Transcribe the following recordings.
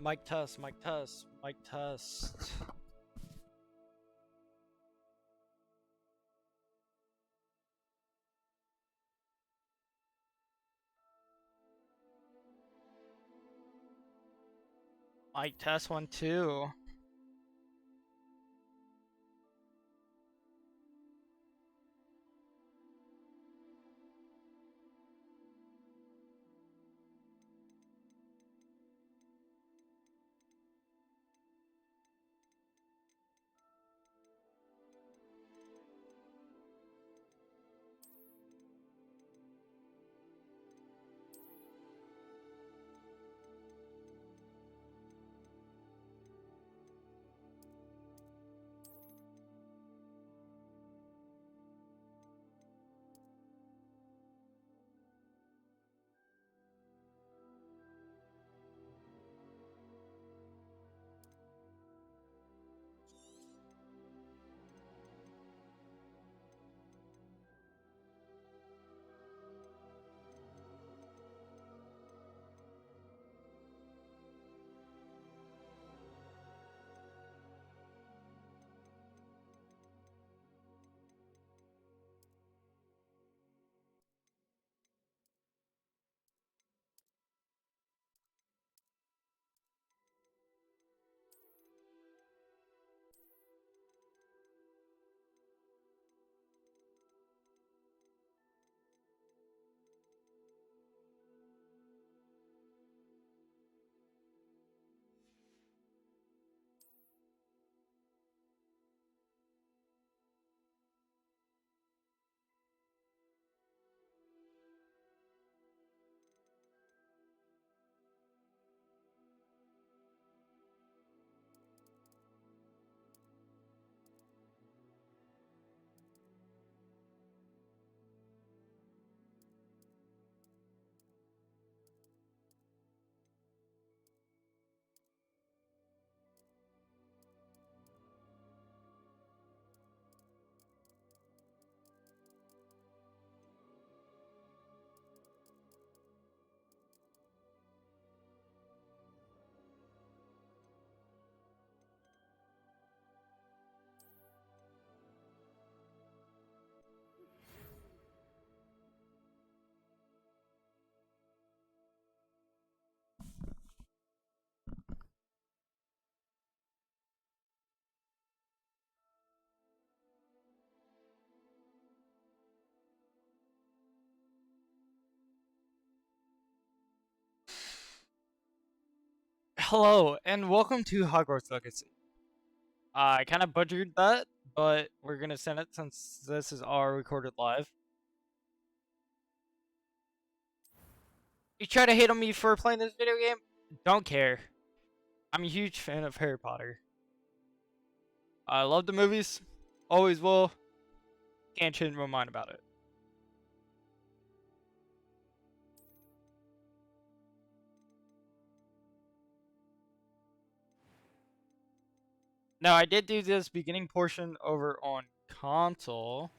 Mic test, mic test, mic test. Mic test 1, 2. Hello, and welcome to Hogwarts Legacy. I kind of butchered that, but we're gonna send it since this is all recorded live. You try to hate on me for playing this video game? Don't care. I'm a huge fan of Harry Potter. I love the movies. Always will. Can't change my mind about it. Now, I did do this beginning portion over on console.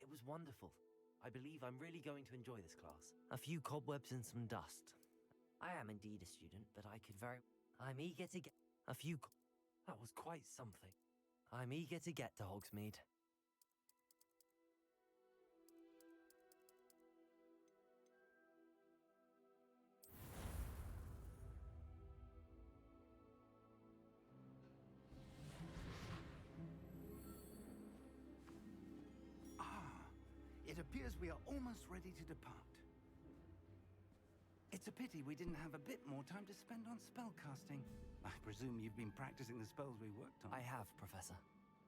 It was wonderful. I believe I'm really going to enjoy this class. A few cobwebs and some dust. I am indeed a student, but I could very... I'm eager to get... A few... That was quite something. I'm eager to get to Hogsmeade. It appears we are almost ready to depart. It's a pity we didn't have a bit more time to spend on spellcasting. I presume you've been practicing the spells we worked on. I have, Professor.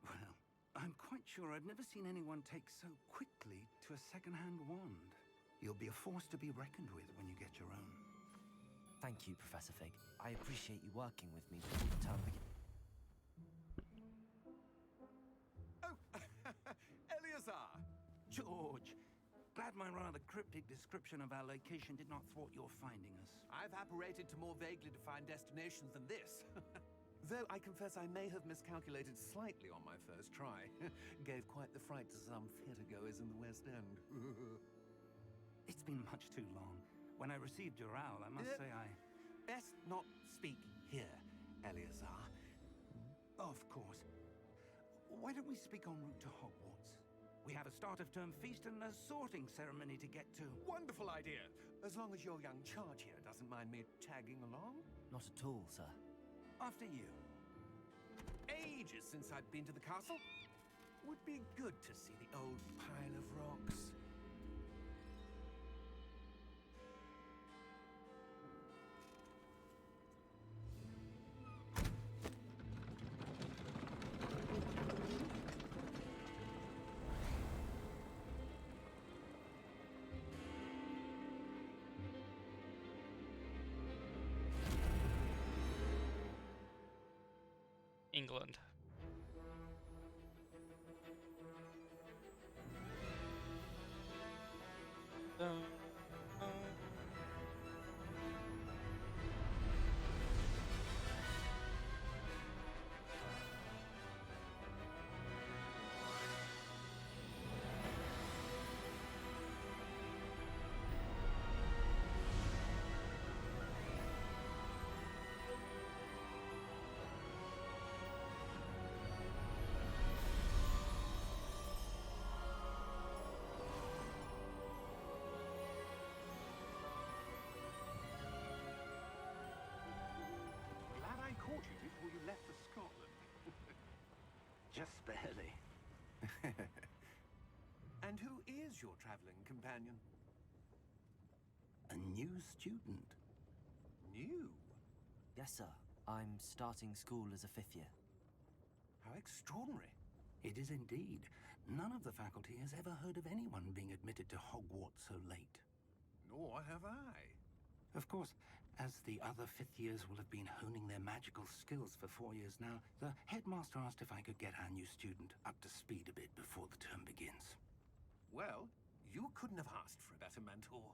Well, I'm quite sure I've never seen anyone take so quickly to a second-hand wand. You'll be a force to be reckoned with when you get your own. Thank you, Professor Fig. I appreciate you working with me before the term begins. Oh, Eleazar! George, glad my rather cryptic description of our location did not thwart your finding us. I've apparated to more vaguely defined destinations than this. Though I confess I may have miscalculated slightly on my first try. Gave quite the fright to some theatre-goers in the West End. It's been much too long. When I received your owl, I must say I... Best not speak here, Eleazar. Of course. Why don't we speak en route to Hogwarts? We have a start-of-term feast and a sorting ceremony to get to. Wonderful idea! As long as your young charge here doesn't mind me tagging along. Not at all, sir. After you. Ages since I've been to the castle. Would be good to see the old pile of rocks. England. Dun, dun. Glad I caught you before you left for Scotland. Just barely. And who is your traveling companion? A new student. New? Yes, sir. I'm starting school as a 5th year. How extraordinary. It is indeed. None of the faculty has ever heard of anyone being admitted to Hogwarts so late. Nor have I. Of course, as the other 5th years will have been honing their magical skills for 4 years now, the headmaster asked if I could get our new student up to speed a bit before the term begins. Well, you couldn't have asked for a better mentor.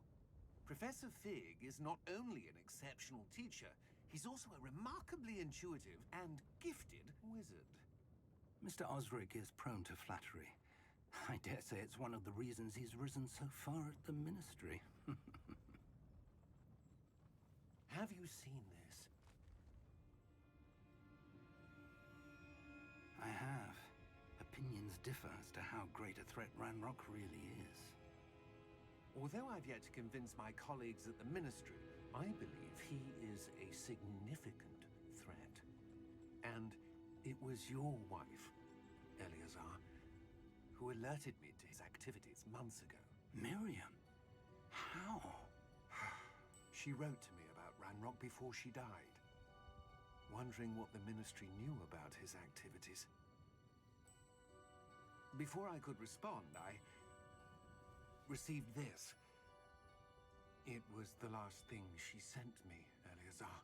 Professor Fig is not only an exceptional teacher, he's also a remarkably intuitive and gifted wizard. Mr. Osric is prone to flattery. I dare say it's one of the reasons he's risen so far at the ministry. Have you seen this? I have. Opinions differ as to how great a threat Ranrock really is. Although I've yet to convince my colleagues at the ministry, I believe he is a significant threat. And it was your wife, Eleazar, who alerted me to his activities months ago. Miriam? How? She wrote to me about Ranrock before she died, wondering what the ministry knew about his activities. Before I could respond, I received this. It was the last thing she sent me, Eleazar.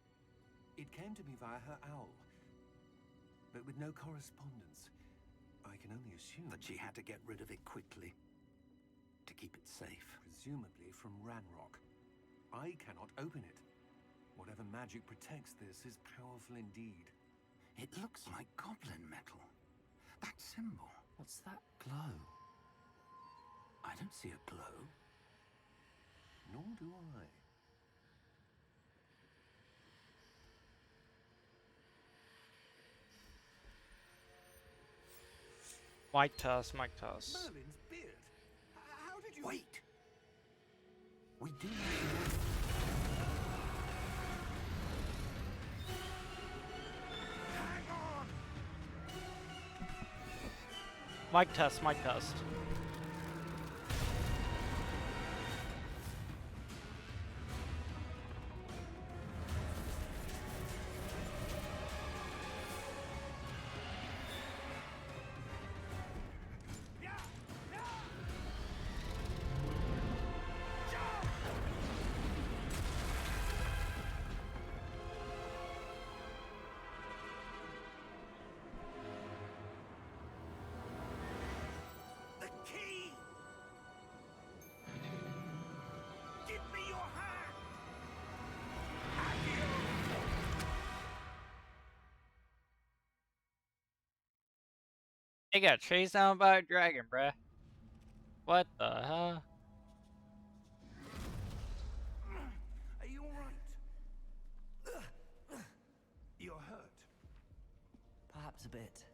It came to me via her owl, but with no correspondence. I can only assume That she had to get rid of it quickly. To keep it safe. presumably from Ranrock. I cannot open it. Whatever magic protects this is powerful indeed. It looks like goblin metal. That symbol. What's that glow? I don't see a glow. Nor do I. Mic toss, mic toss. Merlin's beard. How did you... Wait! We do need to... Hang on! Mic test, mic test. They got chased down by a dragon, bruh. What the hell? Are you alright? You're hurt. Perhaps a bit.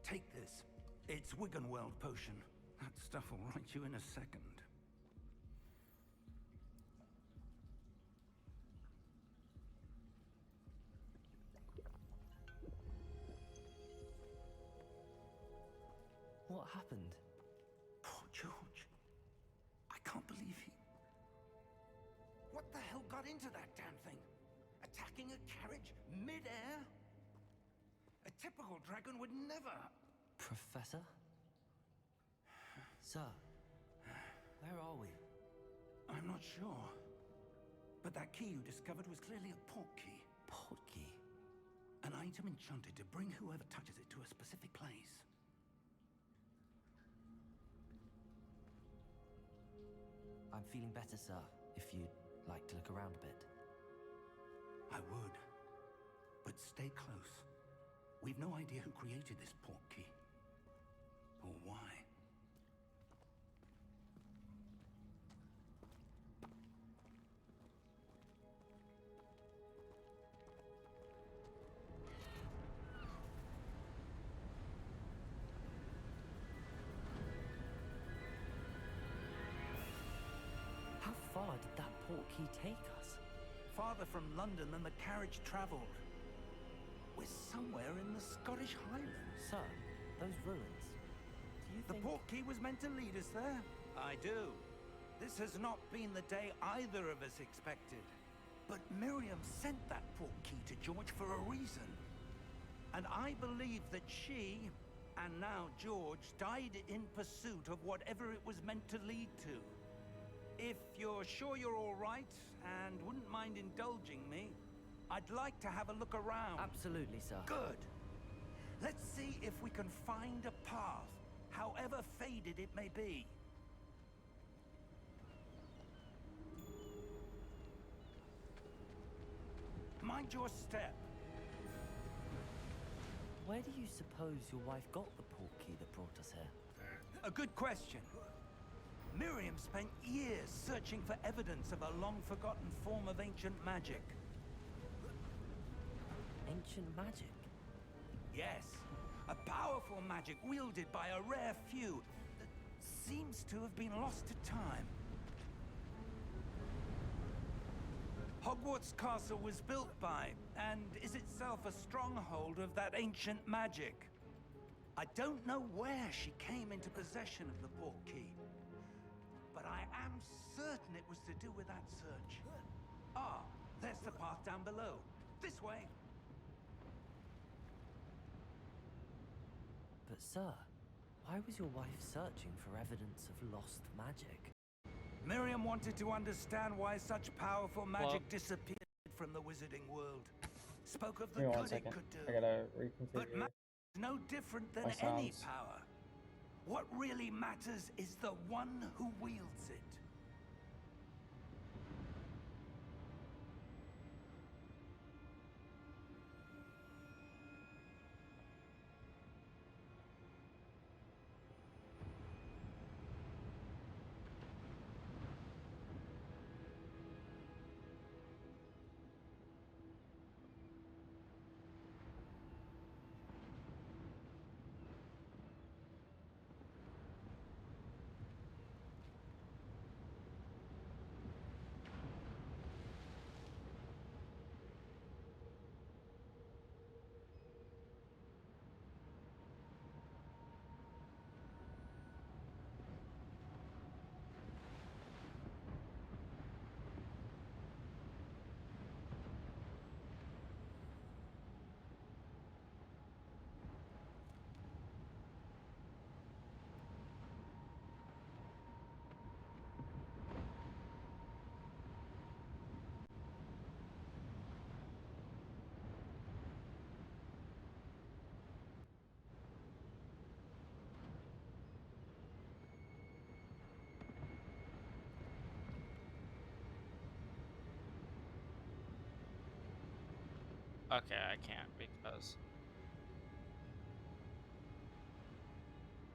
Take this. It's Wiggenweld potion. That stuff will right you in a second. What happened? Poor George. I can't believe he... What the hell got into that damn thing? Attacking a carriage mid-air? A typical dragon would never... Professor? Sir, where are we? I'm not sure. But that key you discovered was clearly a portkey. Portkey? An item enchanted to bring whoever touches it to a specific place. I'm feeling better, sir, if you'd like to look around a bit. I would. But stay close. We've no idea who created this portkey. Or why. How far did that portkey take us? Farther from London than the carriage travelled. We're somewhere in the Scottish Highlands. Sir, those ruins. Do you The think... portkey was meant to lead us there. I do. This has not been the day either of us expected. But Miriam sent that portkey to George for a reason. And I believe that she, and now George, died in pursuit of whatever it was meant to lead to. If you're sure you're all right, and wouldn't mind indulging me, I'd like to have a look around. Absolutely, sir. Good. Let's see if we can find a path, however faded it may be. Mind your step. Where do you suppose your wife got the portkey that brought us here? A good question. Miriam spent years searching for evidence of a long-forgotten form of ancient magic. Ancient magic? Yes, a powerful magic wielded by a rare few that seems to have been lost to time. Hogwarts Castle was built by, and is itself a stronghold of that ancient magic. I don't know where she came into possession of the portkey, but I am certain it was to do with that search. Ah, there's the path down below. This way. But sir, why was your wife searching for evidence of lost magic? Miriam wanted to understand why such powerful magic disappeared from the wizarding world. Spoke of the Give me 1 good it second. could do. I gotta But reconfigure. is no different than my any sounds. power. What really matters is the one who wields it. Okay, I can't because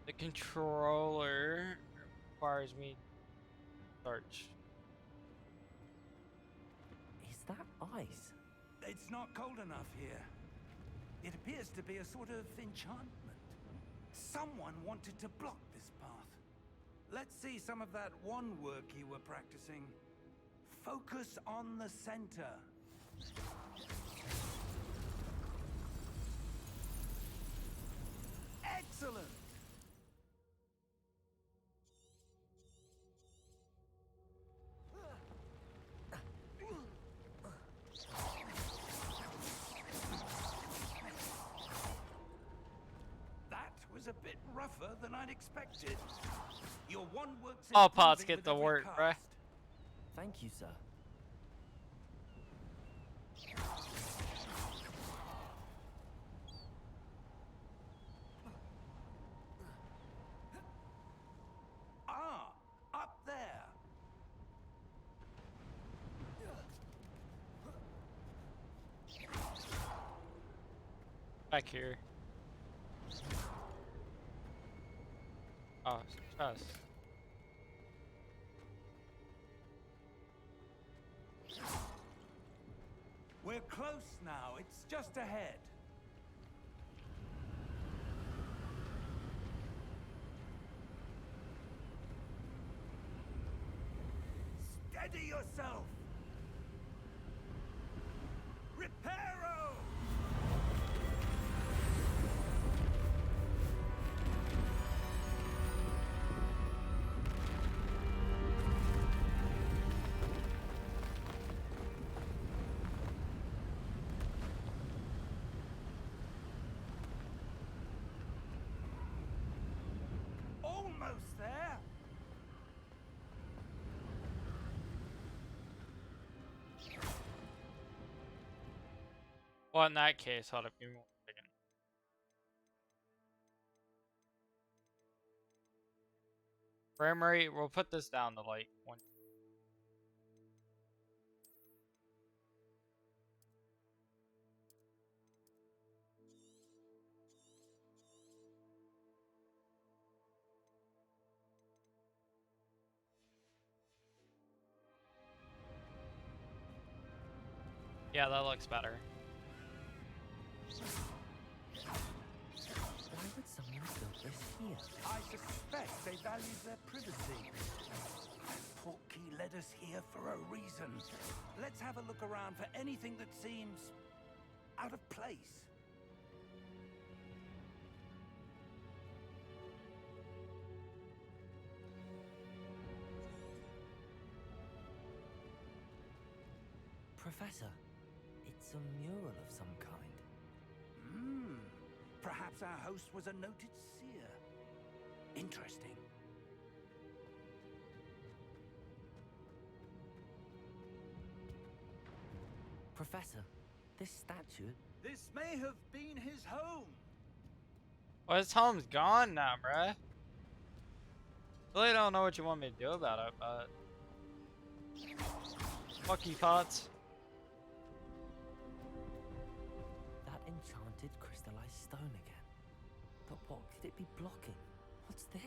The controller requires me to search. Is that ice? It's not cold enough here. It appears to be a sort of enchantment. Someone wanted to block this path. Let's see some of that one work you were practicing. Focus on the center. Excellent! That was a bit rougher than I'd expected. Your one works All pots improving get with to every work, bruh. cast. Thank you, sir. Ah, up there. Back here. Oh, chest. We're close now. It's just ahead. Steady yourself. Reparo! Almost there. Well, in that case, hold up, give me 1 second. Frame rate, we'll put this down to like 1. Yeah, that looks better. Why would someone have built this here? I suspect they valued their privacy. Portkey led us here for a reason. Let's have a look around for anything that seems out of place. Professor, it's a mural of some kind. Perhaps our host was a noted seer. Interesting. Professor, this statue... This may have been his home. Well, his home's gone now, bruh. Really don't know what you want me to do about it, but... Fuck you, pots. That enchanted crystallized stone again. But what could it be blocking? What's this?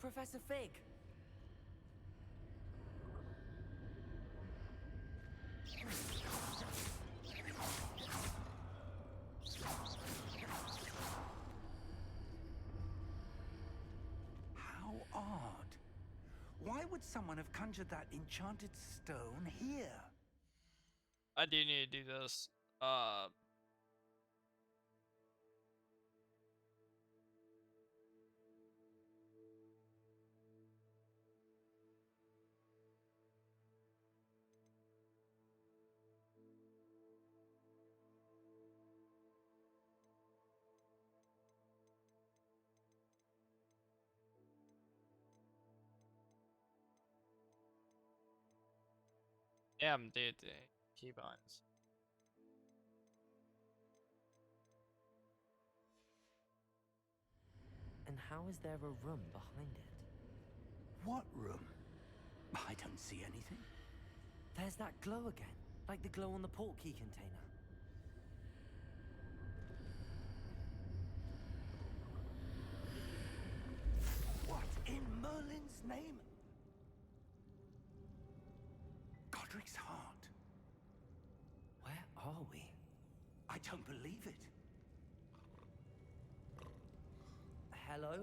Professor Fig! How odd. Why would someone have conjured that enchanted stone here? I do need to do this. Damn, dude, the keybinds. And how is there a room behind it? What room? I don't see anything. There's that glow again, like the glow on the portkey container. name? Godric's heart. Where are we? I don't believe it. Hello?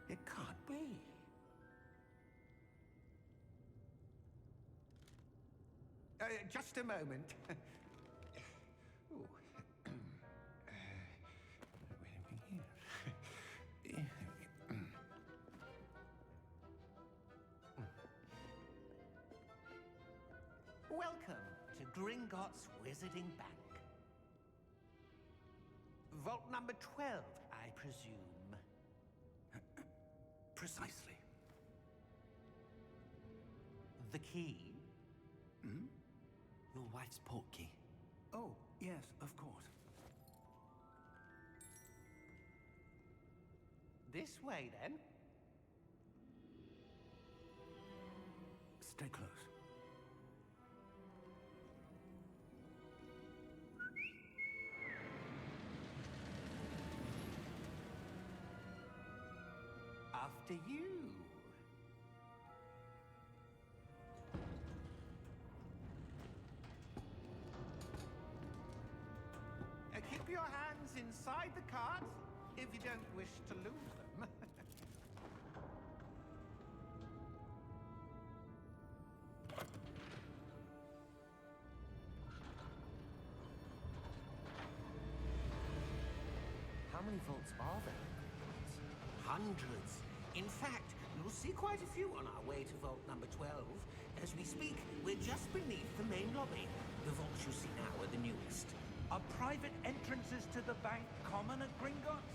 It can't be. Just a moment. Ooh. Welcome to Gringotts Wizarding Bank. Vault number 12, I presume. Precisely. The key? Hmm? Your wife's portkey. Oh, yes, of course. This way, then. Stay close. After you. Keep your hands inside the cart if you don't wish to lose them. How many vaults are there? Hundreds. In fact, you'll see quite a few on our way to vault number 12. As we speak, we're just beneath the main lobby. The vaults you see now are the newest. Are private entrances to the bank common at Gringotts?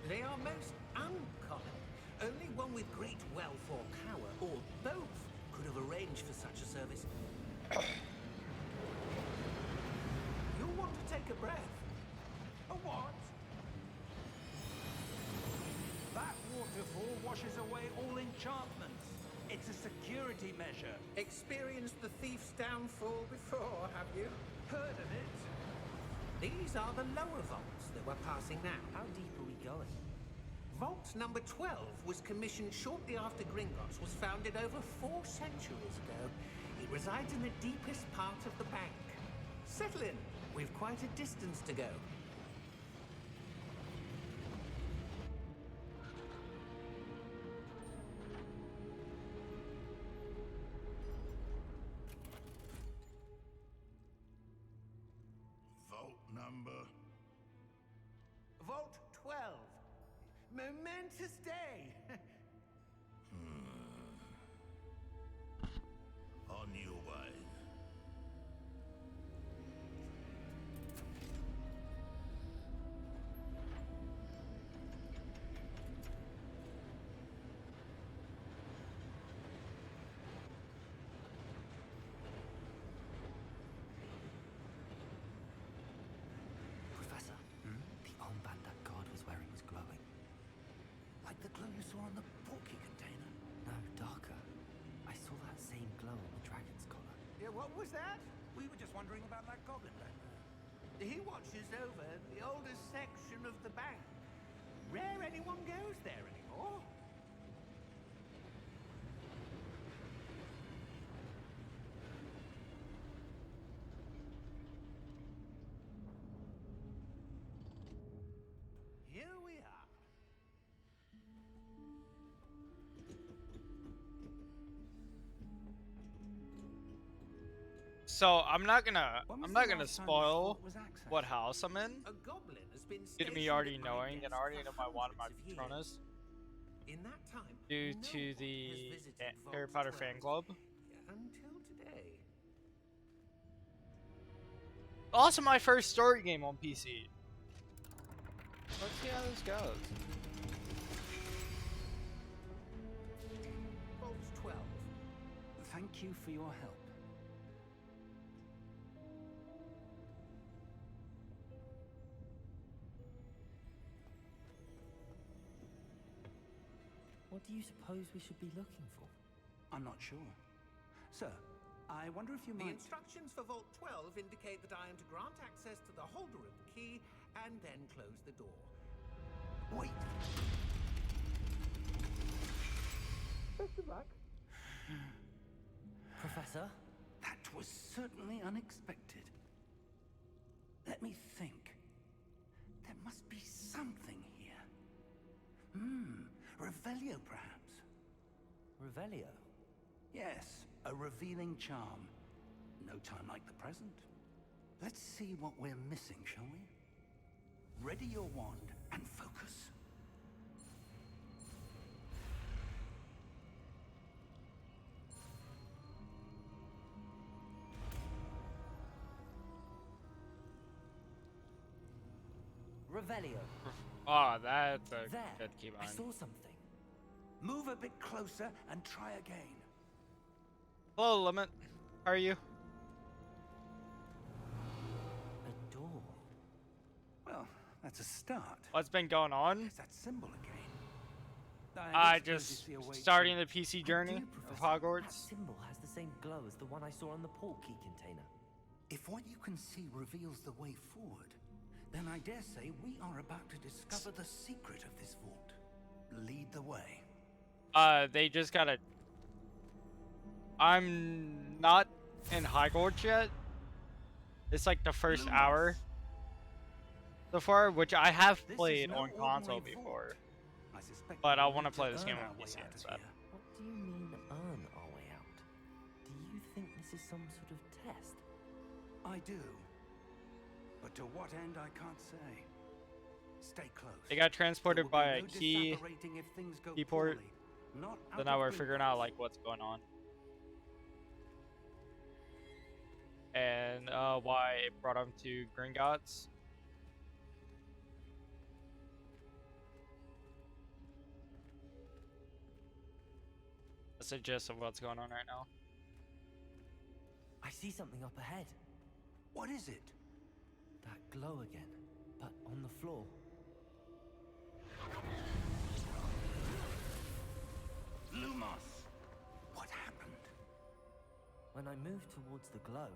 They are most uncommon. Only one with great wealth or power, or both, could have arranged for such a service. You'll want to take a breath. A what? That waterfall washes away all enchantments. It's a security measure. Experienced the thief's downfall before, have you? Heard of it? These are the lower vaults that we're passing now. How deep are we going? Vault number 12 was commissioned shortly after Gringotts was founded over 4 centuries ago. It resides in the deepest part of the bank. Settle in. We've quite a distance to go. Vault number. Vault 12. Momentous day. On your way. Professor, the armband that guard was wearing was glowing. Like the glow you saw on the portkey container. No, darker. I saw that same glow on the dragon's collar. Yeah, what was that? We were just wondering about that goblin back there. He watches over the oldest section of the bank. Rare anyone goes there anymore. Here we are. So I'm not When was I'm the not gonna last time the spoil fort was accessed? what house I'm in. A goblin has been Due to me stationed already at my knowing and desk already for know my one of my hundreds of Patronus years. In that time, due no to one the has visited Harry Vault Potter 12 fan club. until today. Also my first story game on PC. Let's see how this goes. Vault 12. Thank you for your help. What do you suppose we should be looking for? I'm not sure. Sir, I wonder if you The might... instructions for Vault 12 indicate that I am to grant access to the holder of the key and then close the door. Wait! Best of luck. Professor? That was certainly unexpected. Let me think. There must be something here. Revelio, perhaps? Revelio? Yes, a revealing charm. No time like the present. Let's see what we're missing, shall we? Ready your wand and focus. Revelio. Oh, that's a There. good I keybind. saw something. Move a bit closer and try again. Hello, Limit. How are you? A door. Well, that's a start. What's been going on? There's that symbol again. I don't suppose just you see a way starting to- the PC I journey do, of Professor. That Hogwarts. symbol has the same glow as the one I saw on the portkey container. If what you can see reveals the way forward, then I dare say we are about to discover the secret of this vault. Lead the way. They just gotta. I'm not in Hogwarts yet. It's like the first Lumos. hour so far, which I have This is played no on console ordinary vault. before. I suspect But we'll I wanna need play this game earn on our way PC out of instead. here. What do you mean, earn our way out? Do you think this is some sort of test? I do. But to what end, I can't say. Stay close. They got There transported will by be a no key, disapparating if things go key port. poorly. Not so out now of we're figuring out Gringotts. like what's going on. And why it brought him to Gringotts. That's the gist of what's going on right now. I see something up ahead. What is it? That glow again, but on the floor. Lumos! What happened? When I moved towards the glow,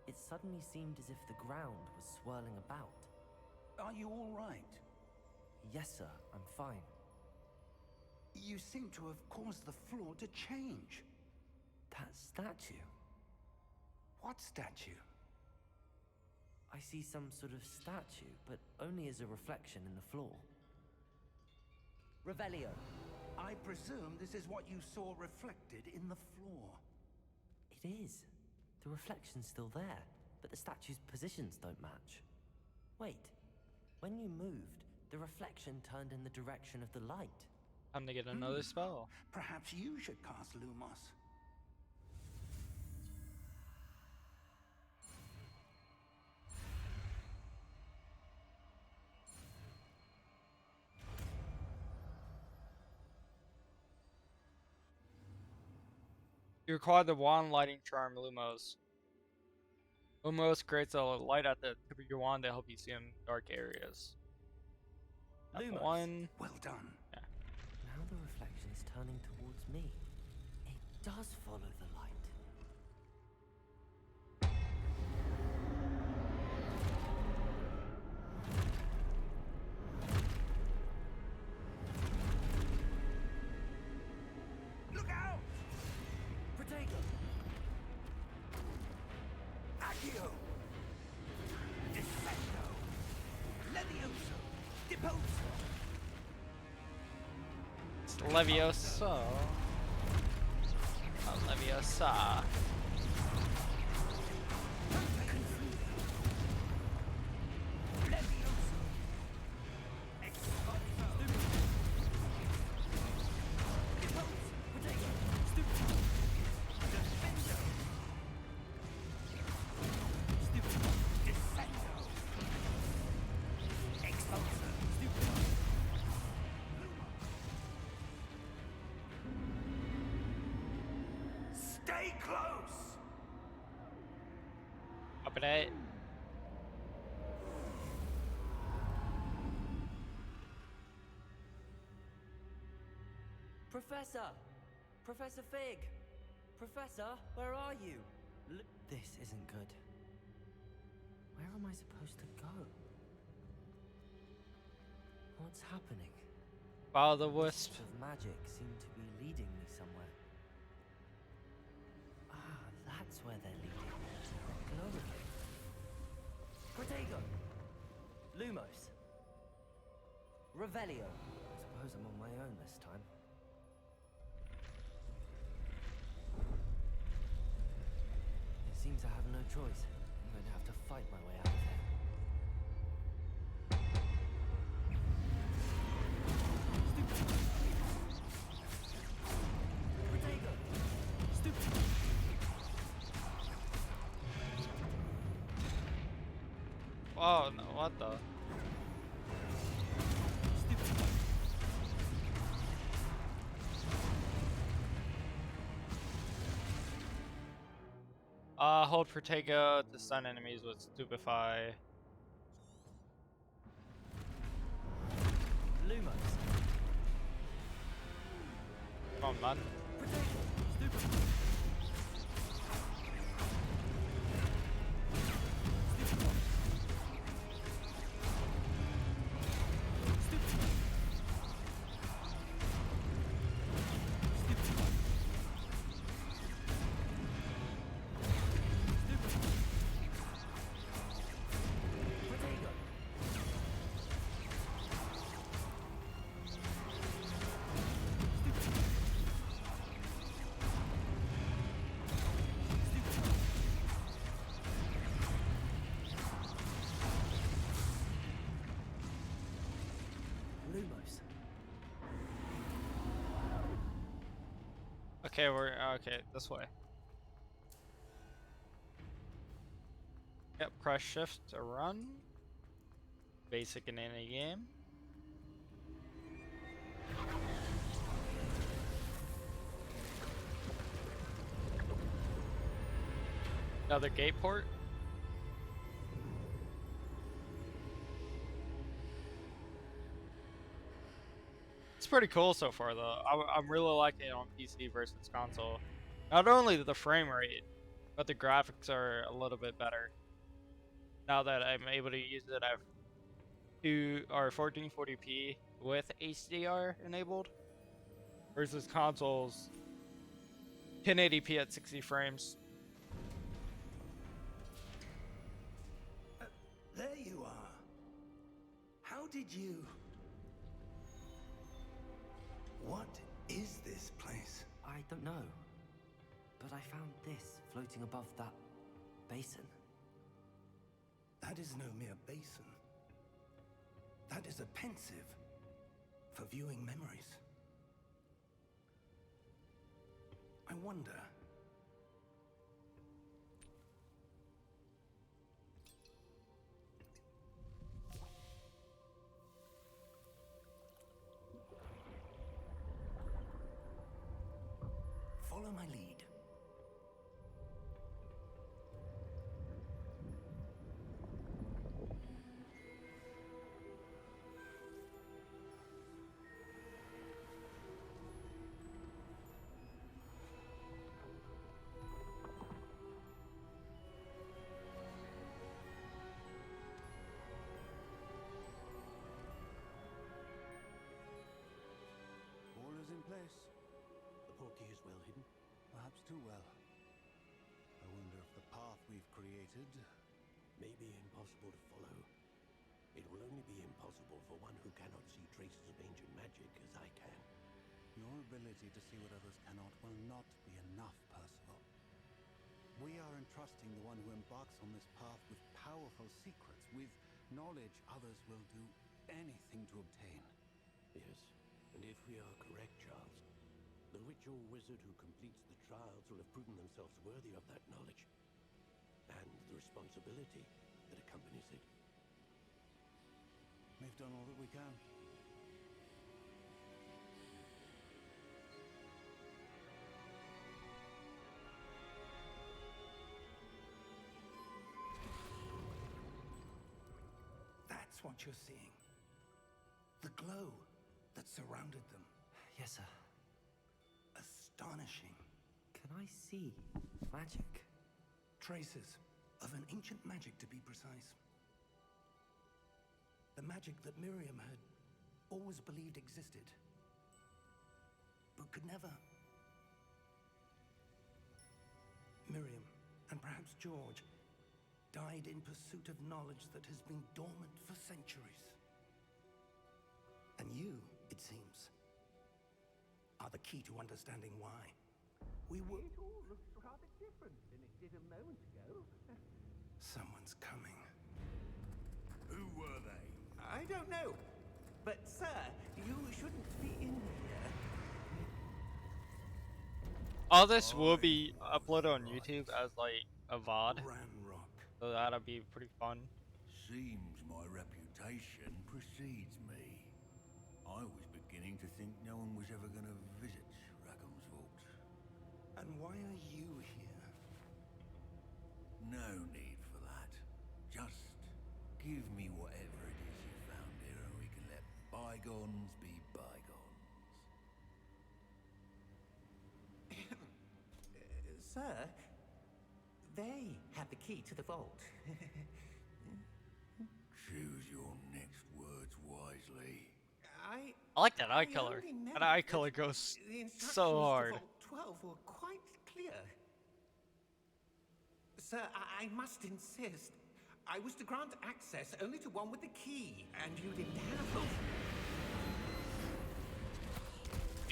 it suddenly seemed as if the ground was swirling about. Are you all right? Yes, sir, I'm fine. You seem to have caused the floor to change. That statue. What statue? I see some sort of statue, but only as a reflection in the floor. Revelio. I presume this is what you saw reflected in the floor. It is. The reflection's still there, but the statue's positions don't match. Wait. When you moved, the reflection turned in the direction of the light. Time to get another spell. Perhaps you should cast Lumos. You acquire the wand lighting charm Lumos. Lumos creates a light at the tip of your wand to help you see in dark areas. That's Lumos. one. Well done. Now the reflection is turning towards me. It does follow the light. Look out! Protego! Accio! Defendo! Levioso! Deposo! It's Levioso. Oh, Leviosa. Levioso! Expulso! Deposo! Protego! Stupid! Defendo! Stupid! Defendo! Expulso! Stupid! Stay close! Up at 8. Professor! Professor Fig! Professor, where are you? This isn't good. Where am I supposed to go? What's happening? Follow the wisp. Wisps of magic seem to be leading me somewhere. Ah, that's where they're leading me. Glow again. Protego! Lumos! Revelio! I suppose I'm on my own this time. It seems I have no choice. I'm going to have to fight my way out of here. Protego! Stupid! Oh no, what the? Hold Protego to stun enemies with Stupefy. Lumos! Come on, man. Protego! Stupid! Lumos. Okay, we're okay this way. Yep, press shift to run. Basic in any game. Another gate port. It's pretty cool so far, though. I'm really liking it on PC versus console. Not only the frame rate, but the graphics are a little bit better. Now that I'm able to use it at 1440p with HDR enabled, versus consoles 1080p at 60 frames. There you are. How did you... What is this place? I don't know. But I found this floating above that basin. That is no mere basin. That is a pensive for viewing memories. I wonder... Follow my lead. All is in place. The portkey is well hidden. Perhaps too well. I wonder if the path we've created... May be impossible to follow. It will only be impossible for one who cannot see traces of ancient magic as I can. Your ability to see what others cannot will not be enough, Percival. We are entrusting the one who embarks on this path with powerful secrets, with knowledge others will do anything to obtain. Yes, and if we are correct, Charles, the ritual wizard who completes the trials will have proven themselves worthy of that knowledge, and the responsibility that accompanies it. We've done all that we can. That's what you're seeing. The glow that surrounded them. Yes, sir. astonishing. Can I see magic? Traces of an ancient magic, to be precise. The magic that Miriam had always believed existed, but could never. Miriam, and perhaps George, died in pursuit of knowledge that has been dormant for centuries. And you, it seems, are the key to understanding why. We were... It all looks rather different than it did a moment ago. Someone's coming. Who were they? I don't know. But, sir, you shouldn't be in here. All this will be uploaded on YouTube as like a VOD, Ranrock. so that'll be pretty fun. Seems my reputation precedes me. I was beginning to think no one was ever going to visit Rackham's vault. And why are you here? No need for that. Just give me whatever it is you found here and we can let bygones be bygones. Sir, they have the key to the vault. Choose your next words wisely. I like that eye color. only meant That eye that color goes the instructions so to hard. Vault 12 were quite clear. Sir, I must insist. I was to grant access only to one with the key, and you didn't have it.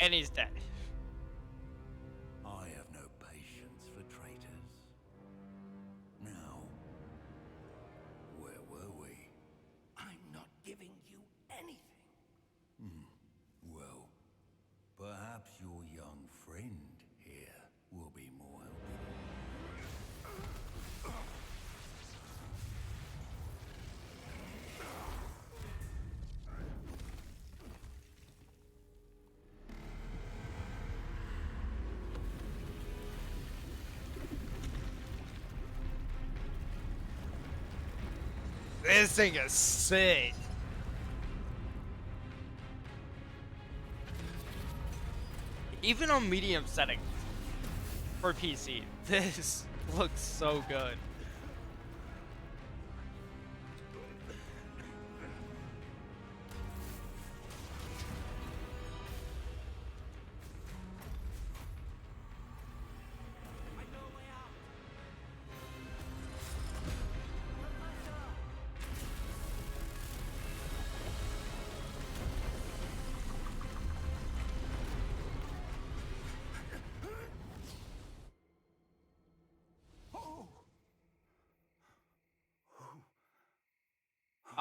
And he's dead. I have no patience for traitors. Now, where were we? I'm not giving you anything. Well, perhaps your young friend here will be more helpful. This thing is sick. Even on medium settings for PC, this looks so good.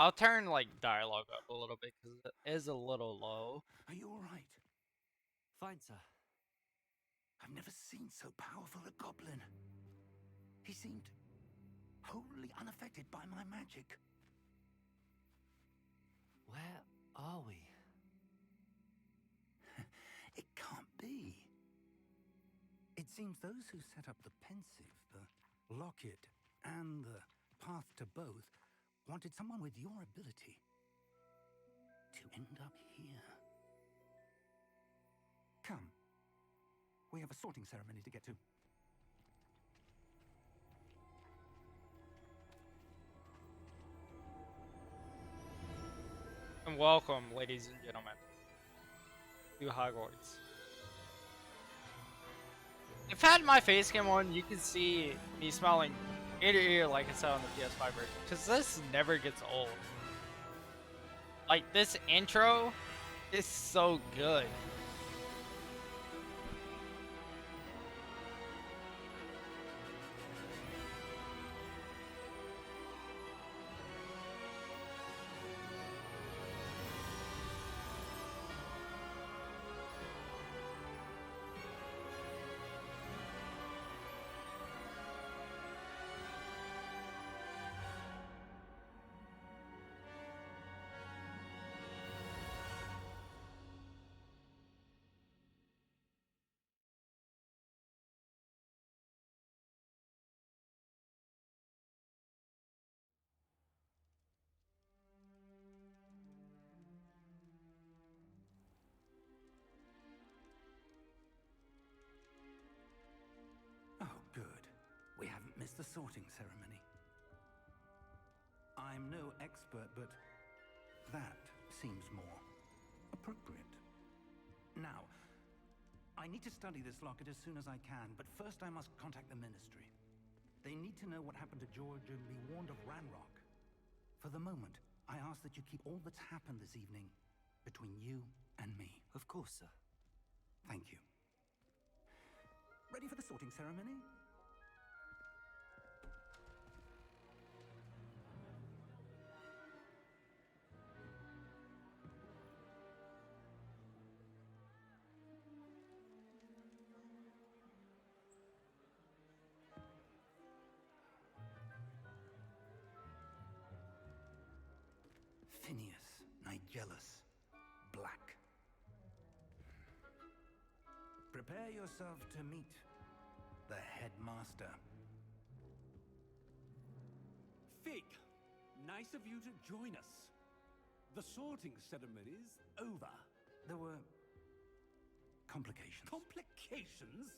I'll turn like dialogue up a little bit because it is a little low. Are you alright? Fine, sir. I've never seen so powerful a goblin. He seemed wholly unaffected by my magic. Where are we? It can't be. It seems those who set up the pensive, the locket, and the path to both wanted someone with your ability to end up here. Come. We have a sorting ceremony to get to. And welcome, ladies and gentlemen, to Hogwarts. If I had my face cam on, you could see me smiling ear to ear like I said on the PS5 version. Because this never gets old. Like, this intro is so good. the sorting ceremony. I'm no expert, but that seems more appropriate. Now, I need to study this locket as soon as I can, but first I must contact the Ministry. They need to know what happened to George and be warned of Ranrock. For the moment, I ask that you keep all that's happened this evening between you and me. Of course, sir. Thank you. Ready for the sorting ceremony? Phineas, Nigellus, Black. Prepare yourself to meet the headmaster. Fig, nice of you to join us. The sorting ceremony's over. There were complications. Complications?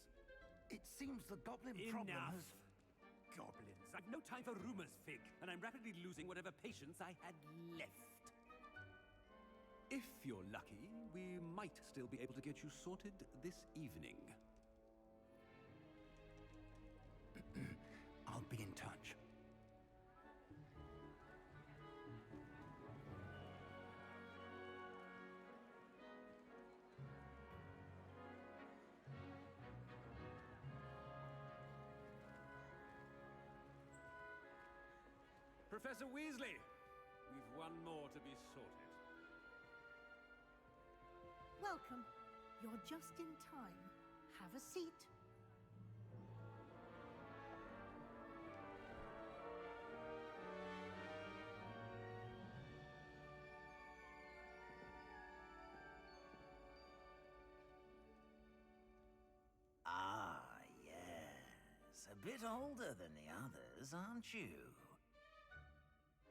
It seems the goblin problem Enough. has... Goblins. I've no time for rumors, Fig, and I'm rapidly losing whatever patience I had left. If you're lucky, we might still be able to get you sorted this evening. I'll be in touch. Professor Weasley, we've one more to be sorted. Welcome. You're just in time. Have a seat. Ah, yes. A bit older than the others, aren't you?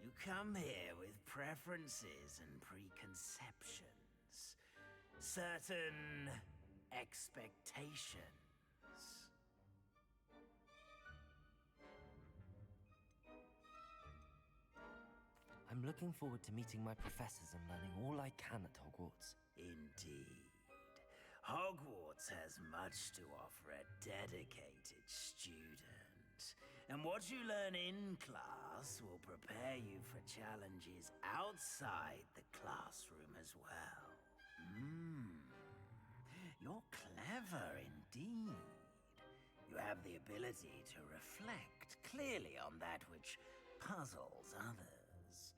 You come here with preferences and preconceptions. Certain expectations. I'm looking forward to meeting my professors and learning all I can at Hogwarts. Indeed. Hogwarts has much to offer a dedicated student. And what you learn in class will prepare you for challenges outside the classroom as well. You're clever indeed. You have the ability to reflect clearly on that which puzzles others.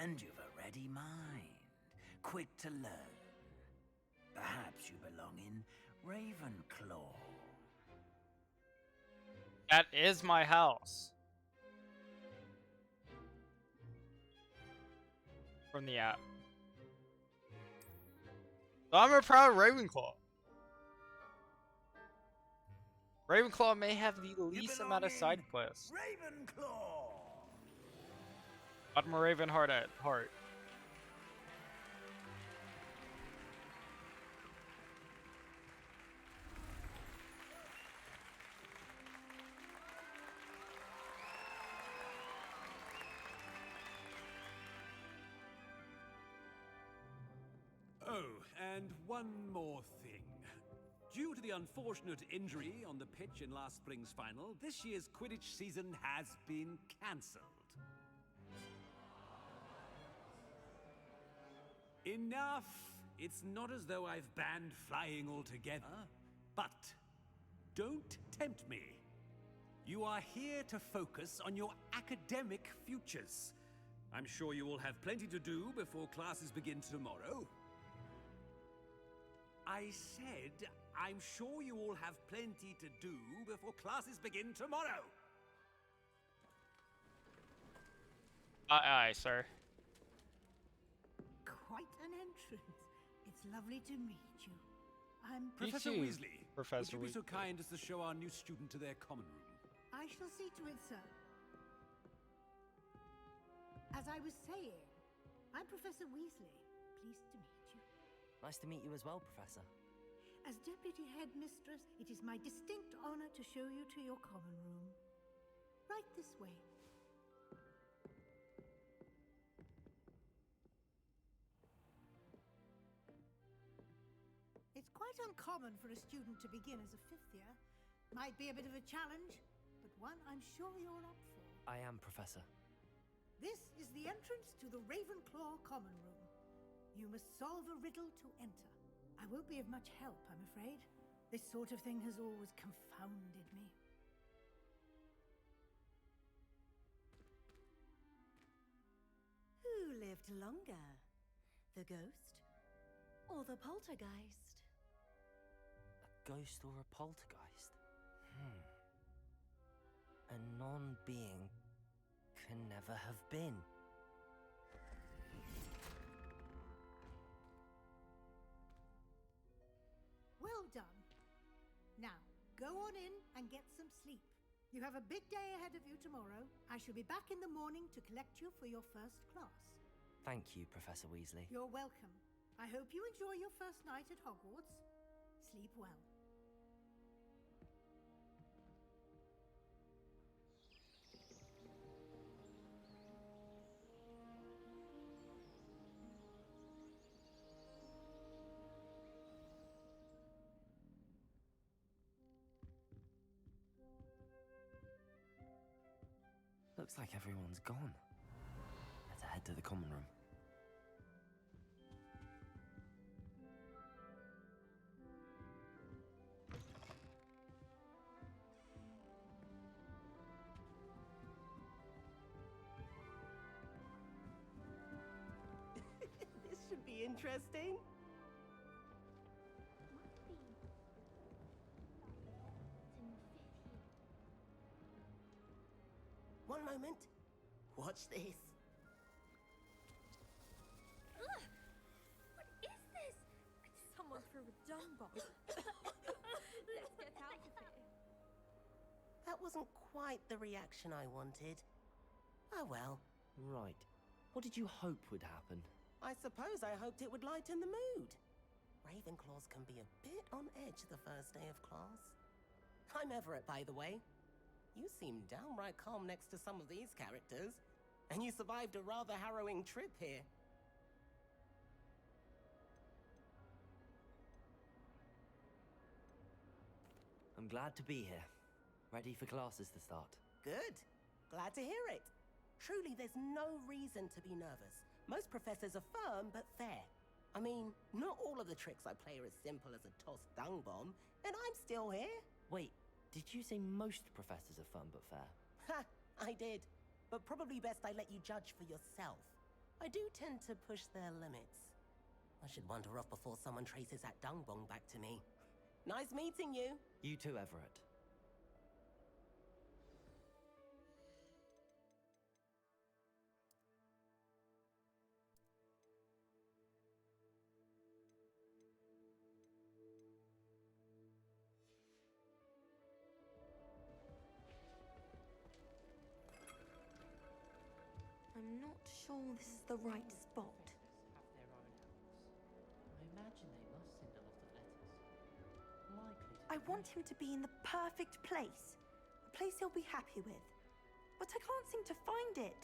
And you've a ready mind, quick to learn. Perhaps you belong in Ravenclaw. That is my house. From the app. So I'm a proud Ravenclaw. Ravenclaw may have the least amount of side quests. Ravenclaw! But I'm a Ravenheart at heart. Oh, and one more thing. Due to the unfortunate injury on the pitch in last spring's final, this year's Quidditch season has been cancelled. Enough! It's not as though I've banned flying altogether, but don't tempt me. You are here to focus on your academic futures. I'm sure you will have plenty to do before classes begin tomorrow. I said, I'm sure you all have plenty to do before classes begin tomorrow. Aye, sir. Quite an entrance. It's lovely to meet you. I'm Professor too, Weasley, Professor would you be so Weasley. kind as to show our new student to their common room? I shall see to it, sir. As I was saying, I'm Professor Weasley. Pleased to meet you. Nice to meet you as well, Professor. As Deputy Headmistress, it is my distinct honor to show you to your common room. Right this way. It's quite uncommon for a student to begin as a fifth year. Might be a bit of a challenge, but one I'm sure you're up for. I am, Professor. This is the entrance to the Ravenclaw Common Room. You must solve a riddle to enter. I won't be of much help, I'm afraid. This sort of thing has always confounded me. Who lived longer? The ghost or the poltergeist? A ghost or a poltergeist? A non-being can never have been. Well done. Now, go on in and get some sleep. You have a big day ahead of you tomorrow. I shall be back in the morning to collect you for your first class. Thank you, Professor Weasley. You're welcome. I hope you enjoy your first night at Hogwarts. Sleep well. Looks like everyone's gone. Let's head to the common room. This should be interesting. One moment. Watch this. Ugh! What is this? Someone threw a dung bomb. Let's get out of here. That wasn't quite the reaction I wanted. Oh well. Right. What did you hope would happen? I suppose I hoped it would lighten the mood. Ravenclaws can be a bit on edge the first day of class. I'm Everett, by the way. You seem downright calm next to some of these characters. And you survived a rather harrowing trip here. I'm glad to be here. Ready for classes to start. Good. Glad to hear it. Truly, there's no reason to be nervous. Most professors are firm but fair. I mean, not all of the tricks I play are as simple as a tossed dung bomb, and I'm still here. Wait, did you say most professors are fun but fair? Ha! I did. But probably best I let you judge for yourself. I do tend to push their limits. I should wander off before someone traces that dung bomb back to me. Nice meeting you. You too, Everett. I'm not sure this is the right spot. Have their own house. I imagine they must send a lot of letters. Likely to I want him to be in the perfect place. A place he'll be happy with. But I can't seem to find it.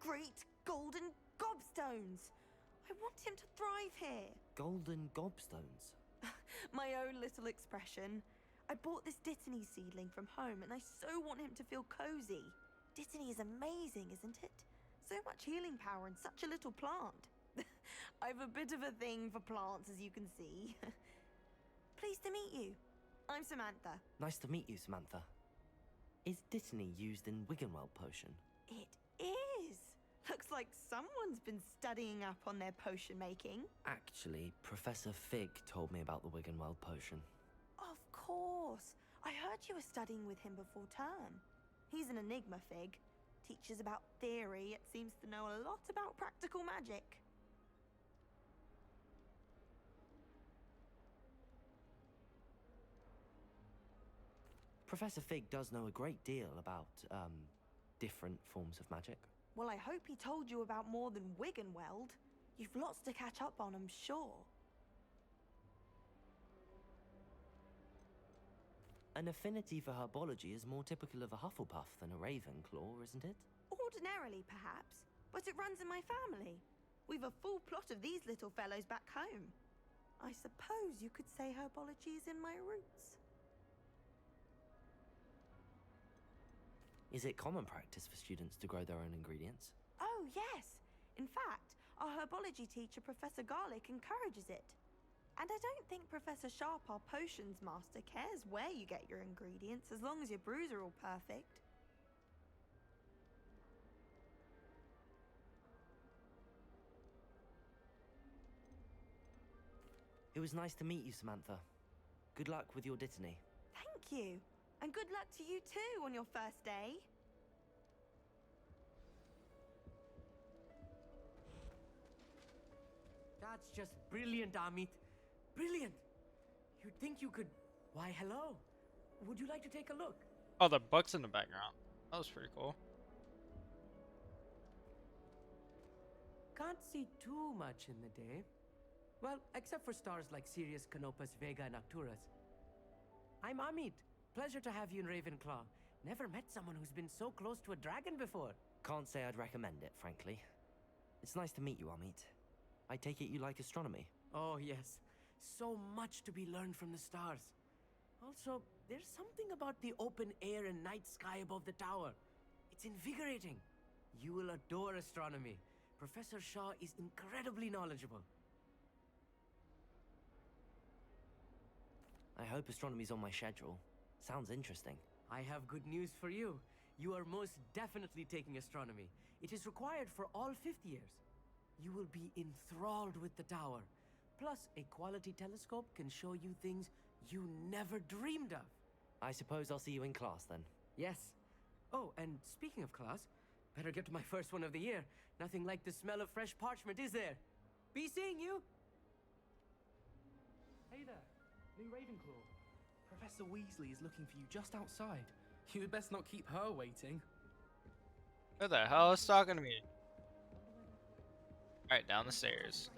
Great golden gobstones! I want him to thrive here. Golden gobstones. My own little expression. I bought this Dittany seedling from home and I so want him to feel cozy. Dittany is amazing, isn't it? So much healing power in such a little plant. I've a bit of a thing for plants, as you can see. Pleased to meet you. I'm Samantha. Nice to meet you, Samantha. Is Dittany used in Wiggenweld potion? It is. Looks like someone's been studying up on their potion making. Actually, Professor Fig told me about the Wiggenweld potion. Of course. I heard you were studying with him before term. He's an enigma, Fig. Teaches about theory, yet seems to know a lot about practical magic. Professor Fig does know a great deal about, different forms of magic. Well, I hope he told you about more than Wiggenweld. You've lots to catch up on, I'm sure. An affinity for herbology is more typical of a Hufflepuff than a Ravenclaw, isn't it? Ordinarily, perhaps, but it runs in my family. We've a full plot of these little fellows back home. I suppose you could say herbology is in my roots. Is it common practice for students to grow their own ingredients? Oh, yes. In fact, our herbology teacher, Professor Garlick, encourages it. And I don't think Professor Sharp, our potions master, cares where you get your ingredients as long as your brews are all perfect. It was nice to meet you, Samantha. Good luck with your dittany. Thank you. And good luck to you too on your first day. That's just brilliant, Amit. Brilliant. You'd think you could... Why, hello. Would you like to take a look? Oh, the books in the background. That was pretty cool. Can't see too much in the day. Well, except for stars like Sirius, Canopus, Vega, and Arcturus. I'm Amit. Pleasure to have you in Ravenclaw. Never met someone who's been so close to a dragon before. Can't say I'd recommend it, frankly. It's nice to meet you, Amit. I take it you like astronomy? Oh, yes. So much to be learned from the stars. Also, there's something about the open air and night sky above the tower. It's invigorating. You will adore astronomy. Professor Shaw is incredibly knowledgeable. I hope astronomy's on my schedule. Sounds interesting. I have good news for you. You are most definitely taking astronomy. It is required for all fifth years. You will be enthralled with the tower. Plus, a quality telescope can show you things you never dreamed of. I suppose I'll see you in class then. Yes. Oh, and speaking of class, better get to my first one of the year. Nothing like the smell of fresh parchment, is there? Be seeing you! Hey there, new Ravenclaw. Professor Weasley is looking for you just outside. You had best not keep her waiting. Who the hell is talking to me? Alright, down the stairs.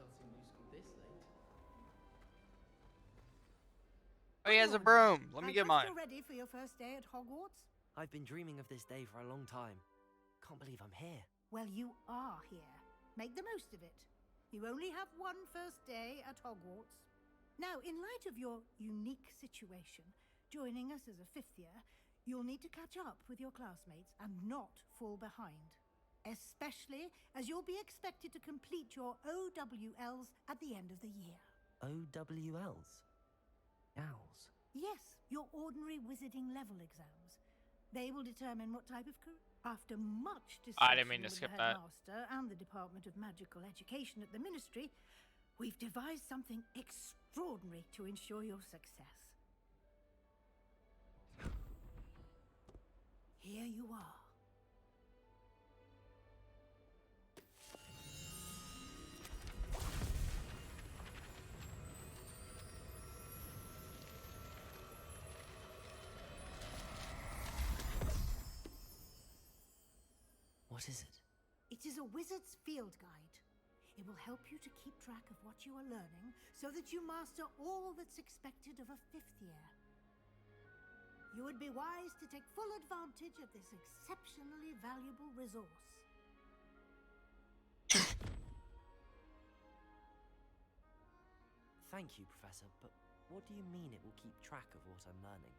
Oh, he has a broom. Let me get mine. You ready for your first day at Hogwarts? I've been dreaming of this day for a long time. Can't believe I'm here. Well, you are here. Make the most of it. You only have one first day at Hogwarts. Now, in light of your unique situation, joining us as a fifth year, you'll need to catch up with your classmates and not fall behind. Especially as you'll be expected to complete your OWLs at the end of the year. OWLs? Owls? Yes, your ordinary wizarding level exams. They will determine what type of career. After much discussion I didn't mean to with skip the that. headmaster and the Department of Magical Education at the Ministry, we've devised something extraordinary to ensure your success. Here you are. What is it? It is a wizard's field guide. It will help you to keep track of what you are learning so that you master all that's expected of a fifth year. You would be wise to take full advantage of this exceptionally valuable resource. Thank you, Professor, but what do you mean it will keep track of what I'm learning?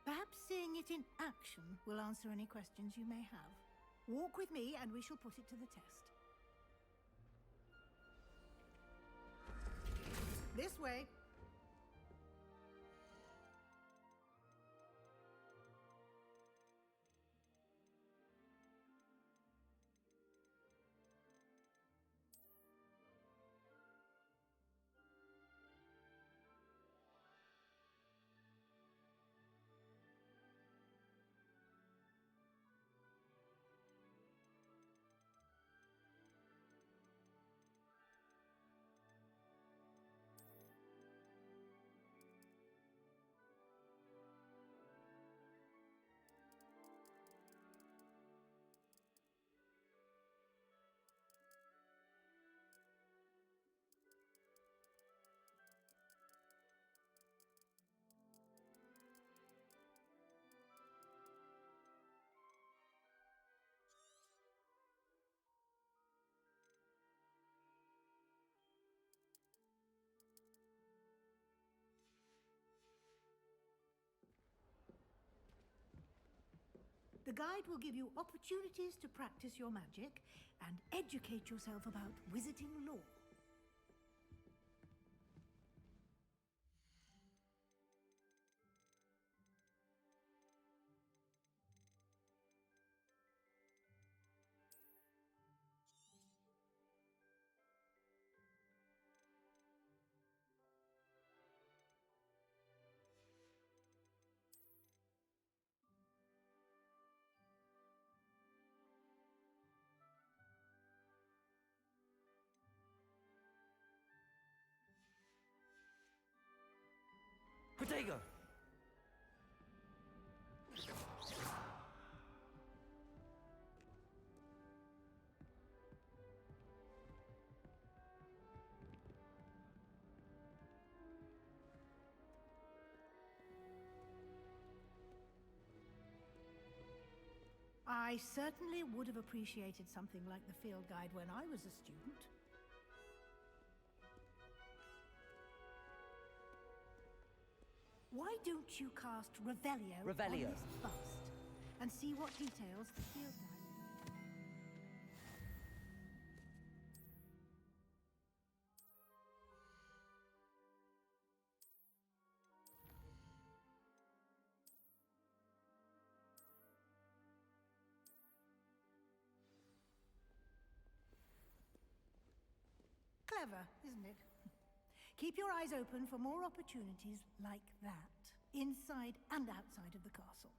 Perhaps seeing it in action will answer any questions you may have. Walk with me and we shall put it to the test. This way. The guide will give you opportunities to practice your magic and educate yourself about wizarding lore. Protego! I certainly would have appreciated something like the field guide when I was a student. Why don't you cast Revelio on this bust and see what details the field guide... Clever, isn't it? Keep your eyes open for more opportunities like that, inside and outside of the castle.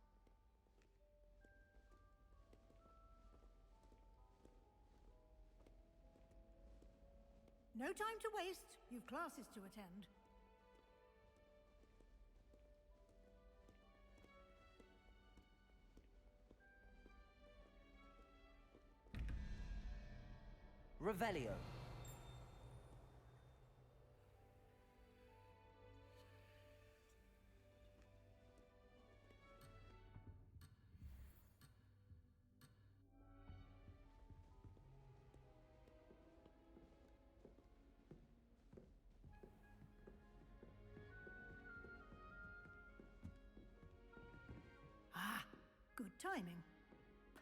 No time to waste. You've classes to attend. Revelio. Ah, good timing.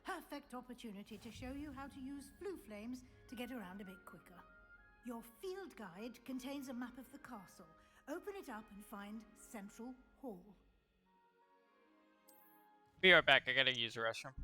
Perfect opportunity to show you how to use flue flames to get around a bit quicker. Your field guide contains a map of the castle. Open it up and find Central Hall. Be right back. I gotta use the restroom.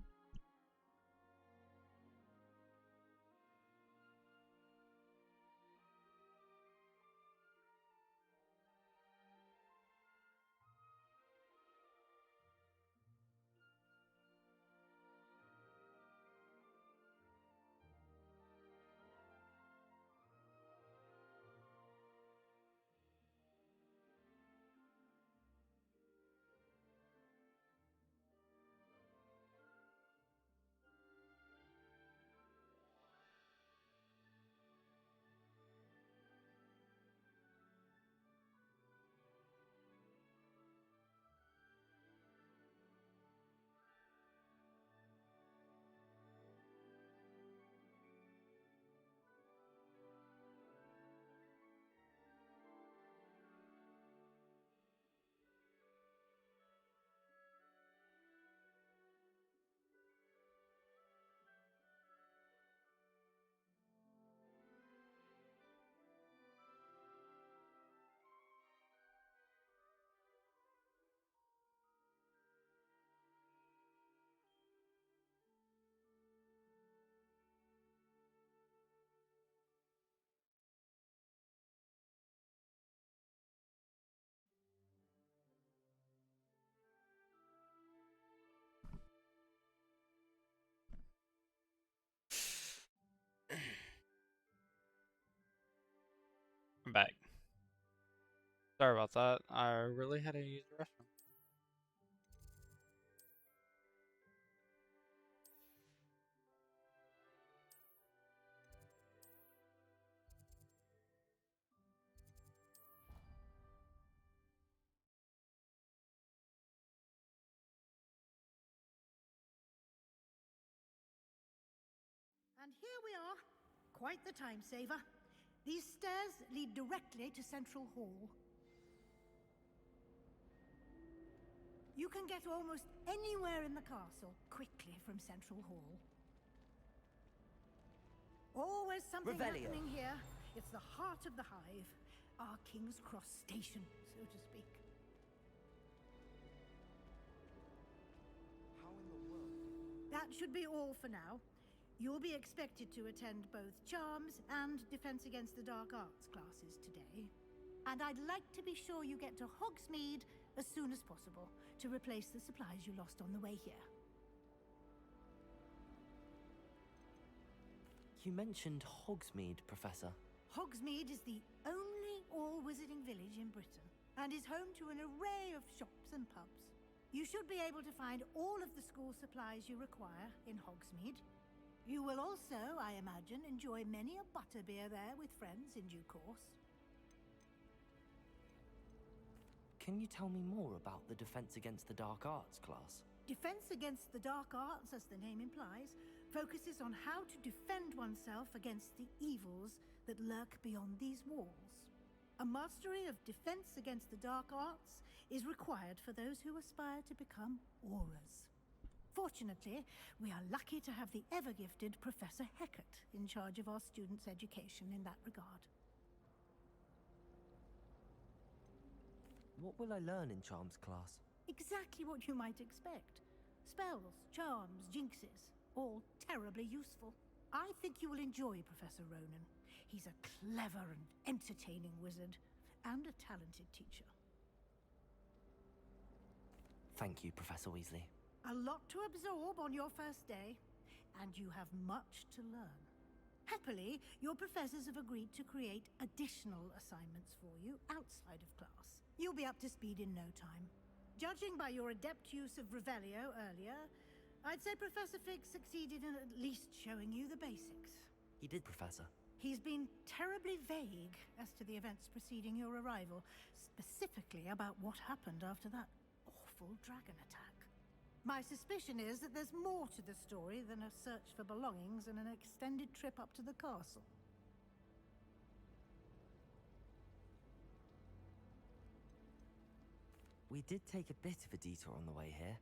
I'm back. Sorry about that. I really had to use the restroom. And here we are. Quite the time saver. These stairs lead directly to Central Hall. You can get almost anywhere in the castle quickly from Central Hall. Always something Revelio. happening here. It's the heart of the hive. Our King's Cross station, so to speak. How in the world? That should be all for now. You'll be expected to attend both Charms and Defense Against the Dark Arts classes today. And I'd like to be sure you get to Hogsmeade as soon as possible to replace the supplies you lost on the way here. You mentioned Hogsmeade, Professor. Hogsmeade is the only all-wizarding village in Britain and is home to an array of shops and pubs. You should be able to find all of the school supplies you require in Hogsmeade. You will also, I imagine, enjoy many a butterbeer there with friends in due course. Can you tell me more about the Defense Against the Dark Arts class? Defense Against the Dark Arts, as the name implies, focuses on how to defend oneself against the evils that lurk beyond these walls. A mastery of Defense Against the Dark Arts is required for those who aspire to become auras. Fortunately, we are lucky to have the ever-gifted Professor Hecat in charge of our students' education in that regard. What will I learn in Charms class? Exactly what you might expect. Spells, charms, jinxes, all terribly useful. I think you will enjoy Professor Ronan. He's a clever and entertaining wizard, and a talented teacher. Thank you, Professor Weasley. A lot to absorb on your first day, and you have much to learn. Happily, your professors have agreed to create additional assignments for you outside of class. You'll be up to speed in no time. Judging by your adept use of Revelio earlier, I'd say Professor Fig succeeded in at least showing you the basics. He did, Professor. He's been terribly vague as to the events preceding your arrival, specifically about what happened after that awful dragon attack. My suspicion is that there's more to the story than a search for belongings and an extended trip up to the castle. We did take a bit of a detour on the way here.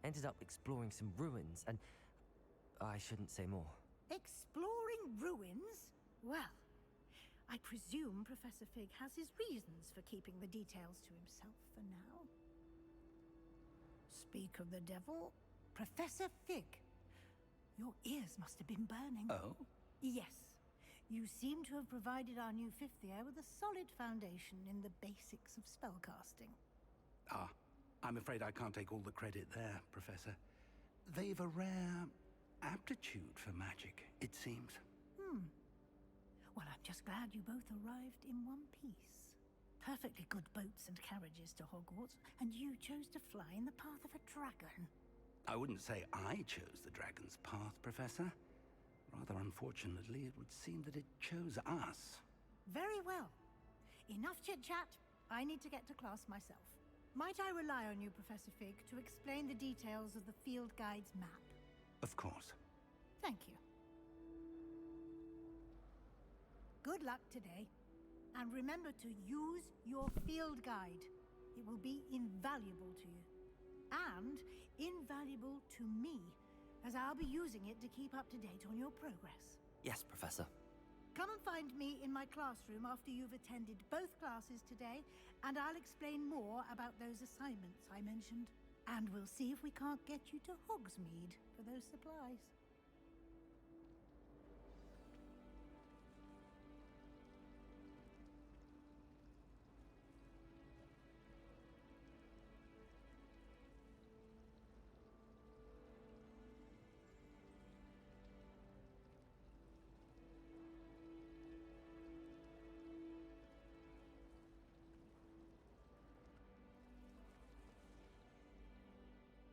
Ended up exploring some ruins and... I shouldn't say more. Exploring ruins? Well, I presume Professor Fig has his reasons for keeping the details to himself for now. Speak of the devil, Professor Fig. Your ears must have been burning. Oh? Yes. You seem to have provided our new fifth year with a solid foundation in the basics of spellcasting. Ah, I'm afraid I can't take all the credit there, Professor. They've a rare aptitude for magic, it seems. Well, I'm just glad you both arrived in one piece. Perfectly good boats and carriages to Hogwarts, and you chose to fly in the path of a dragon. I wouldn't say I chose the dragon's path, Professor. Rather unfortunately, it would seem that it chose us. Very well. Enough chit-chat. I need to get to class myself. Might I rely on you, Professor Fig, to explain the details of the field guide's map? Of course. Thank you. Good luck today. And remember to use your field guide. It will be invaluable to you. And invaluable to me, as I'll be using it to keep up to date on your progress. Yes, Professor. Come and find me in my classroom after you've attended both classes today, and I'll explain more about those assignments I mentioned. And we'll see if we can't get you to Hogsmeade for those supplies.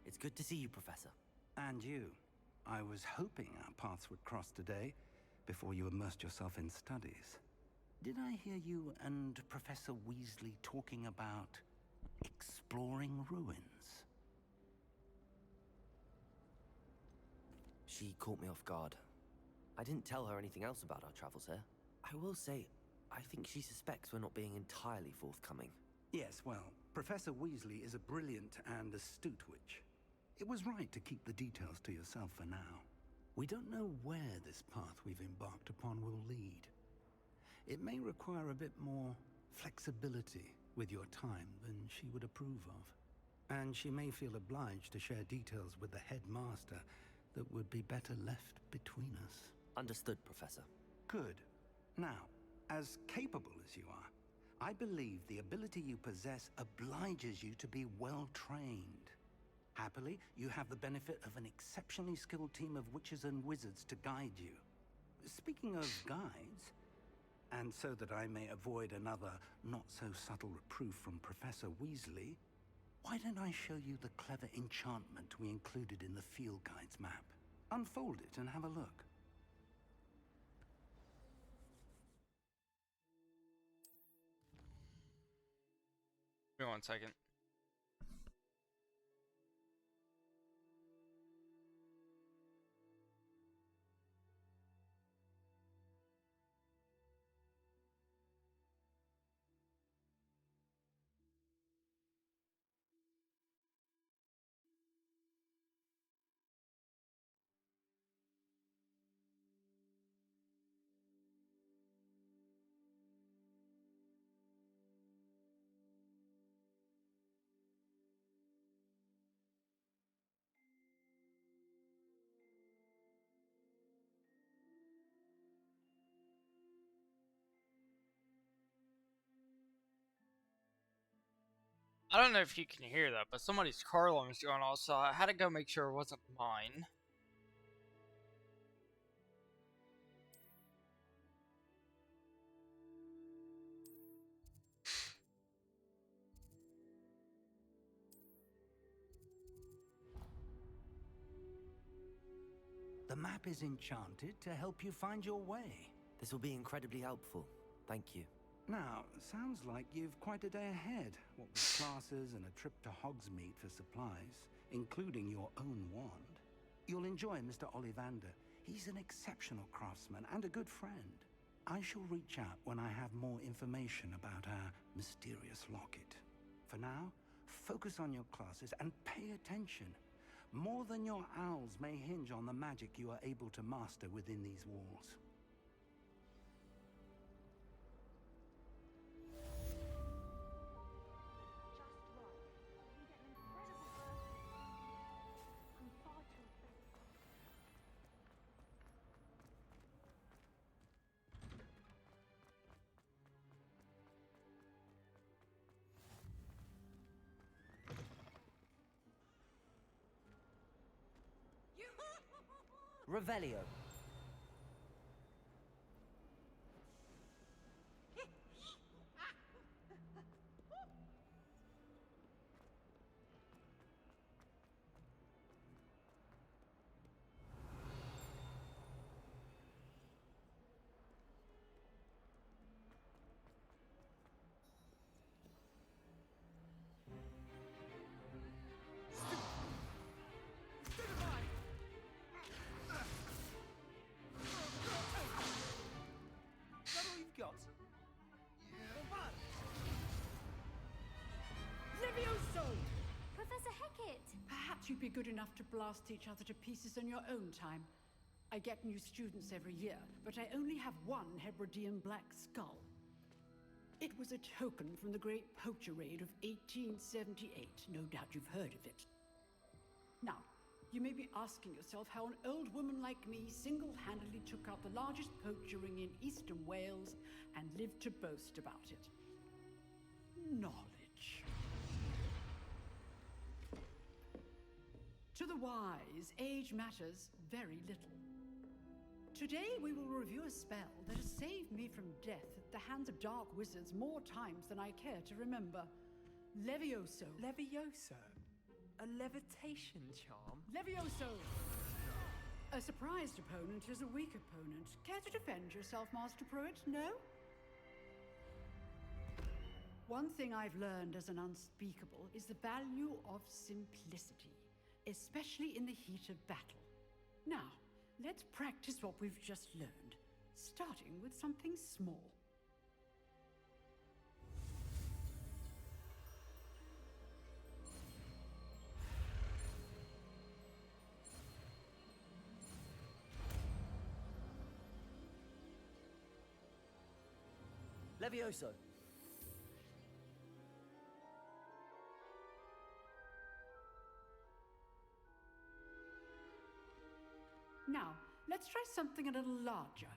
It's good to see you, Professor. And you. I was hoping our paths would cross today, before you immersed yourself in studies. Did I hear you and Professor Weasley talking about exploring ruins? She caught me off guard. I didn't tell her anything else about our travels here. I will say, I think she suspects we're not being entirely forthcoming. Yes, well, Professor Weasley is a brilliant and astute witch. It was right to keep the details to yourself for now. We don't know where this path we've embarked upon will lead. It may require a bit more flexibility with your time than she would approve of. And she may feel obliged to share details with the headmaster that would be better left between us. Understood, Professor. Good. Now, as capable as you are, I believe the ability you possess obliges you to be well trained. Happily, you have the benefit of an exceptionally skilled team of witches and wizards to guide you. Speaking of guides, and so that I may avoid another not-so-subtle reproof from Professor Weasley, why don't I show you the clever enchantment we included in the field guide's map? Unfold it and have a look. Give me 1 second. I don't know if you can hear that, but somebody's car alarm is going off, so I had to go make sure it wasn't mine. The map is enchanted to help you find your way. This will be incredibly helpful. Thank you. Now, sounds like you've quite a day ahead, what with classes and a trip to Hogsmeade for supplies, including your own wand. You'll enjoy Mr. Ollivander. He's an exceptional craftsman and a good friend. I shall reach out when I have more information about our mysterious locket. For now, focus on your classes and pay attention. More than your owls may hinge on the magic you are able to master within these walls. Revelio. Professor Hecat! Perhaps you'd be good enough to blast each other to pieces in your own time. I get new students every year, but I only have one Hebridean black skull. It was a token from the Great Poacher Raid of 1878. No doubt you've heard of it. Now, you may be asking yourself how an old woman like me single-handedly took out the largest poacher ring in eastern Wales and lived to boast about it. Knowledge. To the wise, age matters very little. Today we will review a spell that has saved me from death at the hands of dark wizards more times than I care to remember. Levioso. Levioso? A levitation charm? Levioso! A surprised opponent is a weak opponent. Care to defend yourself, Master Pruitt? No? One thing I've learned as an unspeakable is the value of simplicity, especially in the heat of battle. Now, let's practice what we've just learned, starting with something small. Levioso. Now, let's try something a little larger.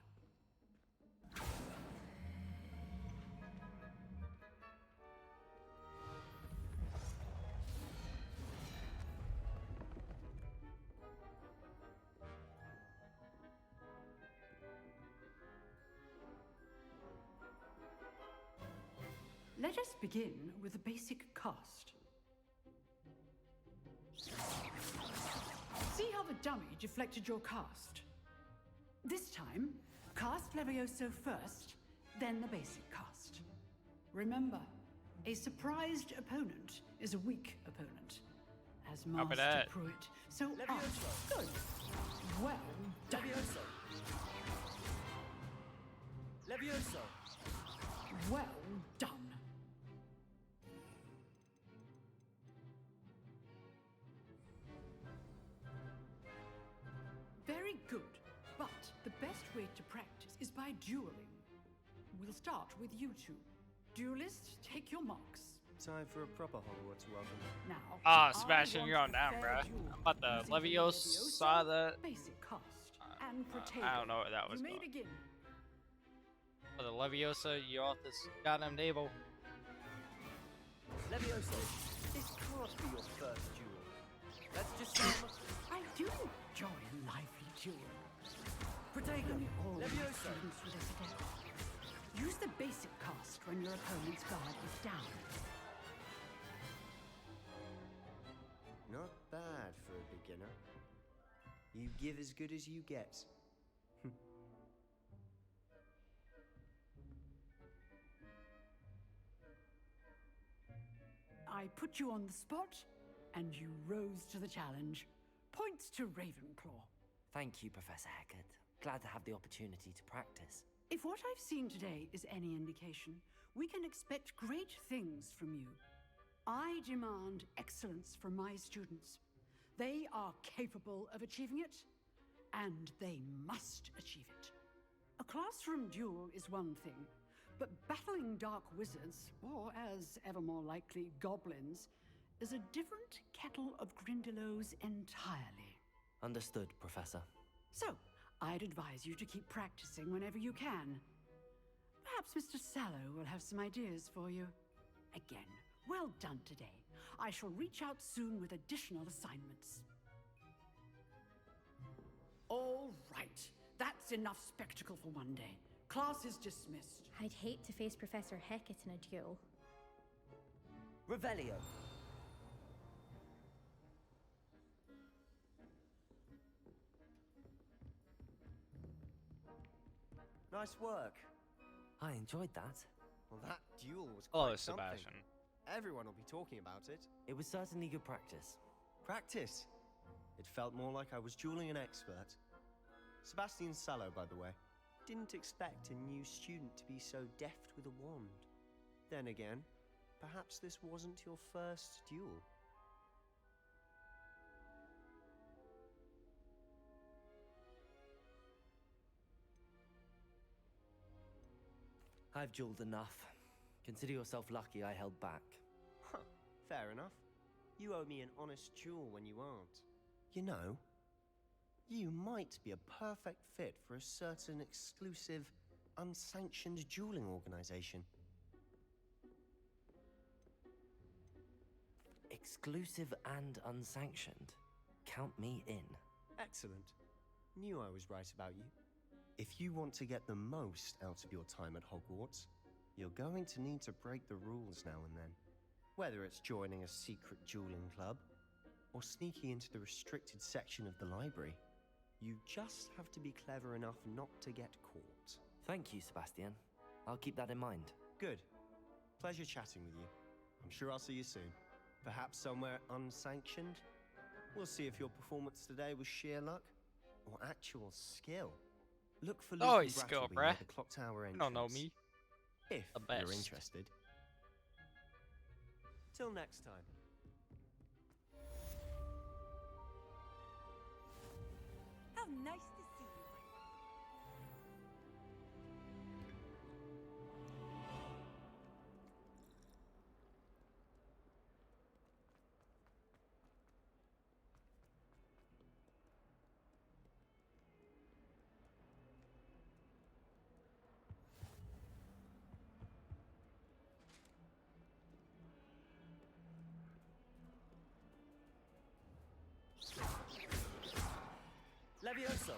Let us begin with the basic cast. See how the dummy deflected your cast? This time, cast Levioso first, then the basic cast. Remember, a surprised opponent is a weak opponent, as Copy Master that. Pruitt so Levioso. Good. Well done. Levioso. Levioso. Well done. Very good, but the best way to practice is by dueling. We'll start with you two. Duelists, take your marks. Time for a proper Hogwarts welcome. Now, Ah, I Sebastian, want you're on a down, fair bruh. duel I'm about to using Leviosa that. basic cast, and Protego. I don't know what that was You may about. begin. For the Leviosa, you off this goddamn table. Levioso. This can't be your first duel. Let's just say I do enjoy a lively duel. Protego. Nearly all my Levioso. students with us again. Use the basic cast when your opponent's guard is down. Not bad for a beginner. You give as good as you get. I put you on the spot, and you rose to the challenge. Points to Ravenclaw. Thank you, Professor Hecat. Glad to have the opportunity to practice. If what I've seen today is any indication, we can expect great things from you. I demand excellence from my students. They are capable of achieving it, and they must achieve it. A classroom duel is one thing, but battling dark wizards, or as ever more likely, goblins, is a different kettle of Grindylows entirely. Understood, Professor. So, I'd advise you to keep practicing whenever you can. Perhaps Mr. Sallow will have some ideas for you. Again, well done today. I shall reach out soon with additional assignments. All right. That's enough spectacle for one day. Class is dismissed. I'd hate to face Professor Hecat in a duel. Revelio. Nice work. I enjoyed that. Well, that duel was Hello, quite something. Sebastian. Everyone will be talking about it. It was certainly good practice. Practice? It felt more like I was dueling an expert. Sebastian Sallow, by the way. Didn't expect a new student to be so deft with a wand. Then again, perhaps this wasn't your first duel. I've dueled enough. Consider yourself lucky I held back. Huh, fair enough. You owe me an honest duel when you aren't. You know, you might be a perfect fit for a certain exclusive, unsanctioned dueling organization. Exclusive and unsanctioned. Count me in. Excellent. Knew I was right about you. If you want to get the most out of your time at Hogwarts, you're going to need to break the rules now and then. Whether it's joining a secret dueling club, or sneaking into the restricted section of the library, you just have to be clever enough not to get caught. Thank you, Sebastian. I'll keep that in mind. Good. Pleasure chatting with you. I'm sure I'll see you soon. Perhaps somewhere unsanctioned? We'll see if your performance today was sheer luck or actual skill. Look for Luke Oh, and he's skill, Brattleby bruh. near the clock tower entrance. You don't know me. If The you're best. interested. Till next time. How nice to see you. Levioso.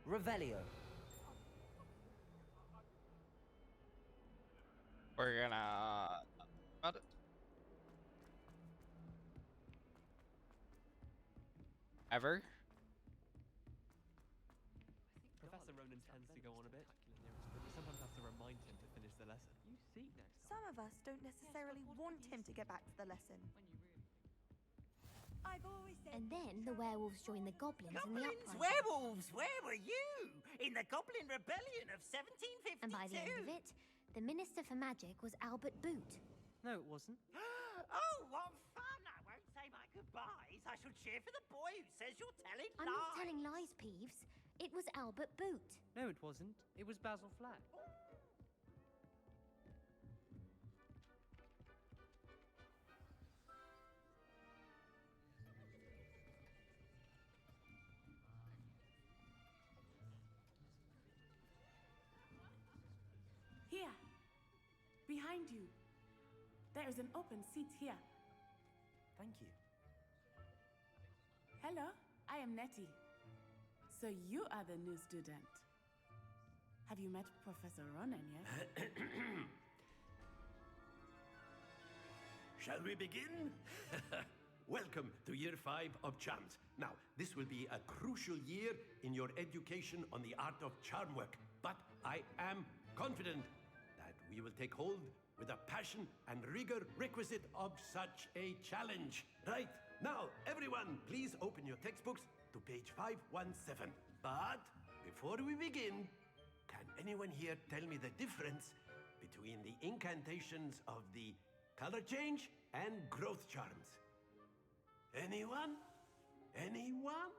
Revelio. We're gonna about it. Ever? Professor Ronan tends to go on a bit, but we sometimes have to remind him to finish the lesson. You see next Some of us don't necessarily want him to get back to the lesson. I've always said. And then the werewolves join the goblins in the Goblins, uprising. werewolves, where were you? In the Goblin Rebellion of 1752. And by the end of it, the Minister for Magic was Albert Boot. No, it wasn't. Oh, what fun! I won't say my goodbyes. I shall cheer for the boy who says you're telling I'm lies. not telling lies, Peeves. It was Albert Boot. No, it wasn't. It was Basil Flack. Here. Behind you. There is an open seat here. Thank you. Hello, I am Nettie. So you are the new student. Have you met Professor Ronan yet? Shall we begin? Welcome to year 5 of charms. Now, this will be a crucial year in your education on the art of charm work, but I am confident that we will take hold with the passion and rigor requisite of such a challenge. Right, now, everyone, please open your textbooks to page 517. But before we begin, can anyone here tell me the difference between the incantations of the color change and growth charms? Anyone? Anyone?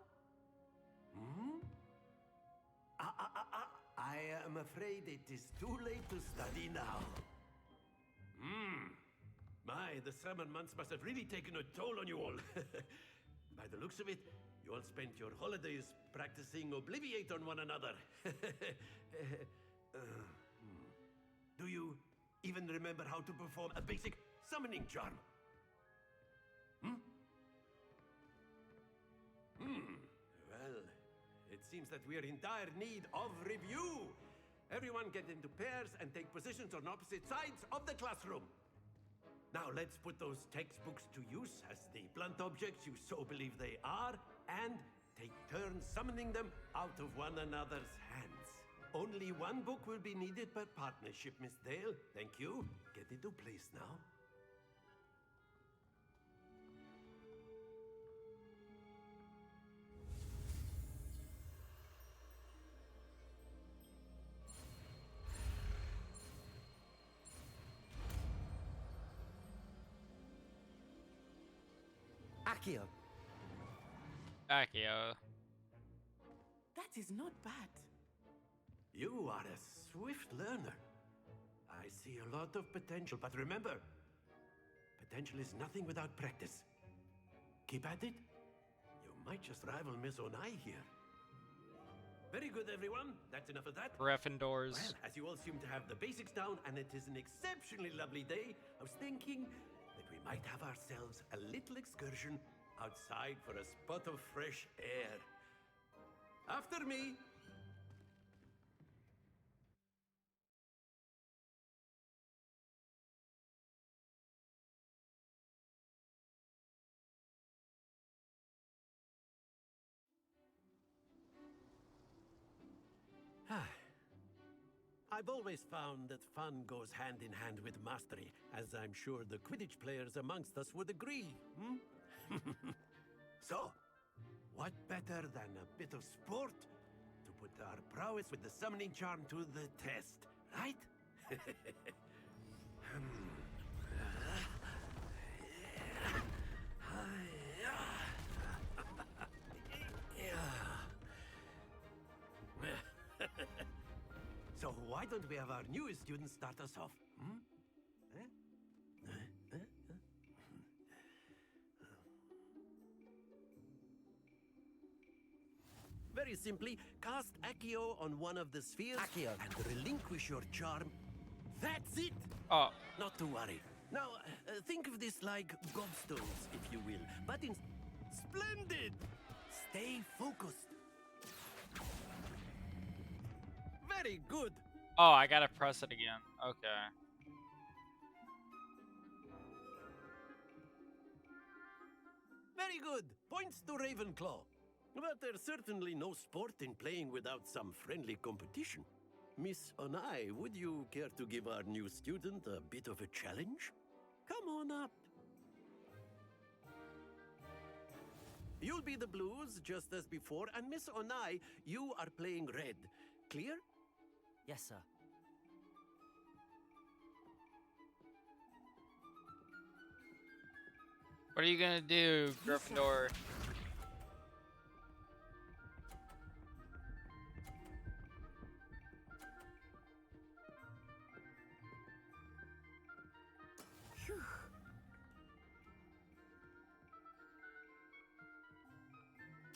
I am afraid it is too late to study now. My, the summer months must have really taken a toll on you all. By the looks of it, you all spent your holidays practicing Obliviate on one another. Do you even remember how to perform a basic summoning charm? Well, it seems that we are in dire need of review. Everyone get into pairs and take positions on opposite sides of the classroom. Now let's put those textbooks to use as the blunt objects you so believe they are, and take turns summoning them out of one another's hands. Only one book will be needed per partnership, Miss Dale. Thank you. Get into place now. Accio. Accio. That is not bad. You are a swift learner. I see a lot of potential, but remember, potential is nothing without practice. Keep at it. You might just rival Miss Onai here. Very good, everyone. That's enough of that. Gryffindors. Well, as you all seem to have the basics down, and it is an exceptionally lovely day, I was thinking that we might have ourselves a little excursion outside for a spot of fresh air. After me. I've always found that fun goes hand in hand with mastery, as I'm sure the Quidditch players amongst us would agree. So, what better than a bit of sport to put our prowess with the summoning charm to the test, right? So why don't we have our newest student start us off? Very simply, cast Accio on one of the spheres Accio. and relinquish your charm That's it! Oh. Not to worry. Now, think of this like gobstones, if you will. But in... Splendid! Stay focused. Very good. Oh, I gotta press it again. Okay. Very good. Points to Ravenclaw. But there's certainly no sport in playing without some friendly competition. Miss Onai, would you care to give our new student a bit of a challenge? Come on up. You'll be the blues, just as before, and Miss Onai, you are playing red. Clear? Yes, sir. What are you gonna do, Gryffindor? Phew.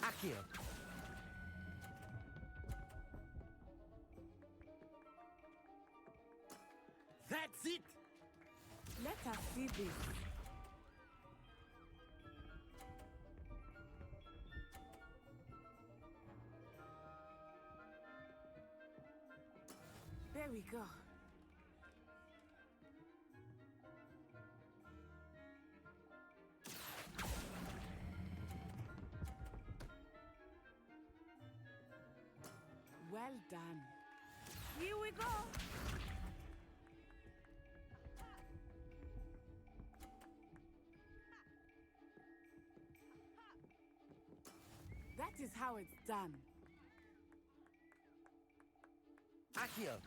Accio. That's it! Let us see this. There we go. Well done. Here we go. That is how it's done. Accio.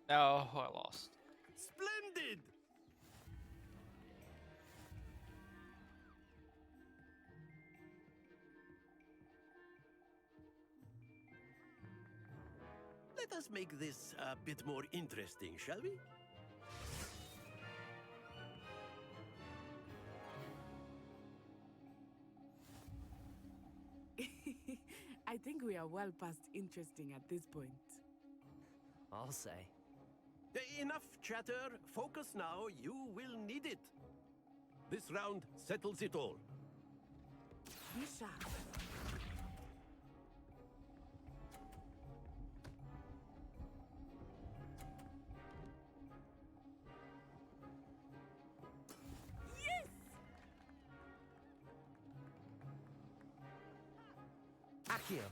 No, I lost. Splendid! Let us make this a bit more interesting, shall we? I think we are well past interesting at this point. I'll say. Enough chatter. Focus now. You will need it. This round settles it all. Be sharp. Yes! Accio.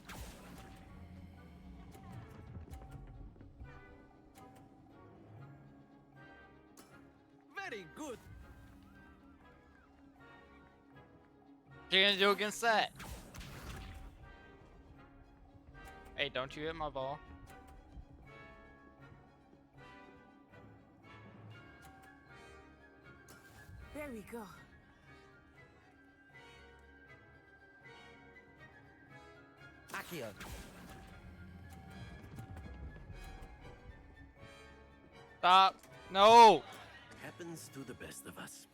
Very good. What you gonna do against that? Hey, don't you hit my ball. There we go. Accio. Stop. No. Happens to the best of us.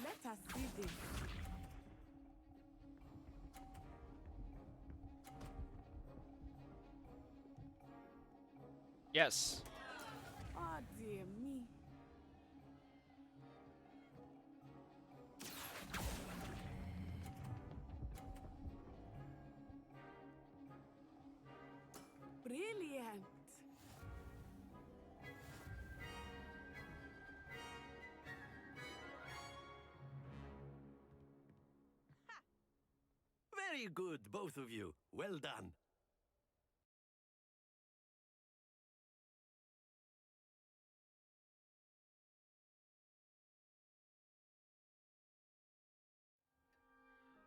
Let us see this. Yes. Oh dear me. Brilliant. Very good, both of you. Well done.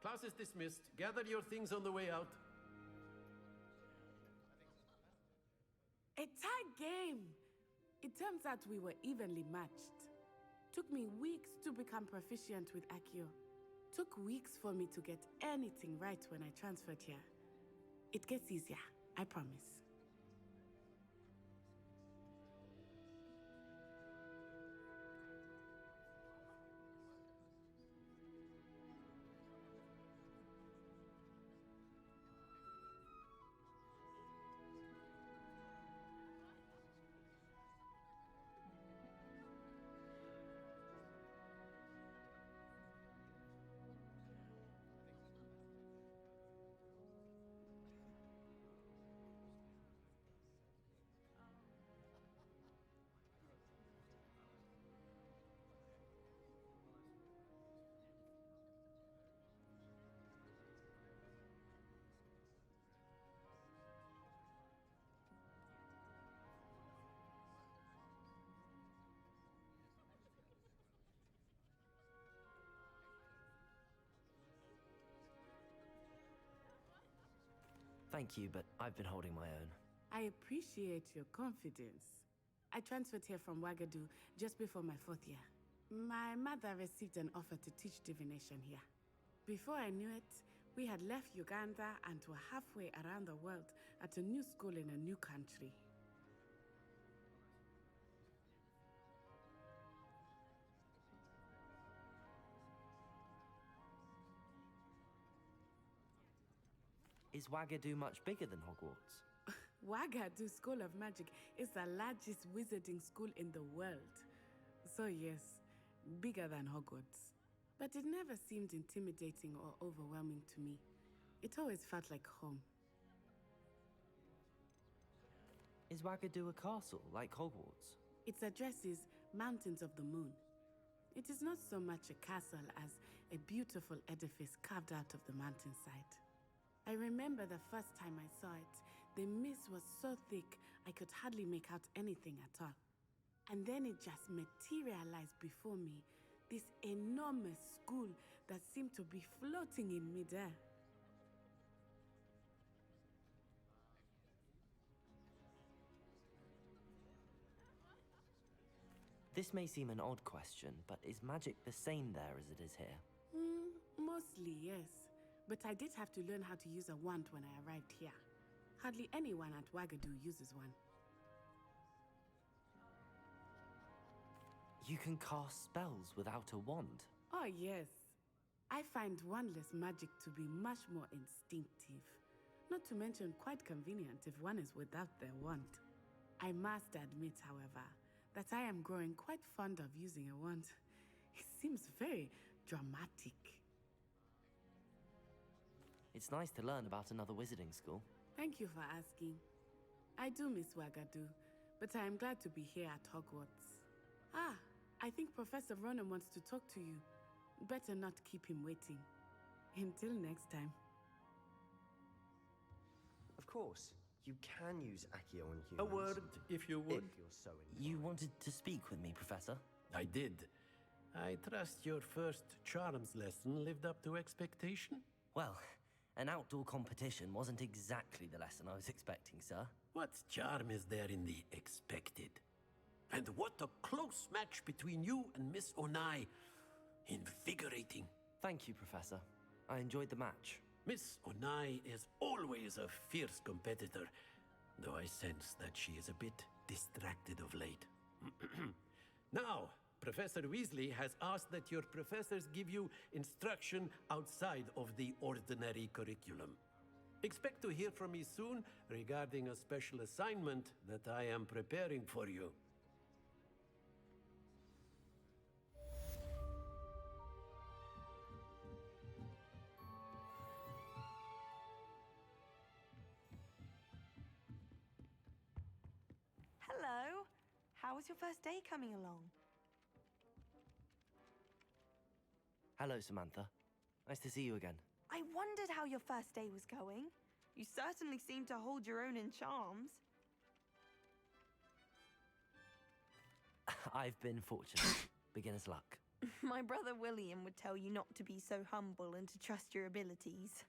Class is dismissed. Gather your things on the way out. A tight game. It turns out we were evenly matched. Took me weeks to become proficient with Accio. Took weeks for me to get anything right when I transferred here. It gets easier, I promise. Thank you, but I've been holding my own. I appreciate your confidence. I transferred here from Wagadu just before my 4th year. My mother received an offer to teach divination here. Before I knew it, we had left Uganda and were halfway around the world at a new school in a new country. Is Wagadu much bigger than Hogwarts? Wagadu School of Magic is the largest wizarding school in the world. So yes, bigger than Hogwarts. But it never seemed intimidating or overwhelming to me. It always felt like home. Is Wagadu a castle like Hogwarts? Its address is Mountains of the Moon. It is not so much a castle as a beautiful edifice carved out of the mountainside. I remember the first time I saw it, the mist was so thick I could hardly make out anything at all. And then it just materialized before me, this enormous school that seemed to be floating in midair. This may seem an odd question, but is magic the same there as it is here? Mostly, yes. But I did have to learn how to use a wand when I arrived here. Hardly anyone at Wagadu uses one. You can cast spells without a wand? Oh, yes. I find wandless magic to be much more instinctive. Not to mention quite convenient if one is without their wand. I must admit, however, that I am growing quite fond of using a wand. It seems very dramatic. It's nice to learn about another wizarding school. Thank you for asking. I do miss Wagadu, but I am glad to be here at Hogwarts. Ah, I think Professor Ronan wants to talk to you. Better not keep him waiting. Until next time. Of course, you can use Accio on humans. A word, if you would. If you're so inclined. You wanted to speak with me, Professor? I did. I trust your first charms lesson lived up to expectation? Well, an outdoor competition wasn't exactly the lesson I was expecting, sir. What charm is there in the expected? And what a close match between you and Miss Onai. Invigorating. Thank you, Professor. I enjoyed the match. Miss Onai is always a fierce competitor, though I sense that she is a bit distracted of late. Now, Professor Weasley has asked that your professors give you instruction outside of the ordinary curriculum. Expect to hear from me soon regarding a special assignment that I am preparing for you. Hello. How was your first day coming along? Hello, Samantha. Nice to see you again. I wondered how your first day was going. You certainly seem to hold your own in charms. I've been fortunate. Beginner's luck. My brother William would tell you not to be so humble and to trust your abilities.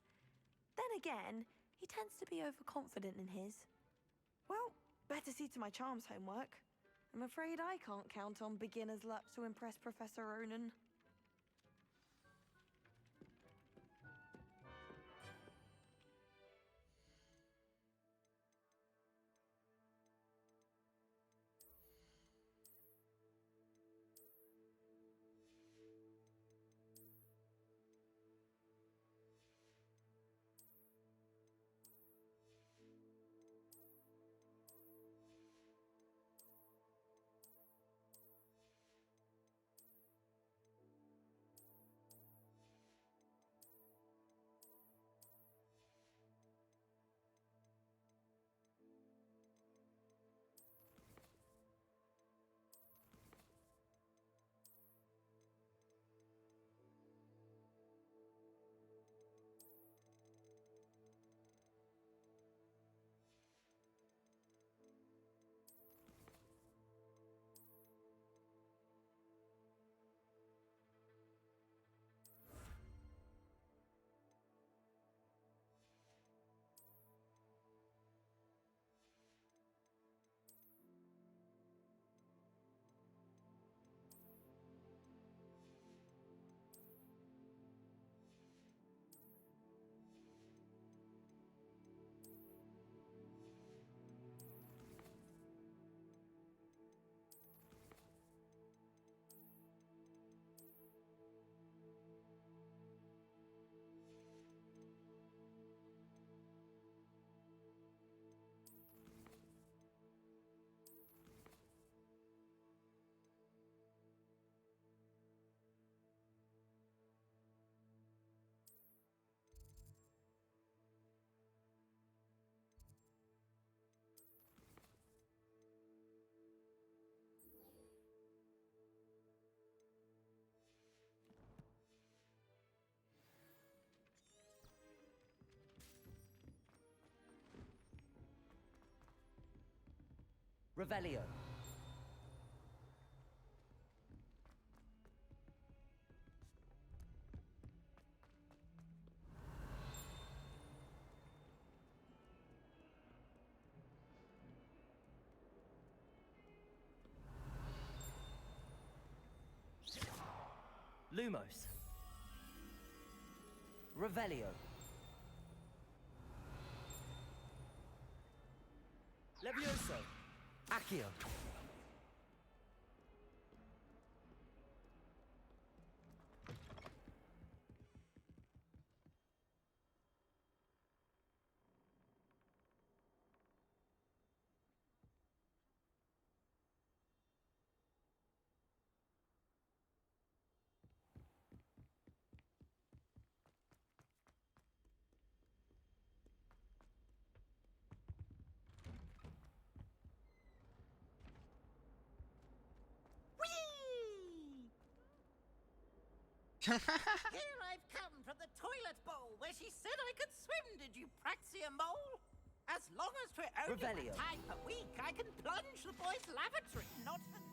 Then again, he tends to be overconfident in his. Well, better see to my charms homework. I'm afraid I can't count on beginner's luck to impress Professor Ronan. Revelio. Lumos. Revelio. Levioso. Accio. Here I've come from the toilet bowl where she said I could swim, did you praxia mole? As long as we're only Revelio. one time per week, I can plunge the boys' lavatory, not the...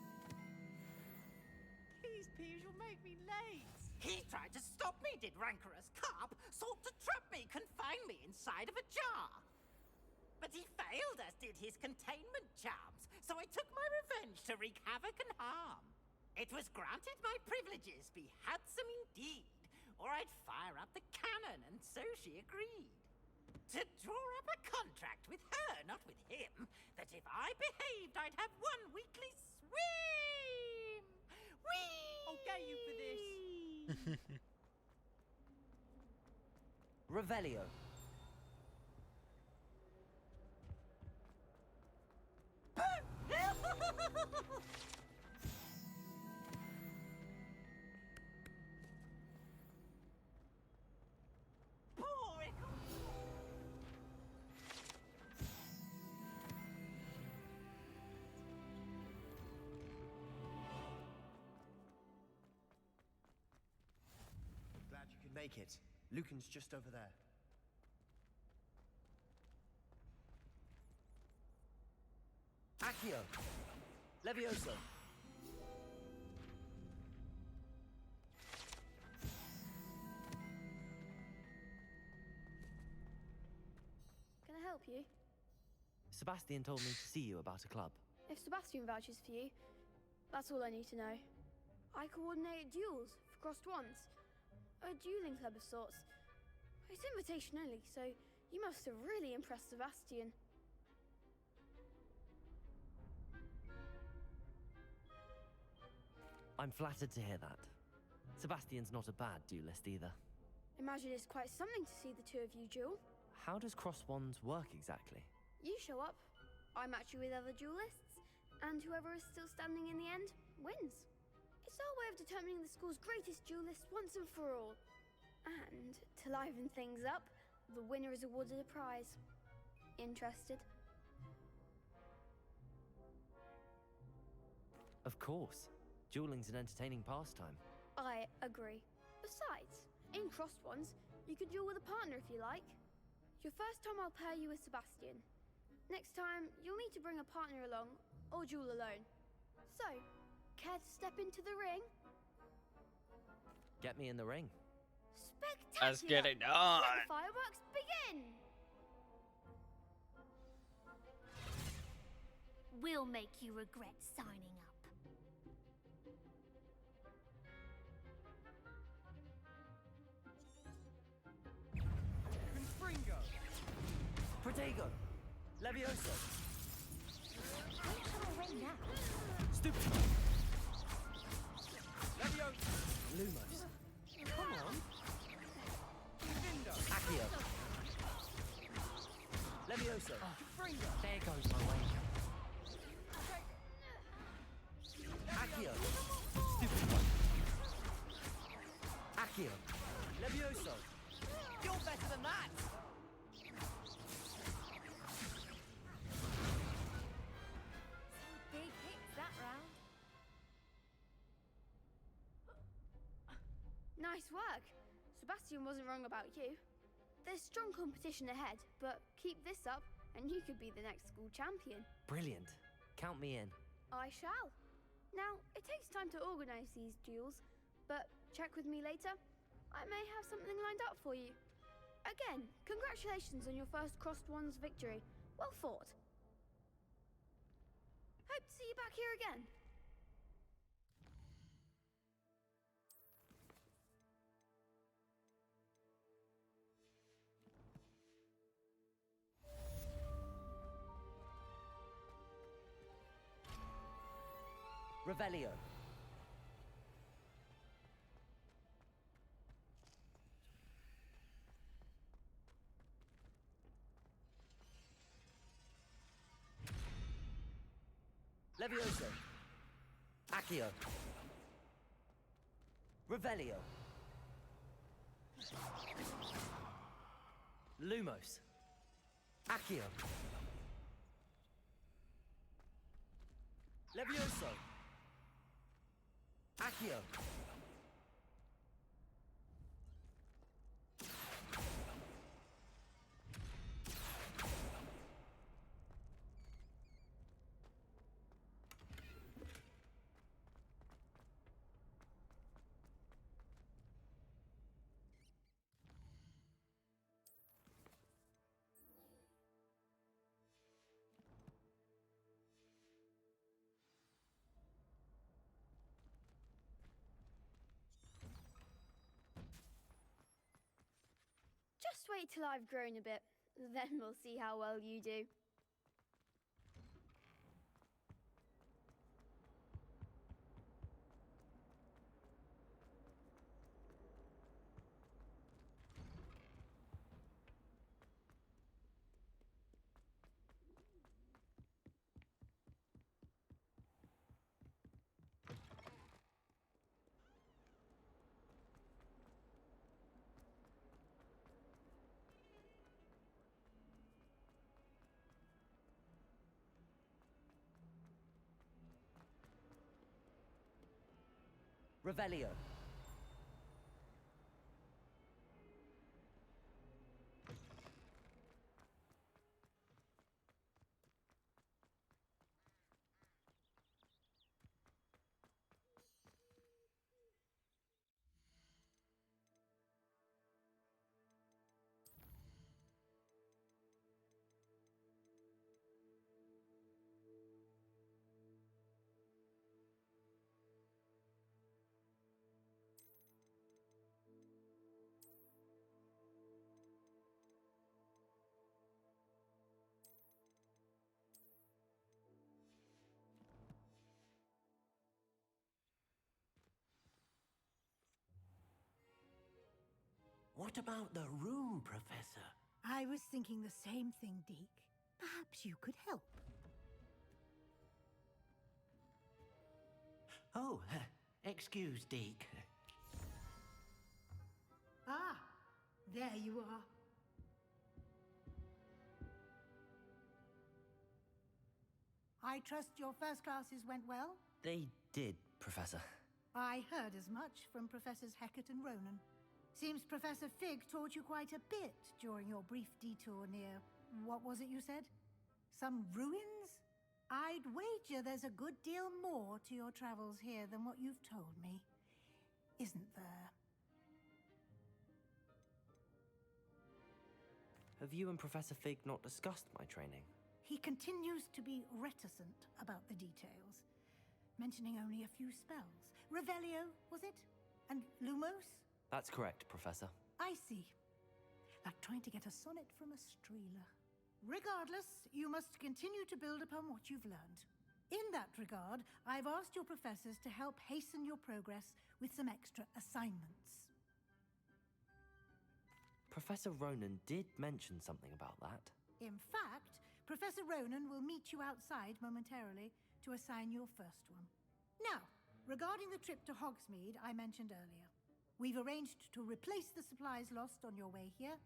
Please, Peeves, you'll make me late. He tried to stop me, did rancorous carp, sought to trap me, confine me inside of a jar. But he failed, as did his containment charms, so I took my revenge to wreak havoc and harm. It was granted my privileges be handsome indeed, or I'd fire up the cannon, and so she agreed. To draw up a contract with her, not with him, that if I behaved, I'd have one weekly swim! Whee! I'll get you for this. Revelio. Glad you could make it. Lucan's just over there. Accio. Levioso. Can I help you? Sebastian told me to see you about a club. If Sebastian vouches for you, that's all I need to know. I coordinate duels for crossed wands. A dueling club of sorts. It's invitation only, so you must have really impressed Sebastian. I'm flattered to hear that. Sebastian's not a bad duelist either. Imagine it's quite something to see the two of you duel. How does cross wands work exactly? You show up, I match you with other duelists, and whoever is still standing in the end wins. It's our way of determining the school's greatest duelist once and for all. And to liven things up, the winner is awarded a prize. Interested? Of course. Dueling's an entertaining pastime. I agree. Besides, in crossed ones, you can duel with a partner if you like. Your first time I'll pair you with Sebastian. Next time, you'll need to bring a partner along, or duel alone. So, care to step into the ring? Get me in the ring. Spectacular! Let's get it done. Let the fireworks begin! We'll make you regret signing up. Confringo. Protego. Levioso. Don't come away now. Stupid. Levioso. Lumos. Come on. Accio. Levioso. There goes my way. Accio. Stupid one. Accio. Levioso. You're better than that! Big hits that round. Nice work. Sebastian wasn't wrong about you. There's strong competition ahead, but keep this up and you could be the next school champion. Brilliant. Count me in. I shall. Now, it takes time to organize these duels, but check with me later. I may have something lined up for you. Again, congratulations on your first Crossed Wands victory. Well fought. Hope to see you back here again. Revelio. Levioso. Accio. Revelio. Lumos. Accio. Levioso. Accio. Just wait till I've grown a bit, then we'll see how well you do. Revelio. What about the room, Professor? I was thinking the same thing, Deke. Perhaps you could help. Oh, excuse, Deke. Ah, there you are. I trust your first classes went well? They did, Professor. I heard as much from Professors Hecat and Ronan. Seems Professor Fig taught you quite a bit during your brief detour near... what was it you said? Some ruins? I'd wager there's a good deal more to your travels here than what you've told me. Isn't there? Have you and Professor Fig not discussed my training? He continues to be reticent about the details, mentioning only a few spells. Revelio, was it? And Lumos? That's correct, Professor. I see. Like trying to get a sonnet from a streeler. Regardless, you must continue to build upon what you've learned. In that regard, I've asked your professors to help hasten your progress with some extra assignments. Professor Ronan did mention something about that. In fact, Professor Ronan will meet you outside momentarily to assign your first one. Now, regarding the trip to Hogsmeade I mentioned earlier, we've arranged to replace the supplies lost on your way here,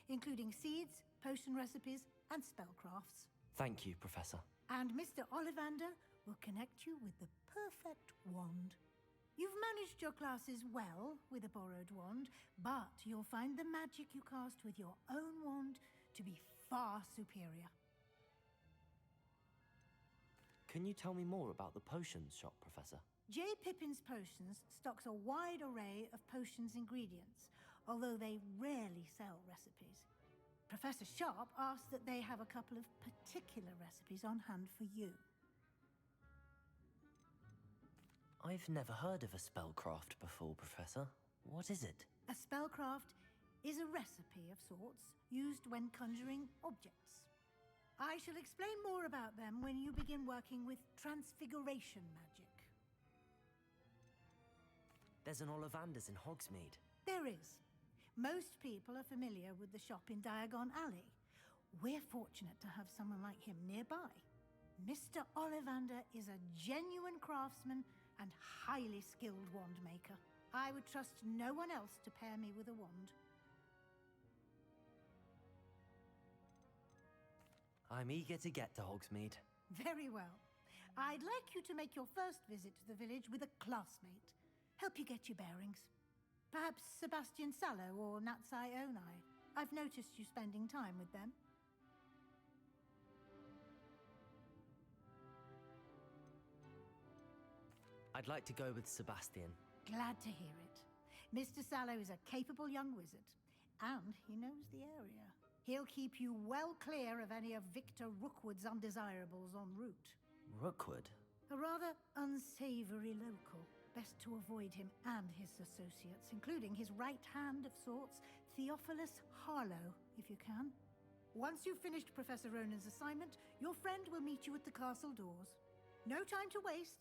including seeds, potion recipes, and spellcrafts. Thank you, Professor. And Mr. Ollivander will connect you with the perfect wand. You've managed your classes well with a borrowed wand, but you'll find the magic you cast with your own wand to be far superior. Can you tell me more about the potions shop, Professor? J. Pippin's Potions stocks a wide array of potions ingredients, although they rarely sell recipes. Professor Sharp asks that they have a couple of particular recipes on hand for you. I've never heard of a spellcraft before, Professor. What is it? A spellcraft is a recipe of sorts used when conjuring objects. I shall explain more about them when you begin working with transfiguration magic. There's an Ollivanders in Hogsmeade. There is. Most people are familiar with the shop in Diagon Alley. We're fortunate to have someone like him nearby. Mr. Ollivander is a genuine craftsman and highly skilled wand maker. I would trust no one else to pair me with a wand. I'm eager to get to Hogsmeade. Very well. I'd like you to make your first visit to the village with a classmate. Help you get your bearings. Perhaps Sebastian Sallow or Natsai Onai. I've noticed you spending time with them. I'd like to go with Sebastian. Glad to hear it. Mr. Sallow is a capable young wizard, and he knows the area. He'll keep you well clear of any of Victor Rookwood's undesirables en route. Rookwood? A rather unsavory local. Best to avoid him and his associates, including his right hand of sorts, Theophilus Harlow, if you can. Once you've finished Professor Ronan's assignment, your friend will meet you at the castle doors. No time to waste.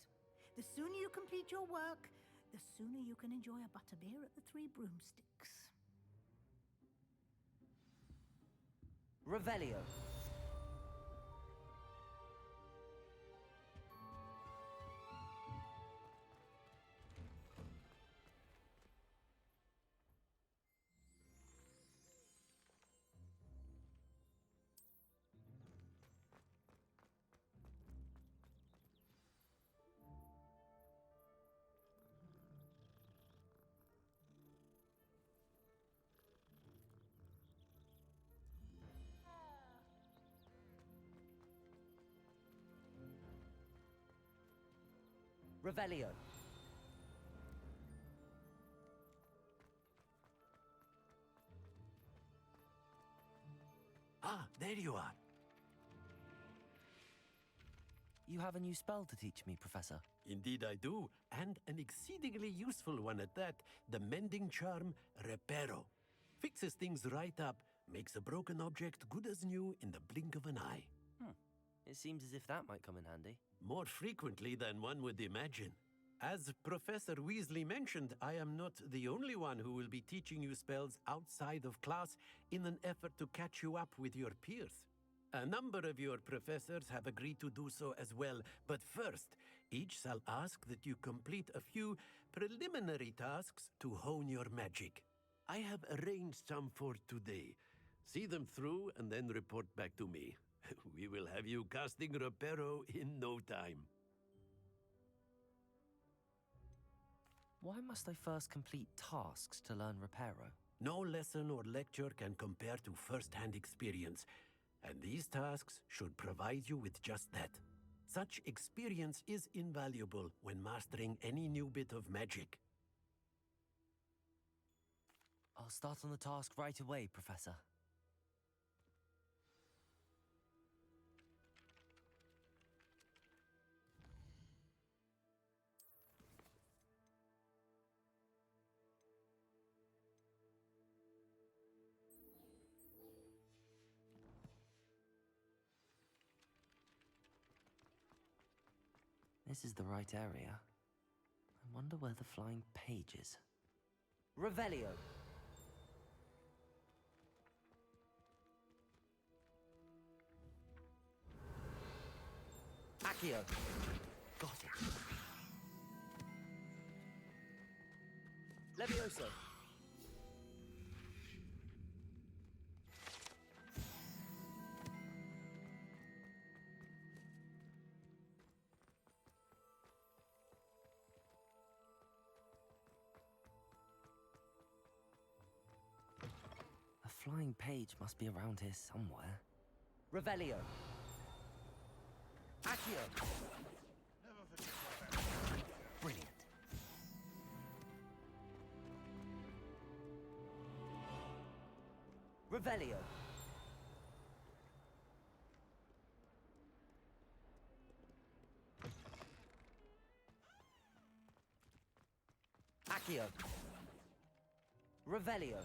The sooner you complete your work, the sooner you can enjoy a butterbeer at the Three Broomsticks. Revelio. Revelio. Ah, there you are. You have a new spell to teach me, Professor. Indeed I do, and an exceedingly useful one at that. The mending charm, Reparo. Fixes things right up, makes a broken object good as new in the blink of an eye. It seems as if that might come in handy. More frequently than one would imagine. As Professor Weasley mentioned, I am not the only one who will be teaching you spells outside of class in an effort to catch you up with your peers. A number of your professors have agreed to do so as well, but first, each shall ask that you complete a few preliminary tasks to hone your magic. I have arranged some for today. See them through and then report back to me. We will have you casting Reparo in no time. Why must I first complete tasks to learn Reparo? No lesson or lecture can compare to first-hand experience, and these tasks should provide you with just that. Such experience is invaluable when mastering any new bit of magic. I'll start on the task right away, Professor. This is the right area. I wonder where the flying page is. Revelio. Accio. Got it. Levioso. A flying page must be around here somewhere. Revelio. Accio! Brilliant. Revelio. Accio. Revelio.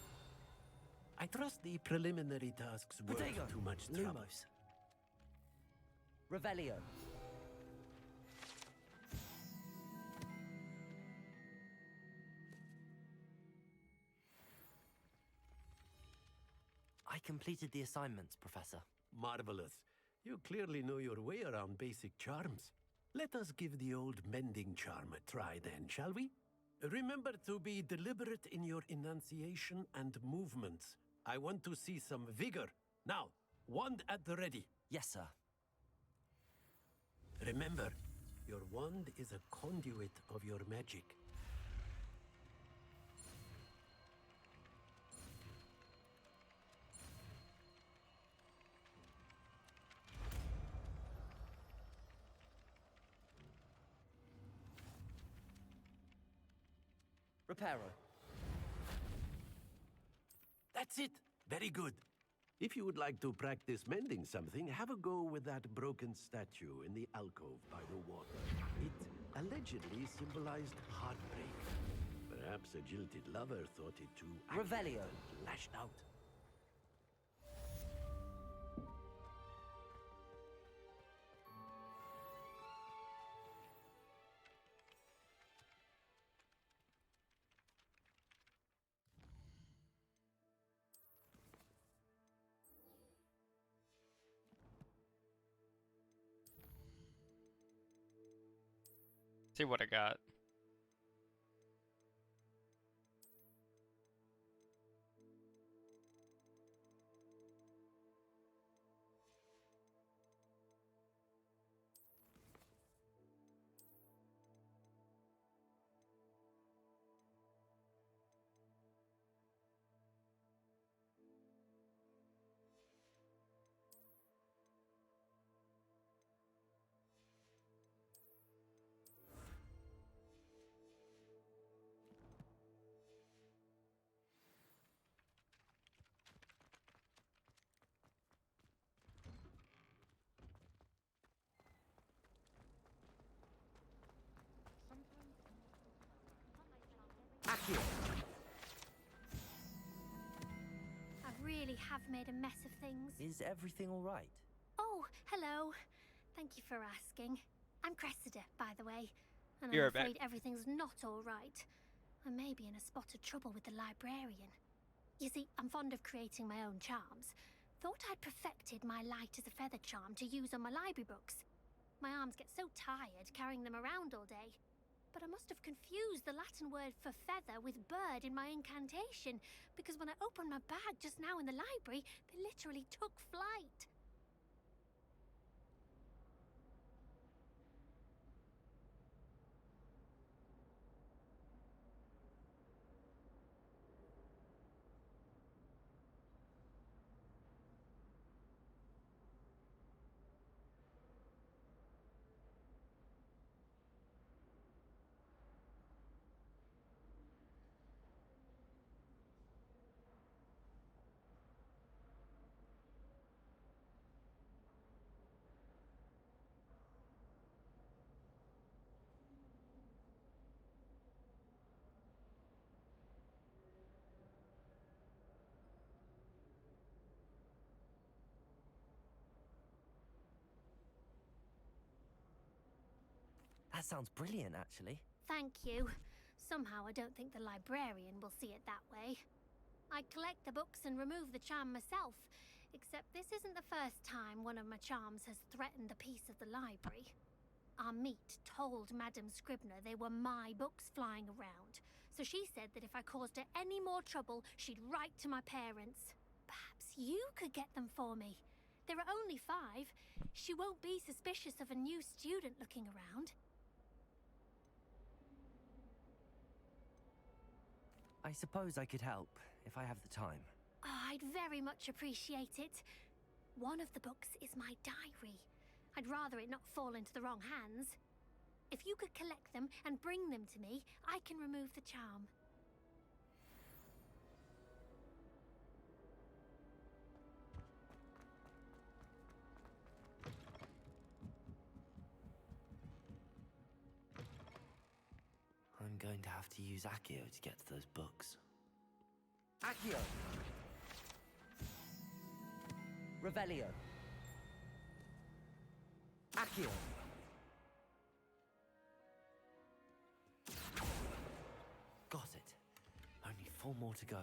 I trust the preliminary tasks weren't Protego. too much trouble. Lumos. Revelio. I completed the assignments, Professor. Marvelous. You clearly know your way around basic charms. Let us give the old mending charm a try then, shall we? Remember to be deliberate in your enunciation and movements. I want to see some vigor. Now, wand at the ready. Yes, sir. Remember, your wand is a conduit of your magic. Reparo. That's it. Very good. If you would like to practice mending something, have a go with that broken statue in the alcove by the water. It allegedly symbolized heartbreak. Perhaps a jilted lover thought it too Revelio. and lashed out. See what I got. Accio. I really have made a mess of things. Is everything all right? Oh, hello. Thank you for asking. I'm Cressida, by the way. And You're I'm back. afraid everything's not all right. I may be in a spot of trouble with the librarian. You see, I'm fond of creating my own charms. Thought I'd perfected my light as a feather charm to use on my library books. My arms get so tired carrying them around all day. But I must have confused the Latin word for feather with bird in my incantation, because when I opened my bag just now in the library, they literally took flight. That sounds brilliant, actually. Thank you. Somehow I don't think the librarian will see it that way. I collect the books and remove the charm myself, except this isn't the first time one of my charms has threatened the peace of the library. Our meet told Madame Scribner they were my books flying around, so she said that if I caused her any more trouble, she'd write to my parents. Perhaps you could get them for me. There are only 5. She won't be suspicious of a new student looking around. I suppose I could help, if I have the time. Oh, I'd very much appreciate it. One of the books is my diary. I'd rather it not fall into the wrong hands. If you could collect them and bring them to me, I can remove the charm. I'm going to have to use Accio to get to those books. Accio! Revelio! Accio! Got it. Only 4 more to go.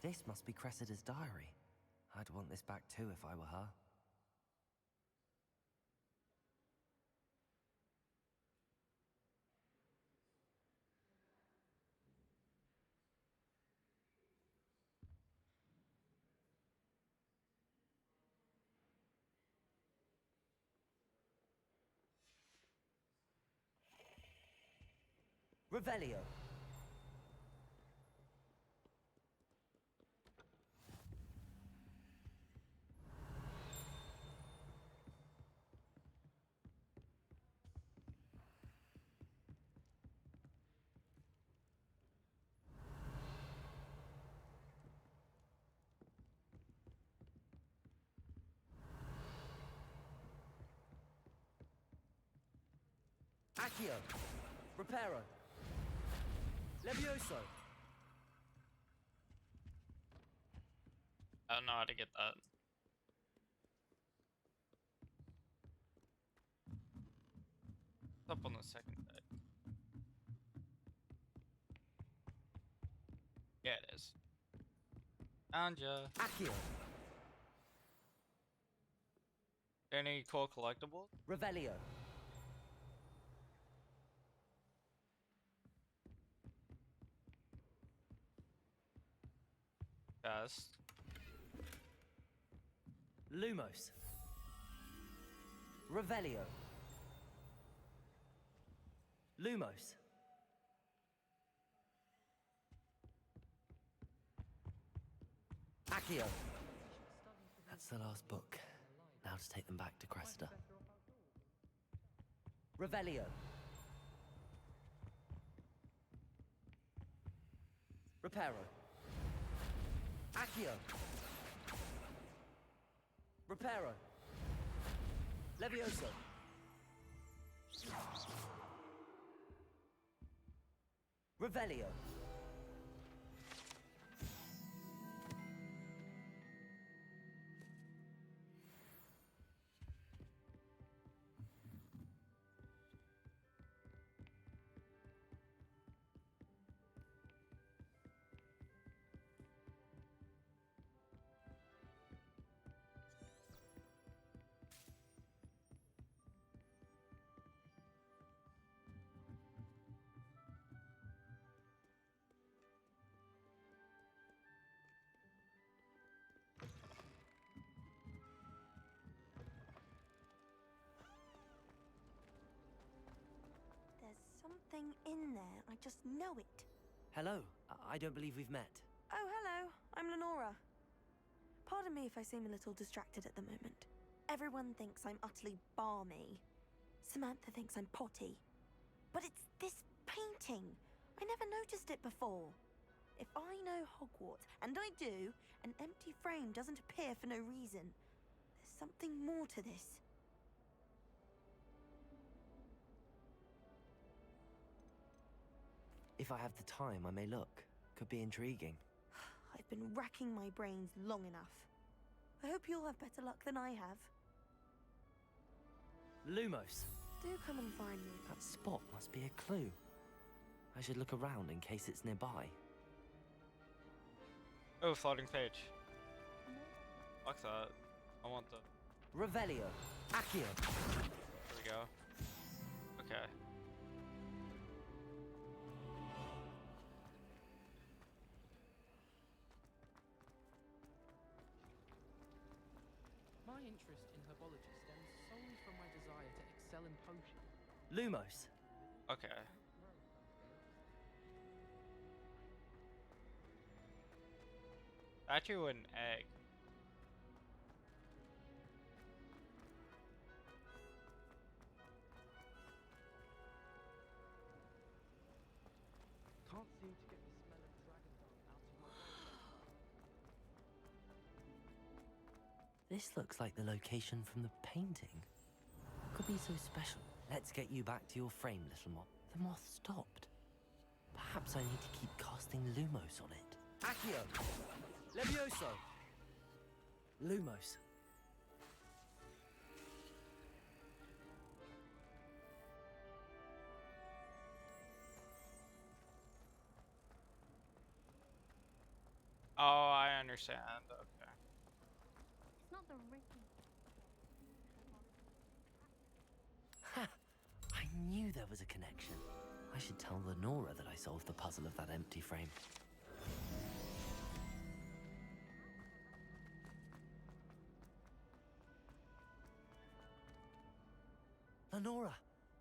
This must be Cressida's diary. I'd want this back too if I were her. Revelio. Accio. Reparo. Levioso. I don't know how to get that. It's up on the second side. Yeah, it is. Found ya. Accio. Any cool collectibles? Revelio. Yes. Lumos. Revelio. Lumos. Accio. That's the last book. Now to take them back to Cressida. Revelio. Reparo. Accio. Reparo. Levioso. Revelio. There's something in there. I just know it. Hello. I don't believe we've met. Oh, hello. I'm Lenora. Pardon me if I seem a little distracted at the moment. Everyone thinks I'm utterly balmy. Samantha thinks I'm potty. But it's this painting. I never noticed it before. If I know Hogwarts, and I do, an empty frame doesn't appear for no reason. There's something more to this. If I have the time, I may look. Could be intriguing. I've been racking my brains long enough. I hope you'll have better luck than I have. Lumos. Do come and find me. That spot must be a clue. I should look around in case it's nearby. Oh, floating page. Fuck that. I want the... Revelio. Accio. There we go. Okay. My interest in herbology stems solely from my desire to excel in potions. Lumos. Okay. Statue and egg. Can't seem to get the smell of dragon dung out of my nose. This looks like the location from the painting. Could be so special. Let's get you back to your frame, little moth. The moth stopped. Perhaps I need to keep casting Lumos on it. Accio! Levioso! Lumos. Oh, I understand. Okay. It's not the written. Ha! I knew there was a connection. I should tell Lenora that I solved the puzzle of that empty frame. Lenora,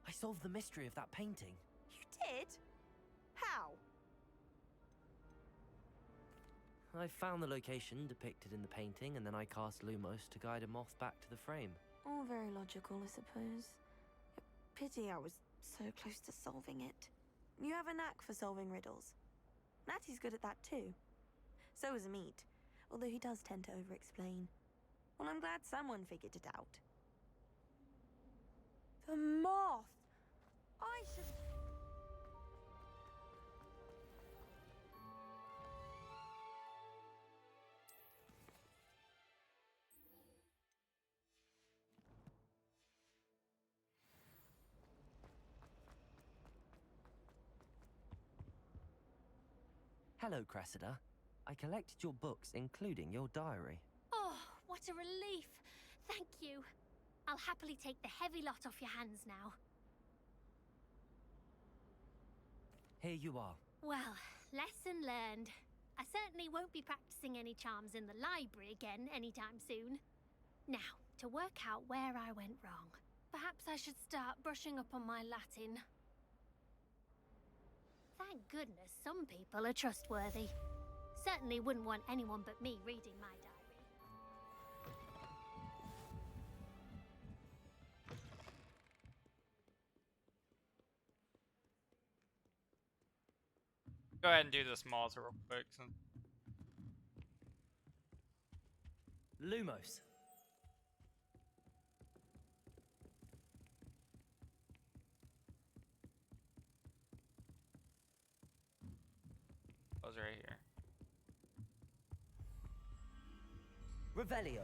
I solved the mystery of that painting. You did? How? I found the location depicted in the painting, and then I cast Lumos to guide a moth back to the frame. All very logical, I suppose. Pity I was so close to solving it. You have a knack for solving riddles. Natty's good at that too. So is Amit, although he does tend to over-explain. Well, I'm glad someone figured it out. The moth! I should... Hello, Cressida. I collected your books, including your diary. Oh, what a relief. Thank you. I'll happily take the heavy lot off your hands now. Here you are. Well, lesson learned. I certainly won't be practicing any charms in the library again anytime soon. Now, to work out where I went wrong. Perhaps I should start brushing up on my Latin. Thank goodness some people are trustworthy. Certainly wouldn't want anyone but me reading my diary. Go ahead and do this Malta real quick. Lumos. I was right here. Revelio.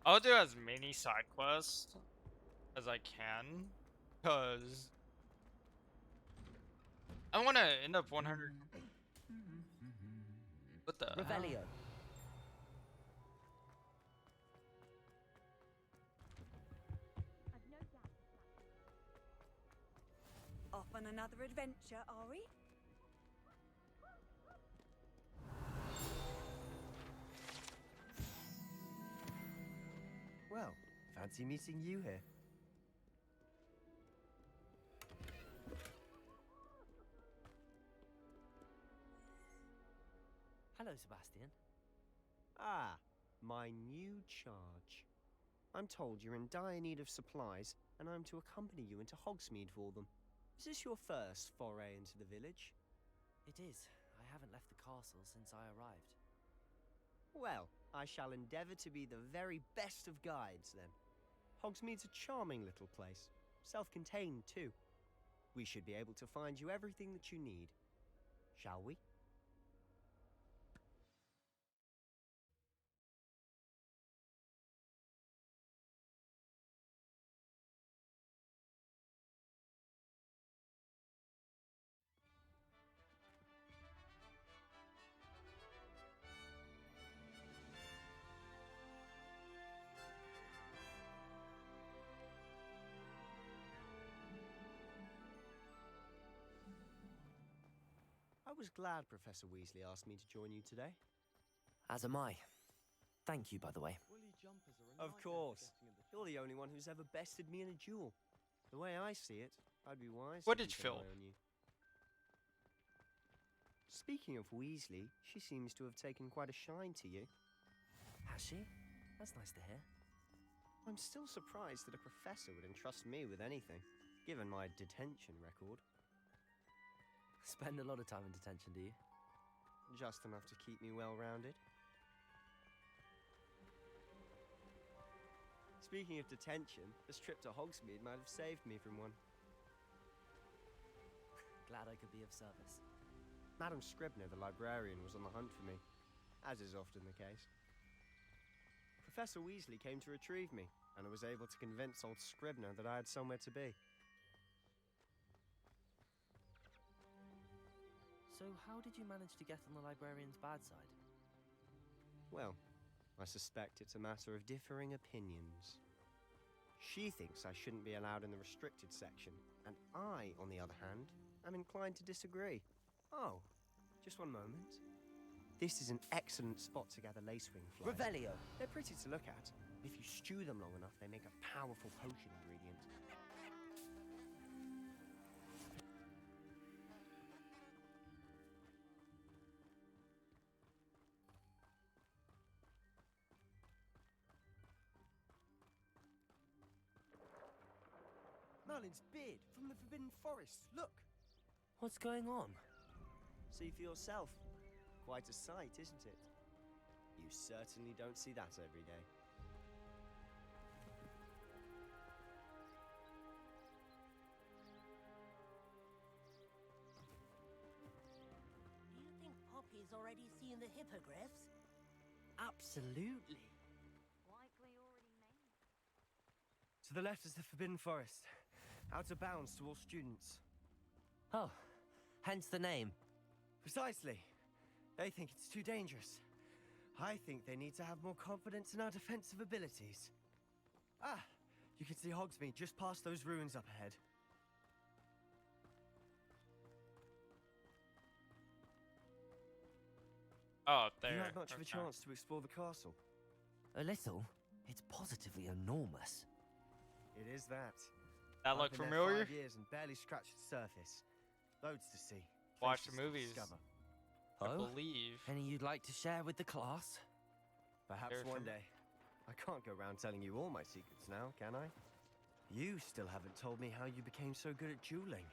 I'll do as many side quests as I can, cause I want to end up 100. What the hell? Revelio. Off on another adventure, are we? Well, fancy meeting you here. Hello, Sebastian. Ah, my new charge. I'm told you're in dire need of supplies, and I'm to accompany you into Hogsmeade for them. Is this your first foray into the village? It is. I haven't left the castle since I arrived. Well, I shall endeavour to be the very best of guides, then. Hogsmeade's a charming little place. Self-contained, too. We should be able to find you everything that you need. Shall we? I was glad Professor Weasley asked me to join you today. As am I. Thank you, by the way. Of course. You're the only one who's ever bested me in a duel. The way I see it, I'd be wise What to did keep an Phil? eye on you. Speaking of Weasley, she seems to have taken quite a shine to you. Has she? That's nice to hear. I'm still surprised that a professor would entrust me with anything, given my detention record. Spend a lot of time in detention, do you? Just enough to keep me well-rounded. Speaking of detention, this trip to Hogsmeade might have saved me from one. Glad I could be of service. Madam Scribner, the librarian, was on the hunt for me, as is often the case. Professor Weasley came to retrieve me, and I was able to convince old Scribner that I had somewhere to be. So how did you manage to get on the librarian's bad side? Well, I suspect it's a matter of differing opinions. She thinks I shouldn't be allowed in the restricted section, and I, on the other hand, am inclined to disagree. Oh, just one moment. This is an excellent spot to gather lacewing flies. Revelio. They're pretty to look at. If you stew them long enough, they make a powerful potion ingredient. Merlin's beard from the Forbidden Forest. Look! What's going on? See for yourself. Quite a sight, isn't it? You certainly don't see that every day. Do you think Poppy's already seen the hippogriffs? Absolutely. Likely already made. To the left is the Forbidden Forest. Out of bounds to all students. Oh, hence the name. Precisely. They think it's too dangerous. I think they need to have more confidence in our defensive abilities. Ah, you can see Hogsmeade just past those ruins up ahead. Oh, up Have you there. had much of a Okay. chance to explore the castle? A little. It's positively enormous. It is that. That I've look been there familiar? 5 years and barely scratched the surface. Loads to see. Watch the places to movies. discover. I Oh? believe. Any you'd like to share with the class? Perhaps They're one from- day. I can't go around telling you all my secrets now, can I? You still haven't told me how you became so good at dueling.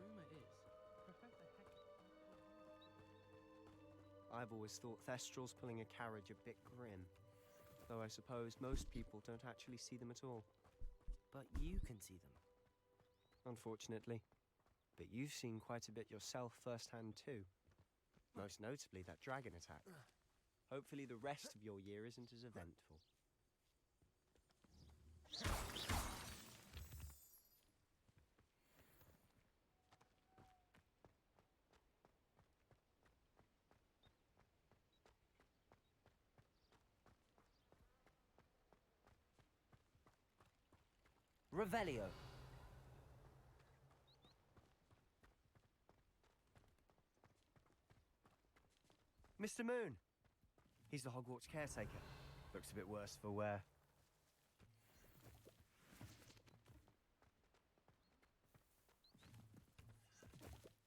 Rumor is, Professor Heck. I've always thought Thestrals pulling a carriage a bit grim. Though I suppose most people don't actually see them at all. But you can see them. Unfortunately. But you've seen quite a bit yourself firsthand too. Most notably that dragon attack. Hopefully the rest of your year isn't as eventful. Revelio. Mr. Moon! He's the Hogwarts caretaker. Looks a bit worse for wear.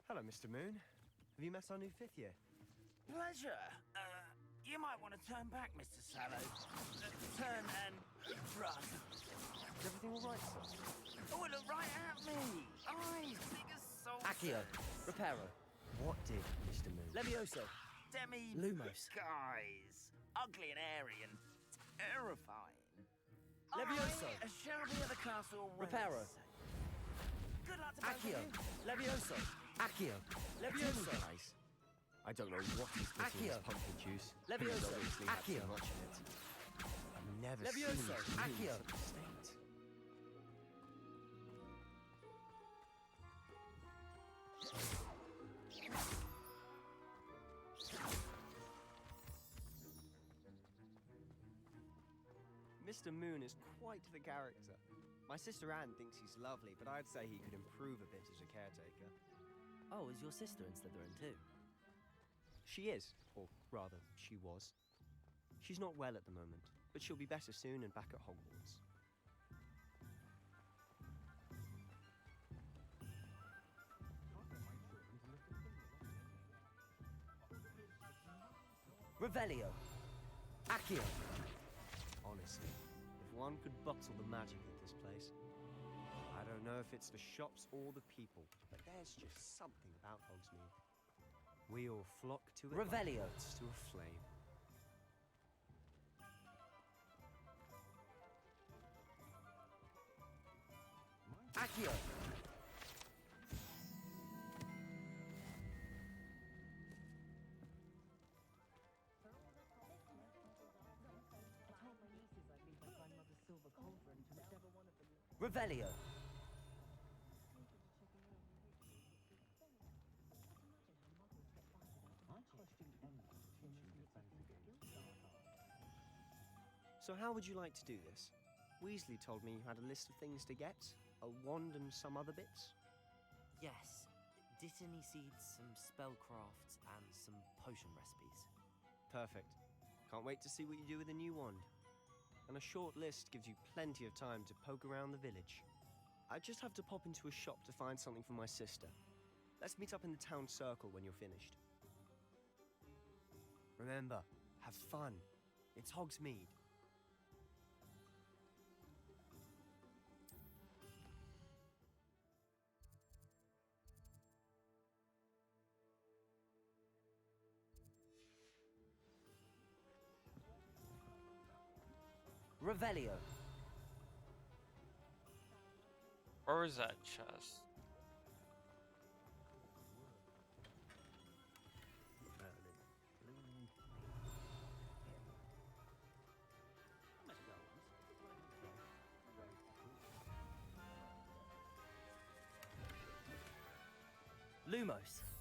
Hello, Mr. Moon. Have you met our new 5th year? Pleasure. You might want to turn back, Mr. Sallow. Turn and run. Is everything all right, sir? Oh, look right at me. Eyes big as saucers. Accio. Reparo. What did, Mr. Moon? Levioso. Demi... Lumos. Guys. Ugly and airy and terrifying. Levioso. I shall be at the castle when Reparo. it's safe. Good luck to both of Accio. you. Levioso. Accio. Levioso. Guys, I don't know what he's putting in his Accio. pumpkin juice. Levioso. He's obviously had too Accio. much of it. I've never Levioso. seen Mr. Moon in Accio. such a state. Mr. Moon is quite the character. My sister Anne thinks he's lovely, but I'd say he could improve a bit as a caretaker. Oh, is your sister in Slytherin too? She is, or rather, she was. She's not well at the moment, but she'll be better soon and back at Hogwarts. Revelio. Accio. Honestly, if one could bottle the magic of this place. I don't know if it's the shops or the people, but there's just something about Hogsmeade. We all flock to it Revelio. like birds to a flame. Accio. Revelio. So how would you like to do this? Weasley told me you had a list of things to get. A wand and some other bits. Yes. Dittany seeds, some spellcrafts, and some potion recipes. Perfect. Can't wait to see what you do with the new wand. And a short list gives you plenty of time to poke around the village. I just have to pop into a shop to find something for my sister. Let's meet up in the town circle when you're finished. Remember, have fun. It's Hogsmeade. Revelio. Or is that chest? Lumos.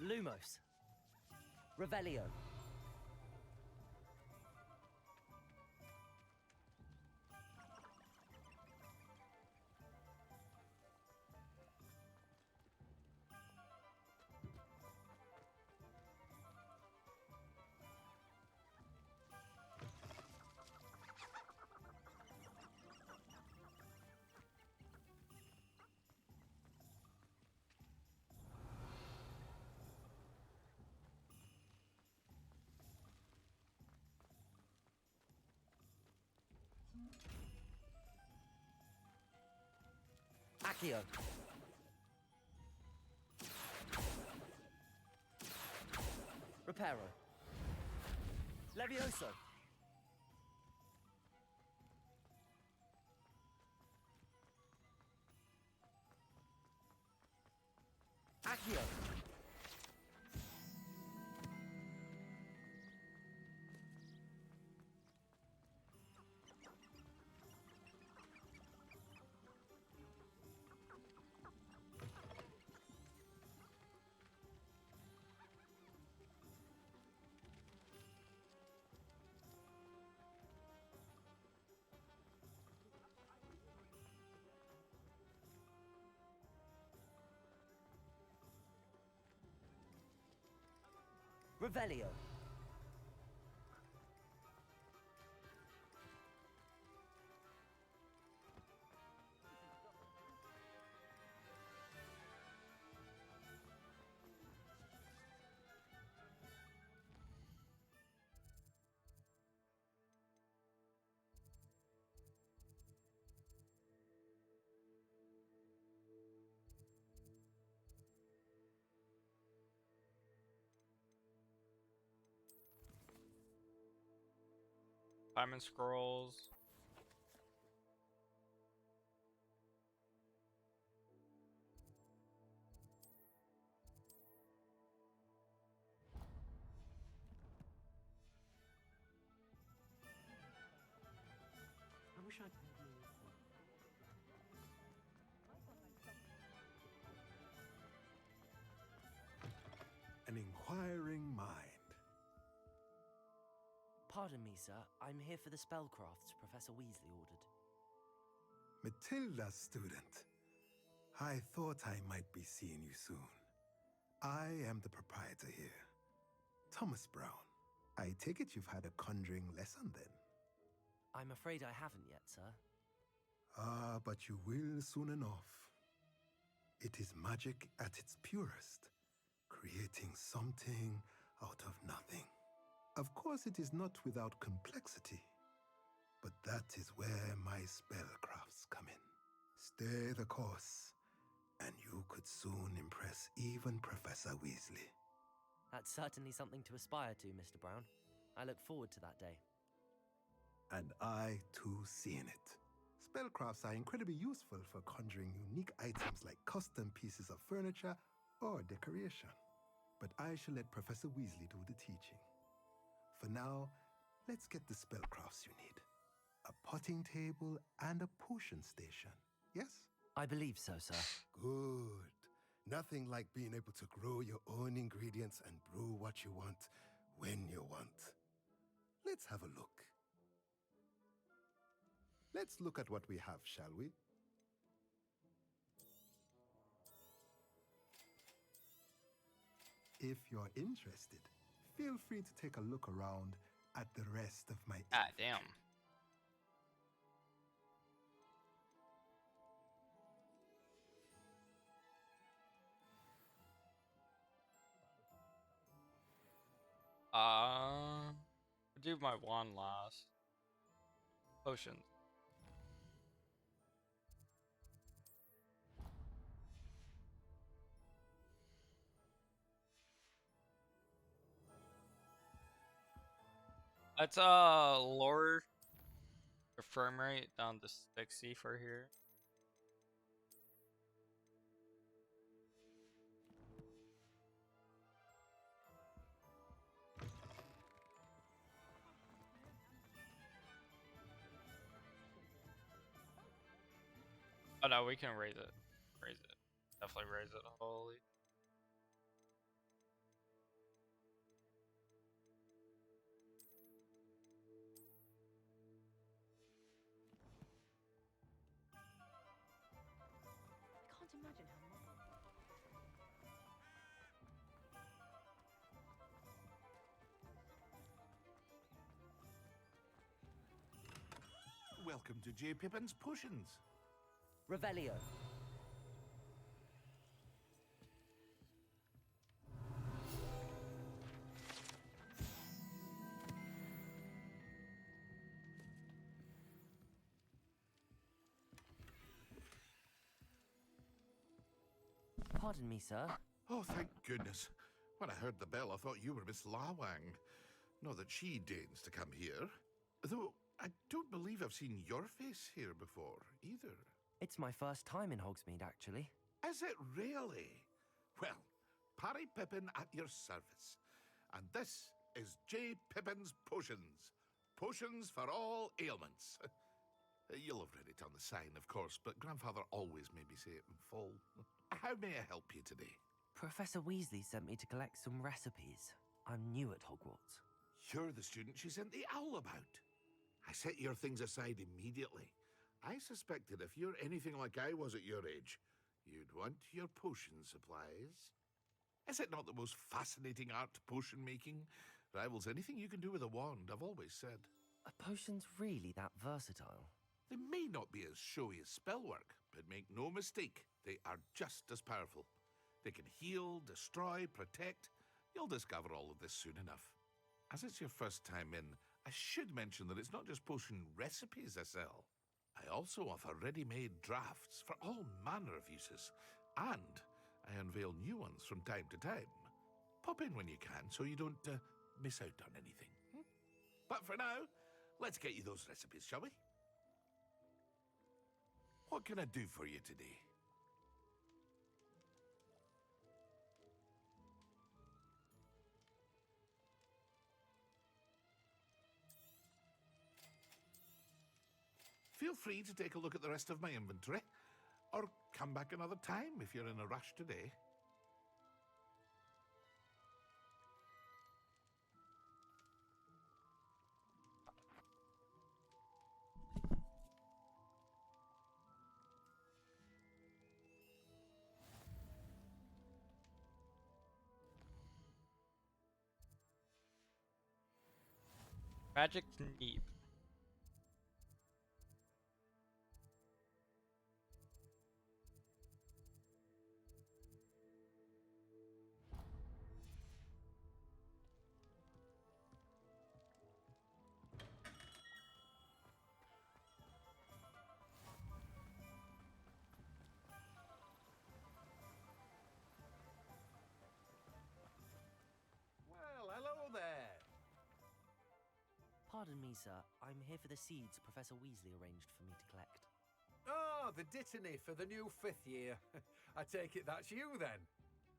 Lumos. Revelio. Accio. Reparo. Levioso. Accio. Revelio. Diamond scrolls. I wish I'd. An inquiring mind. Pardon me, sir. I'm here for the spellcrafts Professor Weasley ordered. Matilda, student. I thought I might be seeing you soon. I am the proprietor here, Thomas Brown. I take it you've had a conjuring lesson then? I'm afraid I haven't yet, sir. Ah, but you will soon enough. It is magic at its purest, creating something out of nothing. Of course, it is not without complexity, but that is where my spellcrafts come in. Stay the course, and you could soon impress even Professor Weasley. That's certainly something to aspire to, Mr. Brown. I look forward to that day. And I, too, see in it. Spellcrafts are incredibly useful for conjuring unique items like custom pieces of furniture or decoration. But I shall let Professor Weasley do the teaching. For now, let's get the spellcrafts you need. A potting table and a potion station, yes? I believe so, sir. Good. Nothing like being able to grow your own ingredients and brew what you want when you want. Let's have a look. Let's look at what we have, shall we? If you're interested, feel free to take a look around at the rest of my Ah, damn. I'll do my wand last. Potions. Let's lower the frame rate down to 60 for here. Oh no, we can raise it. Raise it. Definitely raise it. Holy. I can't imagine how much. Welcome to J. Pippin's Potions. Revelio. Pardon me, sir. Oh, thank goodness. When I heard the bell, I thought you were Miss Lawang. Not that she deigns to come here. Though, I don't believe I've seen your face here before, either. It's my first time in Hogsmeade, actually. Is it really? Well, Parry Pippin at your service. And this is J. Pippin's Potions. Potions for all ailments. You'll have read it on the sign, of course, but Grandfather always made me say it in full. How may I help you today? Professor Weasley sent me to collect some recipes. I'm new at Hogwarts. You're the student she sent the owl about. I set your things aside immediately. I suspected if you're anything like I was at your age, you'd want your potion supplies. Is it not the most fascinating art, potion making? Rivals anything you can do with a wand, I've always said. Are potions really that versatile? They may not be as showy as spellwork, but make no mistake, they are just as powerful. They can heal, destroy, protect. You'll discover all of this soon enough. As it's your first time in, I should mention that it's not just potion recipes I sell. I also offer ready-made drafts for all manner of uses, and I unveil new ones from time to time. Pop in when you can so you don't miss out on anything. But for now, let's get you those recipes, shall we? What can I do for you today? Feel free to take a look at the rest of my inventory, or come back another time if you're in a rush today. Magic Neep. Well, hello there. Pardon me, sir. I'm here for the seeds Professor Weasley arranged for me to collect. Oh, the Dittany for the new 5th year. I take it that's you then.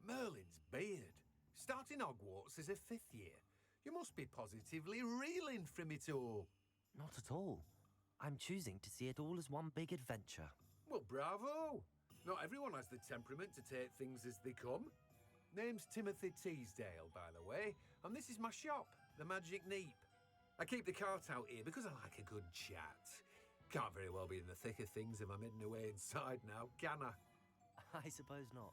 Merlin's beard. Starting Hogwarts as a 5th year. You must be positively reeling from it all. Not at all. I'm choosing to see it all as one big adventure. Well, bravo. Not everyone has the temperament to take things as they come. Name's Timothy Teasdale, by the way, and this is my shop, the Magic Neep. I keep the cart out here because I like a good chat. Can't very well be in the thick of things if I'm hidden away inside now, can I? I suppose not.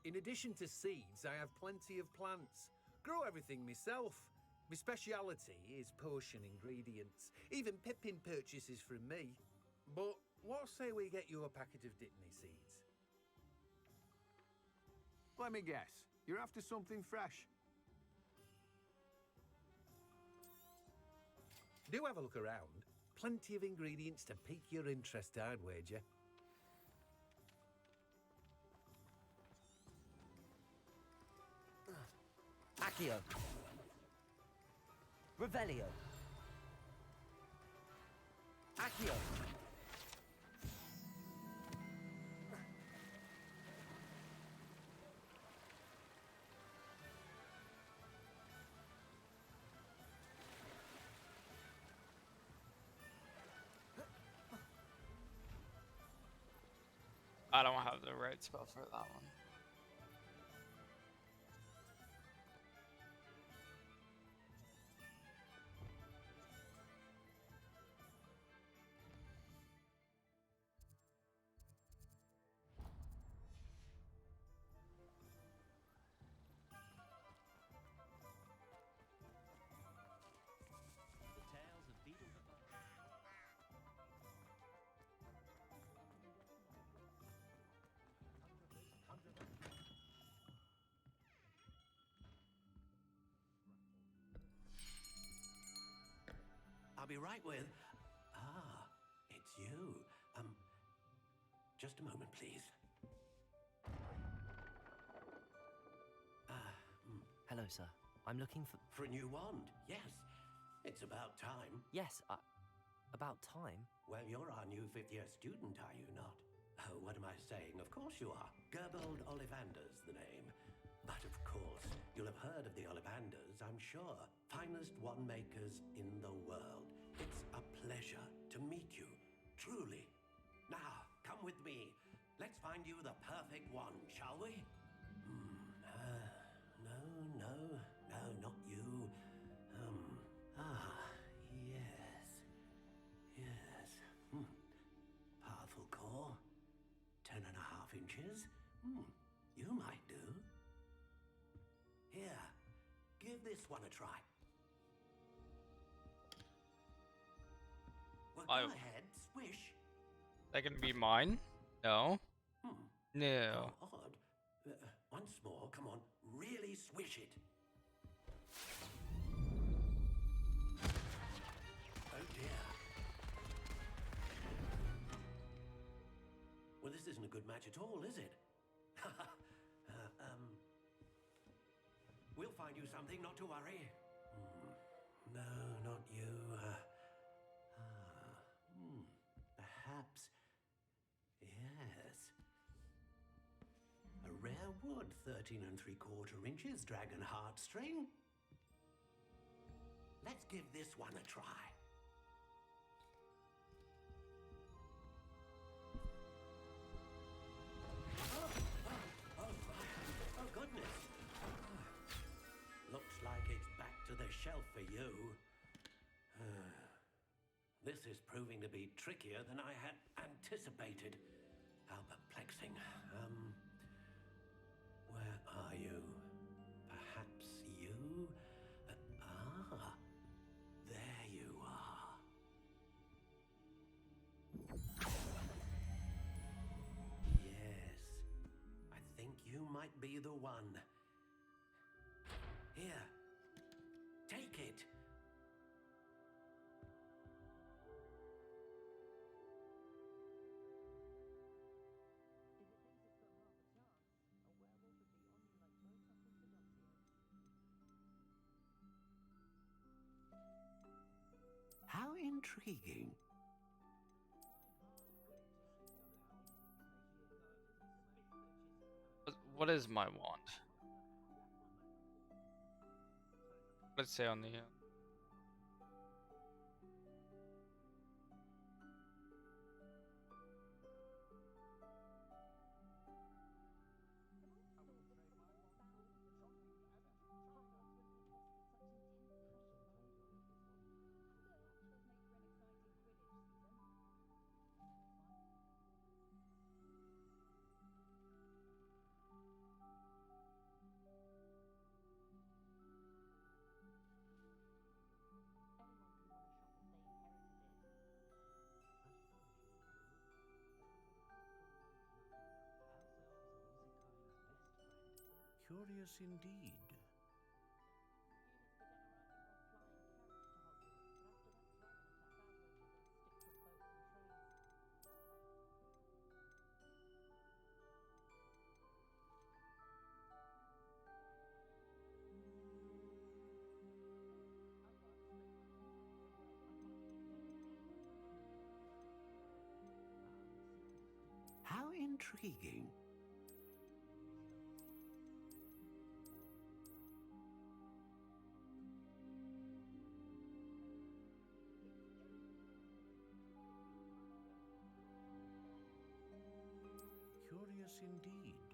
In addition to seeds, I have plenty of plants. Grow everything myself. My speciality is potion ingredients. Even Pippin purchases from me. But what say we get you a packet of Dittany seeds? Let me guess. You're after something fresh. Do have a look around. Plenty of ingredients to pique your interest, I'd wager. Accio. Revelio. Accio. I don't have the right spell for that one. I'll be right with... Ah, it's you. Just a moment, please. Hello, sir. I'm looking for... For a new wand, yes. It's about time. Yes, about time? Well, you're our new fifth-year student, are you not? Oh, what am I saying? Of course you are. Gerbold Ollivander's the name. But of course, you'll have heard of the Ollivanders, I'm sure. Finest wand makers in the world. It's a pleasure to meet you, truly. Now, come with me. Let's find you the perfect wand, shall we? No, not you. Yes. Yes. Powerful core. 10.5 inches. You might do. Here, give this one a try. Well, go ahead, swish. That can be mine? No. No. How odd. Once more, come on, really swish it. Oh dear. Well, this isn't a good match at all, is it? We'll find you something, not to worry. No, not you. Perhaps. Yes. A rare wood, 13 3/4 inches, dragon heartstring. Let's give this one a try. Oh goodness. Looks like it's back to the shelf for you. This is proving to be trickier than I had anticipated. How perplexing. Where are you? Perhaps you? There you are. Yes, I think you might be the one. Here, take it. How intriguing. What is my wand? Let's say on the Curious indeed. How intriguing. Curious indeed.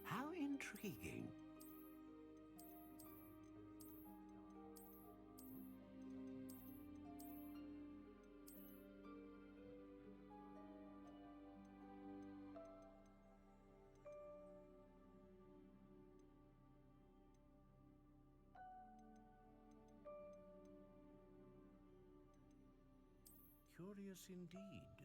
How intriguing. Curious indeed.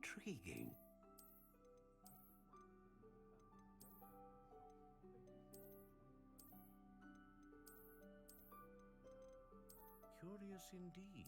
intriguing. Curious indeed.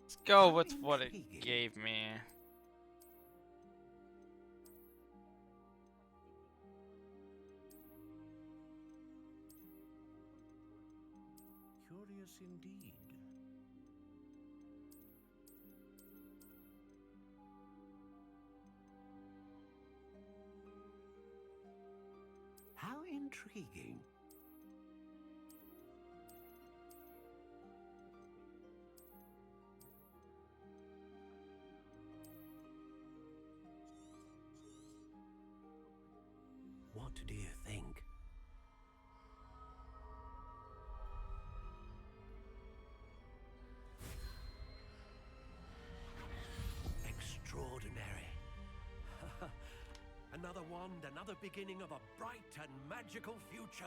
Let's go with what it gave me. Curious indeed. How intriguing. What do you think? Extraordinary. Another wand, another beginning of a bright and magical future.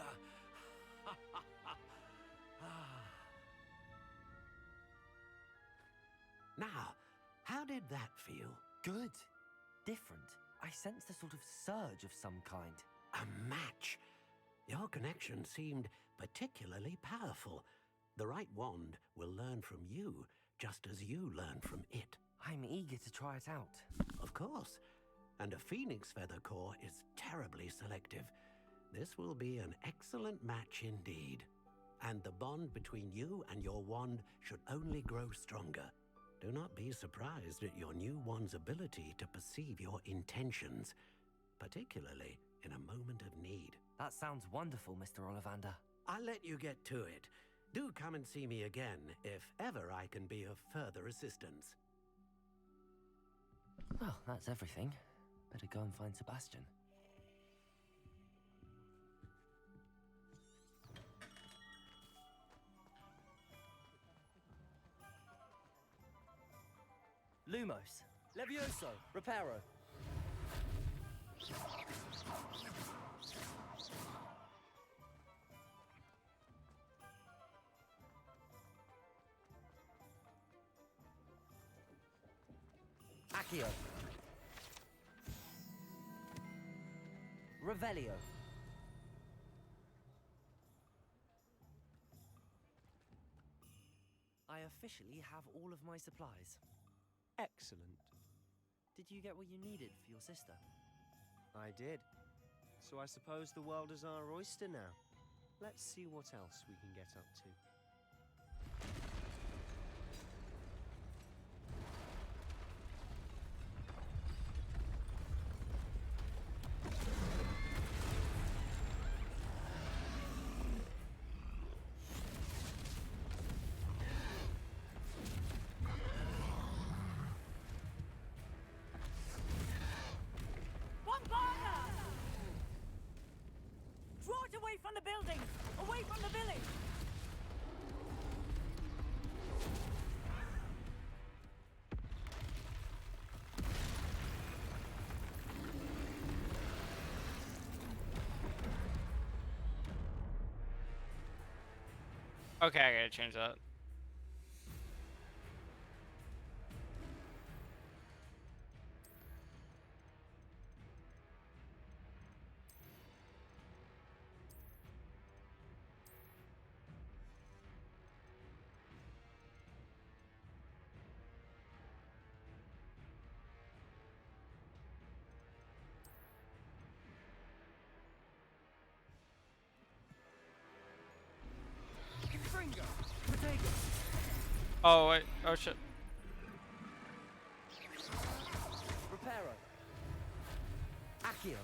Now, how did that feel? Good. Different. I sensed a sort of surge of some kind. A match. Your connection seemed particularly powerful. The right wand will learn from you, just as you learn from it. I'm eager to try it out. Of course. And a phoenix feather core is terribly selective. This will be an excellent match indeed. And the bond between you and your wand should only grow stronger. Do not be surprised at your new wand's ability to perceive your intentions, particularly in a moment of need. That sounds wonderful, Mr. Ollivander. I'll let you get to it. Do come and see me again if ever I can be of further assistance. Well, that's everything. Better go and find Sebastian. Lumos, Levioso, Reparo. Accio. Revelio. I officially have all of my supplies. Excellent. Did you get what you needed for your sister? I did. So I suppose the world is our oyster now. Let's see what else we can get up to. Draw it away from the building! Away from the village! Okay, I gotta change that. Oh wait. Oh shit. Reparo. Accio.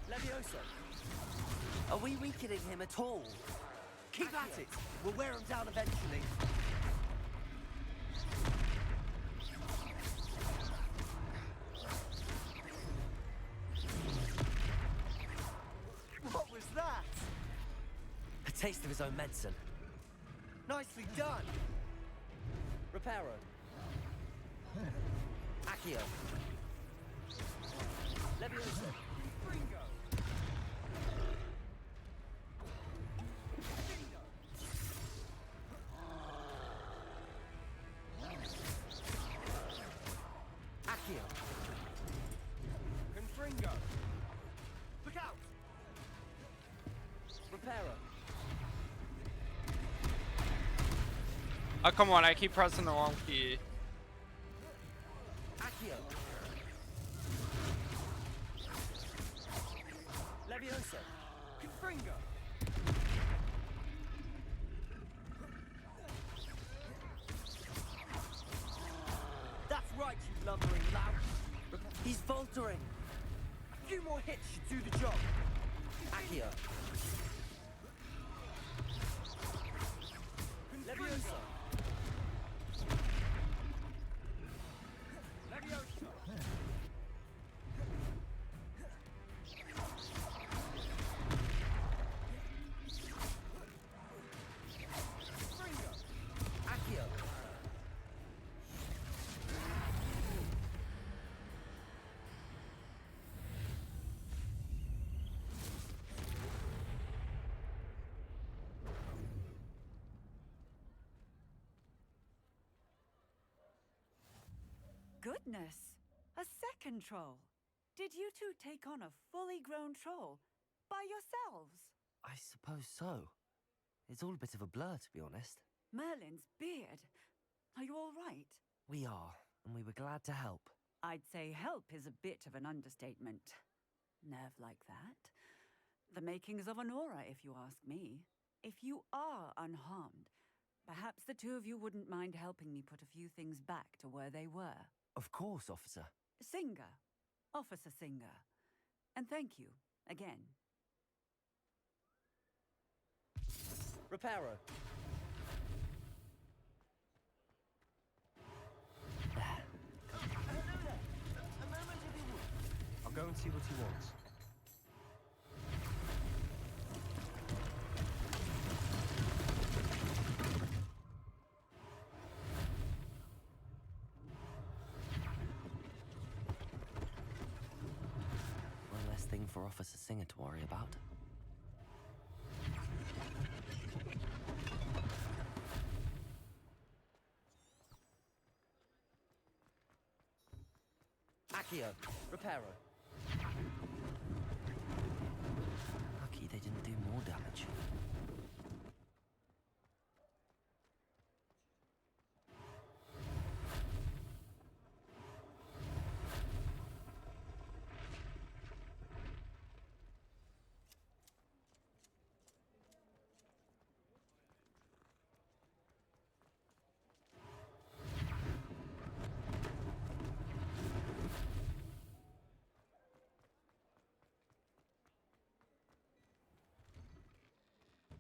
Levioso. Are we weakening him at all? Keep at it. We'll wear him down eventually. What was that? A taste of his own medicine. Nicely done. Reparo. Accio. Levioso. Ringo. Accio. Confringo. Look out! Reparo. Oh come on! I keep pressing the wrong key. Accio. Levioso. Confringo. That's right, you lumbering lout. He's faltering. A few more hits should do the job. Accio. Levioso. Levioso. Ringo. Accio. Goodness! A second troll! Did you two take on a fully grown troll? By yourselves? I suppose so. It's all a bit of a blur, to be honest. Merlin's beard. Are you all right? We are, and we were glad to help. I'd say help is a bit of an understatement. Nerve like that. The makings of an aura, if you ask me. If you are unharmed, perhaps the two of you wouldn't mind helping me put a few things back to where they were. Of course, officer. Singer. Officer Singer. And thank you, again. Reparo. I'll go and see what he wants. One less thing for Officer Singer to worry about. Accio. Reparo. Lucky they didn't do more damage.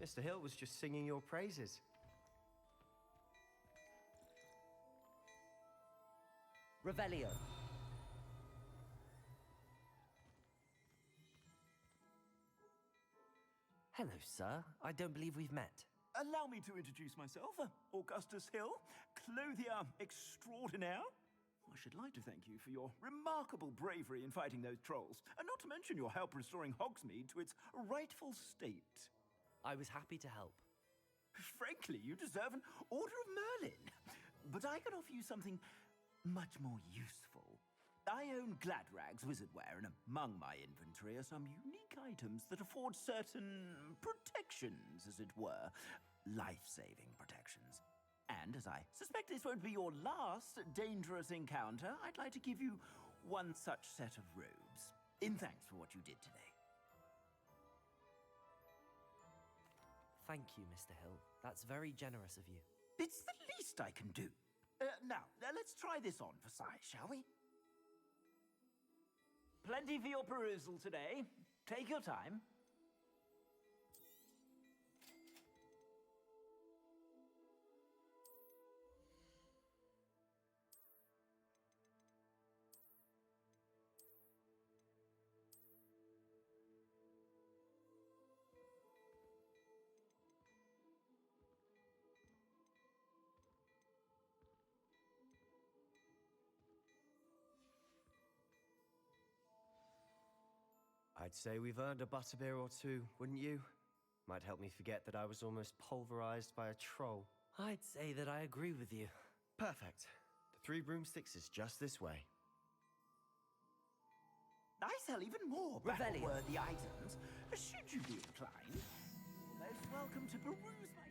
Mr. Hill was just singing your praises. Revelio. Hello, sir. I don't believe we've met. Allow me to introduce myself. Augustus Hill, clothier extraordinaire. I should like to thank you for your remarkable bravery in fighting those trolls, and not to mention your help restoring Hogsmeade to its rightful state. I was happy to help. Frankly, you deserve an Order of Merlin. But I can offer you something much more useful. I own Gladrag's wizardware, and among my inventory are some unique items that afford certain protections, as it were. Life-saving protections. And as I suspect this won't be your last dangerous encounter, I'd like to give you one such set of robes, in thanks for what you did today. Thank you, Mr. Hill. That's very generous of you. It's the least I can do. Now, let's try this on for size, shall we? Plenty for your perusal today. Take your time. I'd say we've earned a butterbeer or two, wouldn't you? Might help me forget that I was almost pulverized by a troll. I'd say that I agree with you. Perfect. The 3 broomsticks is just this way. I sell even more Revelio. battle-worthy items, should you be inclined. Most welcome to peruse my shop.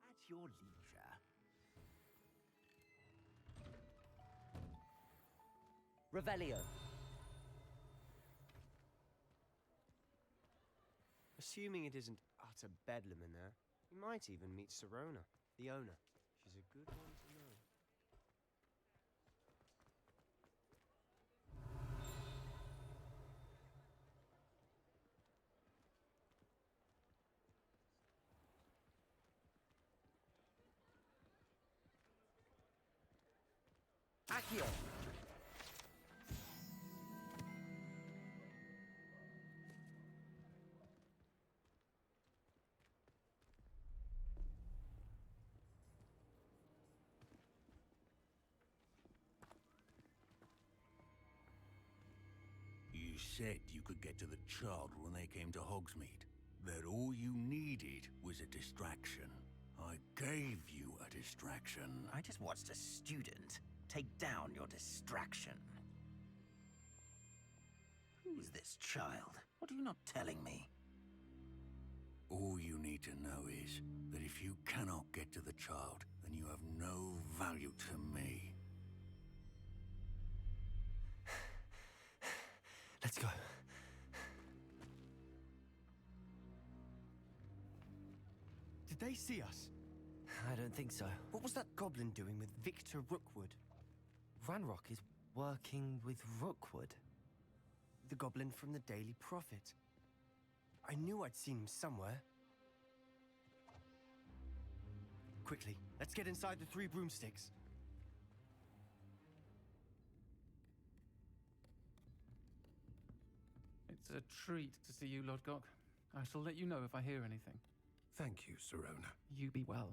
At your leisure. Revelio. Assuming it isn't utter bedlam in there, you might even meet Serona, the owner. She's a good one to know. Accio. You said you could get to the child when they came to Hogsmeade. That all you needed was a distraction. I gave you a distraction. I just watched a student take down your distraction. Who is this child? What are you not telling me? All you need to know is that if you cannot get to the child, then you have no value to me. Let's go. Did they see us? I don't think so. What was that goblin doing with Victor Rookwood? Ranrock is working with Rookwood. The goblin from the Daily Prophet. I knew I'd seen him somewhere. Quickly, let's get inside the 3 broomsticks. It's a treat to see you, Lodgok. I shall let you know if I hear anything. Thank you, Sirona. You be well.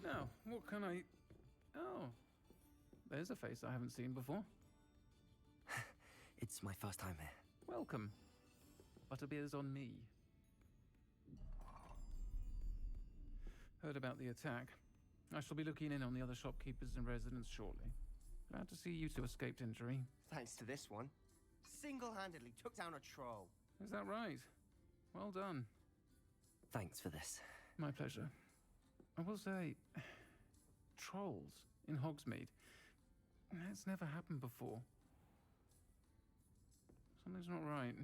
Now, what can I... Oh, there's a face I haven't seen before. It's my first time here. Welcome. Butterbeer's on me. Heard about the attack. I shall be looking in on the other shopkeepers and residents shortly. Glad to see you two escaped injury. Thanks to this one. Single-handedly took down a troll. Is that right? Well done. Thanks for this. My pleasure. I will say, trolls in Hogsmeade. That's never happened before. Something's not right.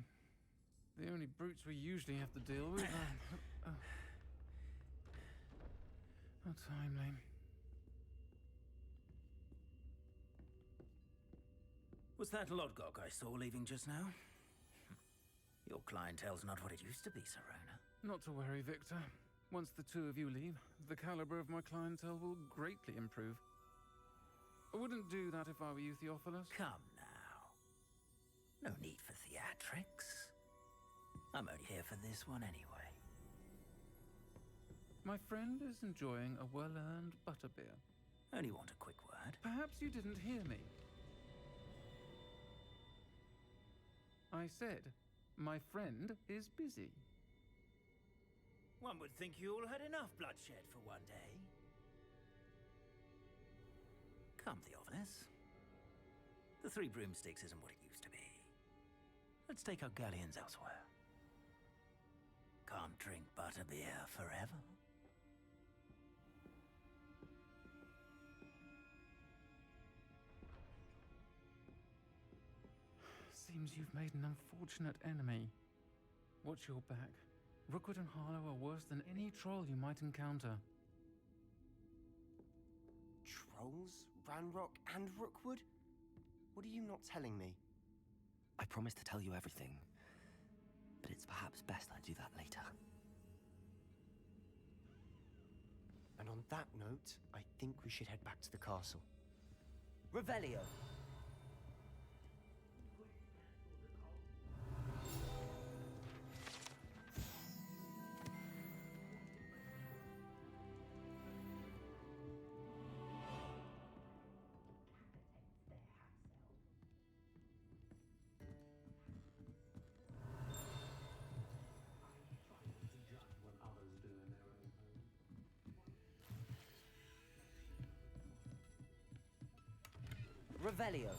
The only brutes we usually have to deal with are... How timely. Was that Lodgok I saw leaving just now? Your clientele's not what it used to be, Sirona. Not to worry, Victor. Once the two of you leave, the caliber of my clientele will greatly improve. I wouldn't do that if I were you, Theophilus. Come now. No need for theatrics. I'm only here for this one anyway. My friend is enjoying a well-earned butterbeer. Only want a quick word. Perhaps you didn't hear me. I said, my friend is busy. One would think you all had enough bloodshed for one day. Come, Theophilus. The 3 broomsticks isn't what it used to be. Let's take our galleons elsewhere. Can't drink butterbeer forever. Seems you've made an unfortunate enemy. Watch your back. Rookwood and Harlow are worse than any troll you might encounter. Trolls? Ranrock and Rookwood? What are you not telling me? I promise to tell you everything, but it's perhaps best I do that later. And on that note, I think we should head back to the castle. Revelio. Revelio.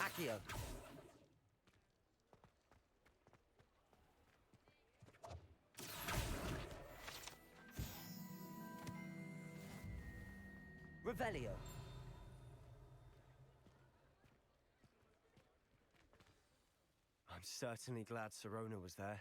Accio. Revelio. I'm certainly glad Sirona was there.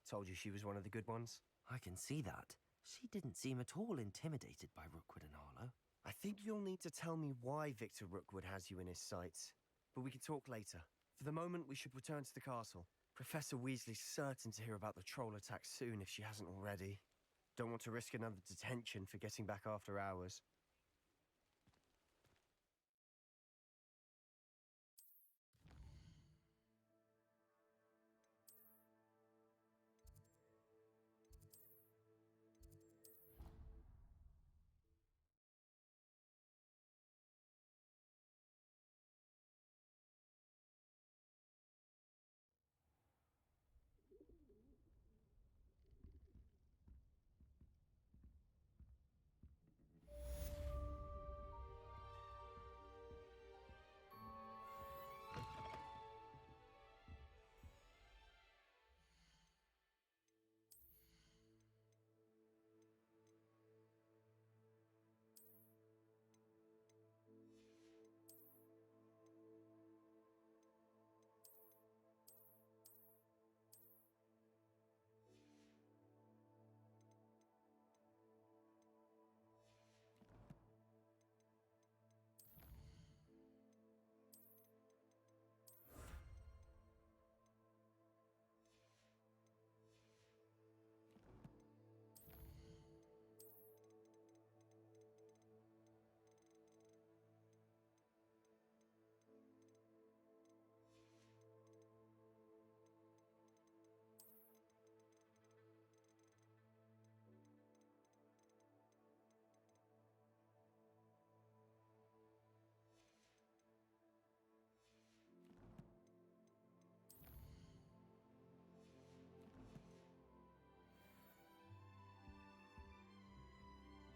Told you she was one of the good ones. I can see that. She didn't seem at all intimidated by Rookwood and Harlow. I think you'll need to tell me why Victor Rookwood has you in his sights. But we can talk later. For the moment, we should return to the castle. Professor Weasley's certain to hear about the troll attack soon if she hasn't already. Don't want to risk another detention for getting back after hours.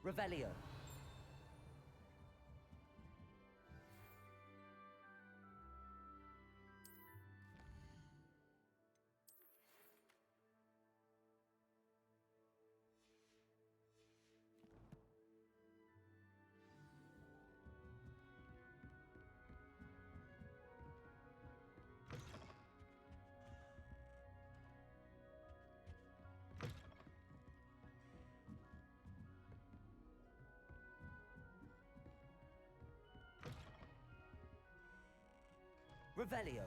Revelio. Revelio.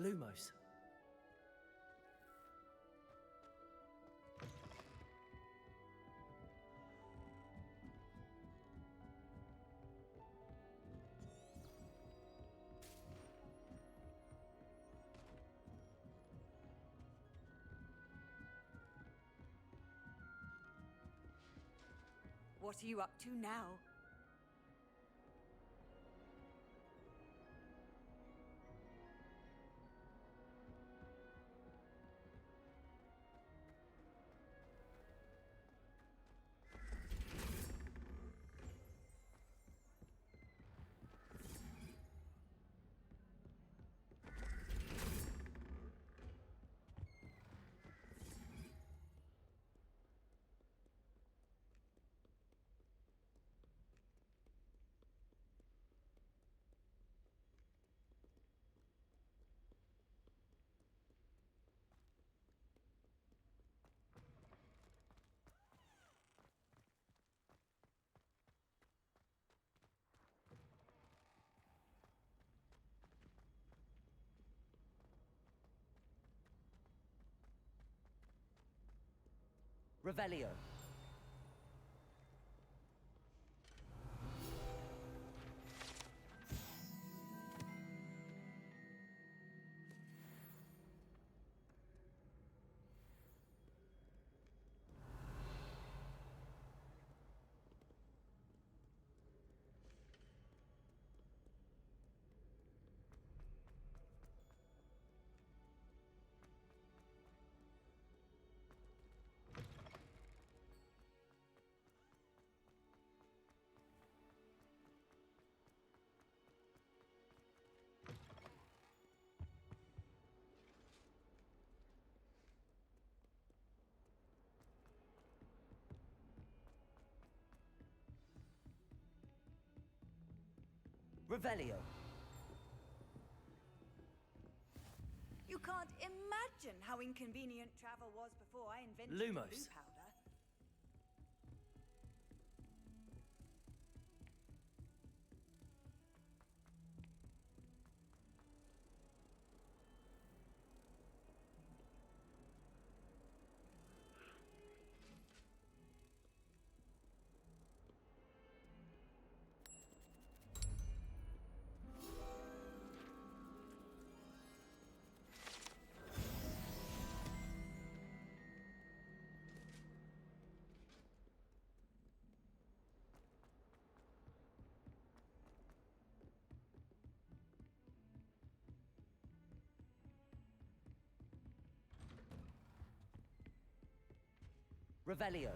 Lumos. What are you up to now? Revelio. Revelio. You can't imagine how inconvenient travel was before I invented Lumos. blue powder. Revelio.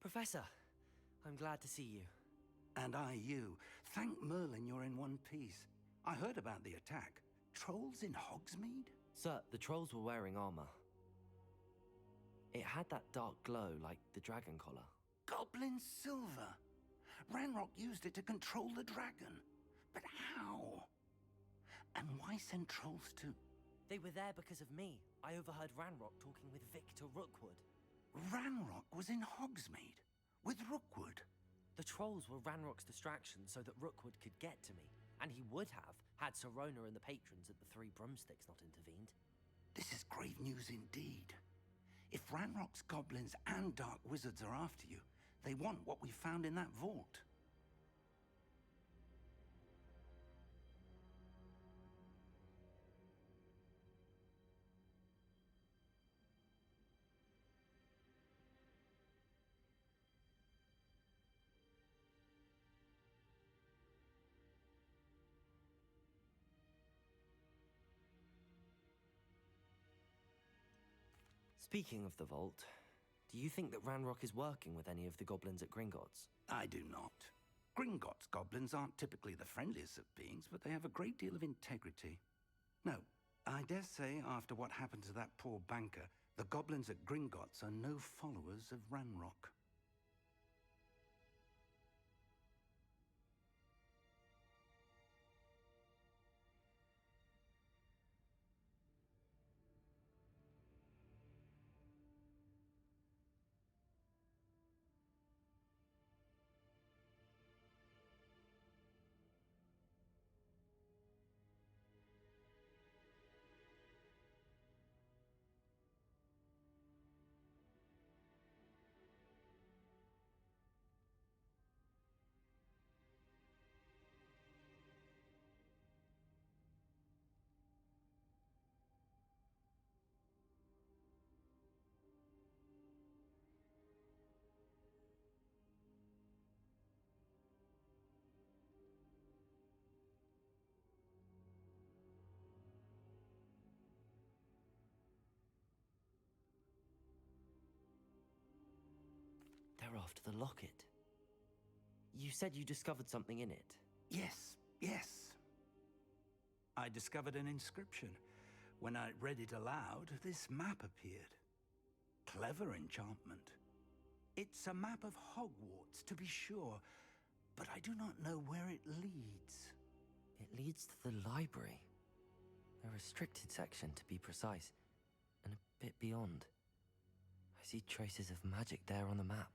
Professor, I'm glad to see you. And I you. Thank Merlin you're in one piece. I heard about the attack. Trolls in Hogsmeade? Sir, the trolls were wearing armor. It had that dark glow like the dragon collar. Goblin silver. Ranrock used it to control the dragon. But how? And why send trolls to... They were there because of me. I overheard Ranrock talking with Victor Rookwood. Ranrock was in Hogsmeade with Rookwood. The trolls were Ranrock's distraction so that Rookwood could get to me. And he would have, had Sirona and the patrons at the Three Broomsticks not intervened. This is grave news indeed. If Ranrock's goblins and dark wizards are after you, they want what we found in that vault. Speaking of the vault, do you think that Ranrock is working with any of the goblins at Gringotts? I do not. Gringotts goblins aren't typically the friendliest of beings, but they have a great deal of integrity. No, I dare say after what happened to that poor banker, the goblins at Gringotts are no followers of Ranrock. They're after the locket. You said you discovered something in it. Yes. I discovered an inscription. When I read it aloud, this map appeared. Clever enchantment. It's a map of Hogwarts, to be sure, but I do not know where it leads. It leads to the library. A restricted section, to be precise, and a bit beyond. I see traces of magic there on the map.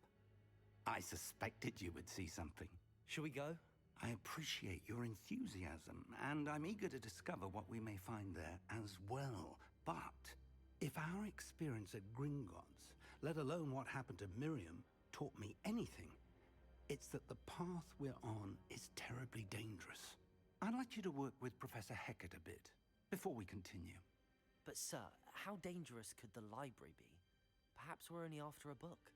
I suspected you would see something. Shall we go? I appreciate your enthusiasm, and I'm eager to discover what we may find there as well. But if our experience at Gringotts, let alone what happened to Miriam, taught me anything, it's that the path we're on is terribly dangerous. I'd like you to work with Professor Hecat a bit before we continue. But sir, how dangerous could the library be? Perhaps we're only after a book.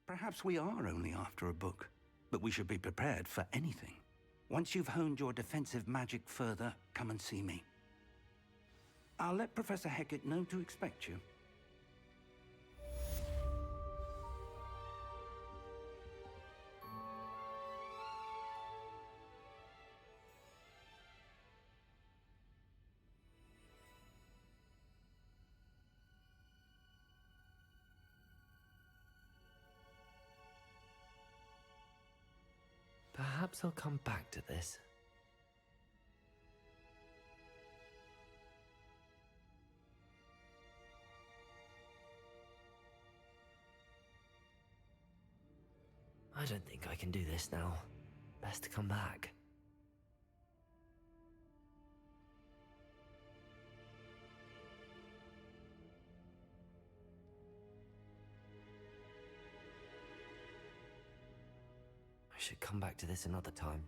Perhaps we are only after a book, but we should be prepared for anything. Once you've honed your defensive magic further, come and see me. I'll let Professor Hecat know to expect you. Perhaps I'll come back to this. I don't think I can do this now. Best to come back. I should come back to this another time.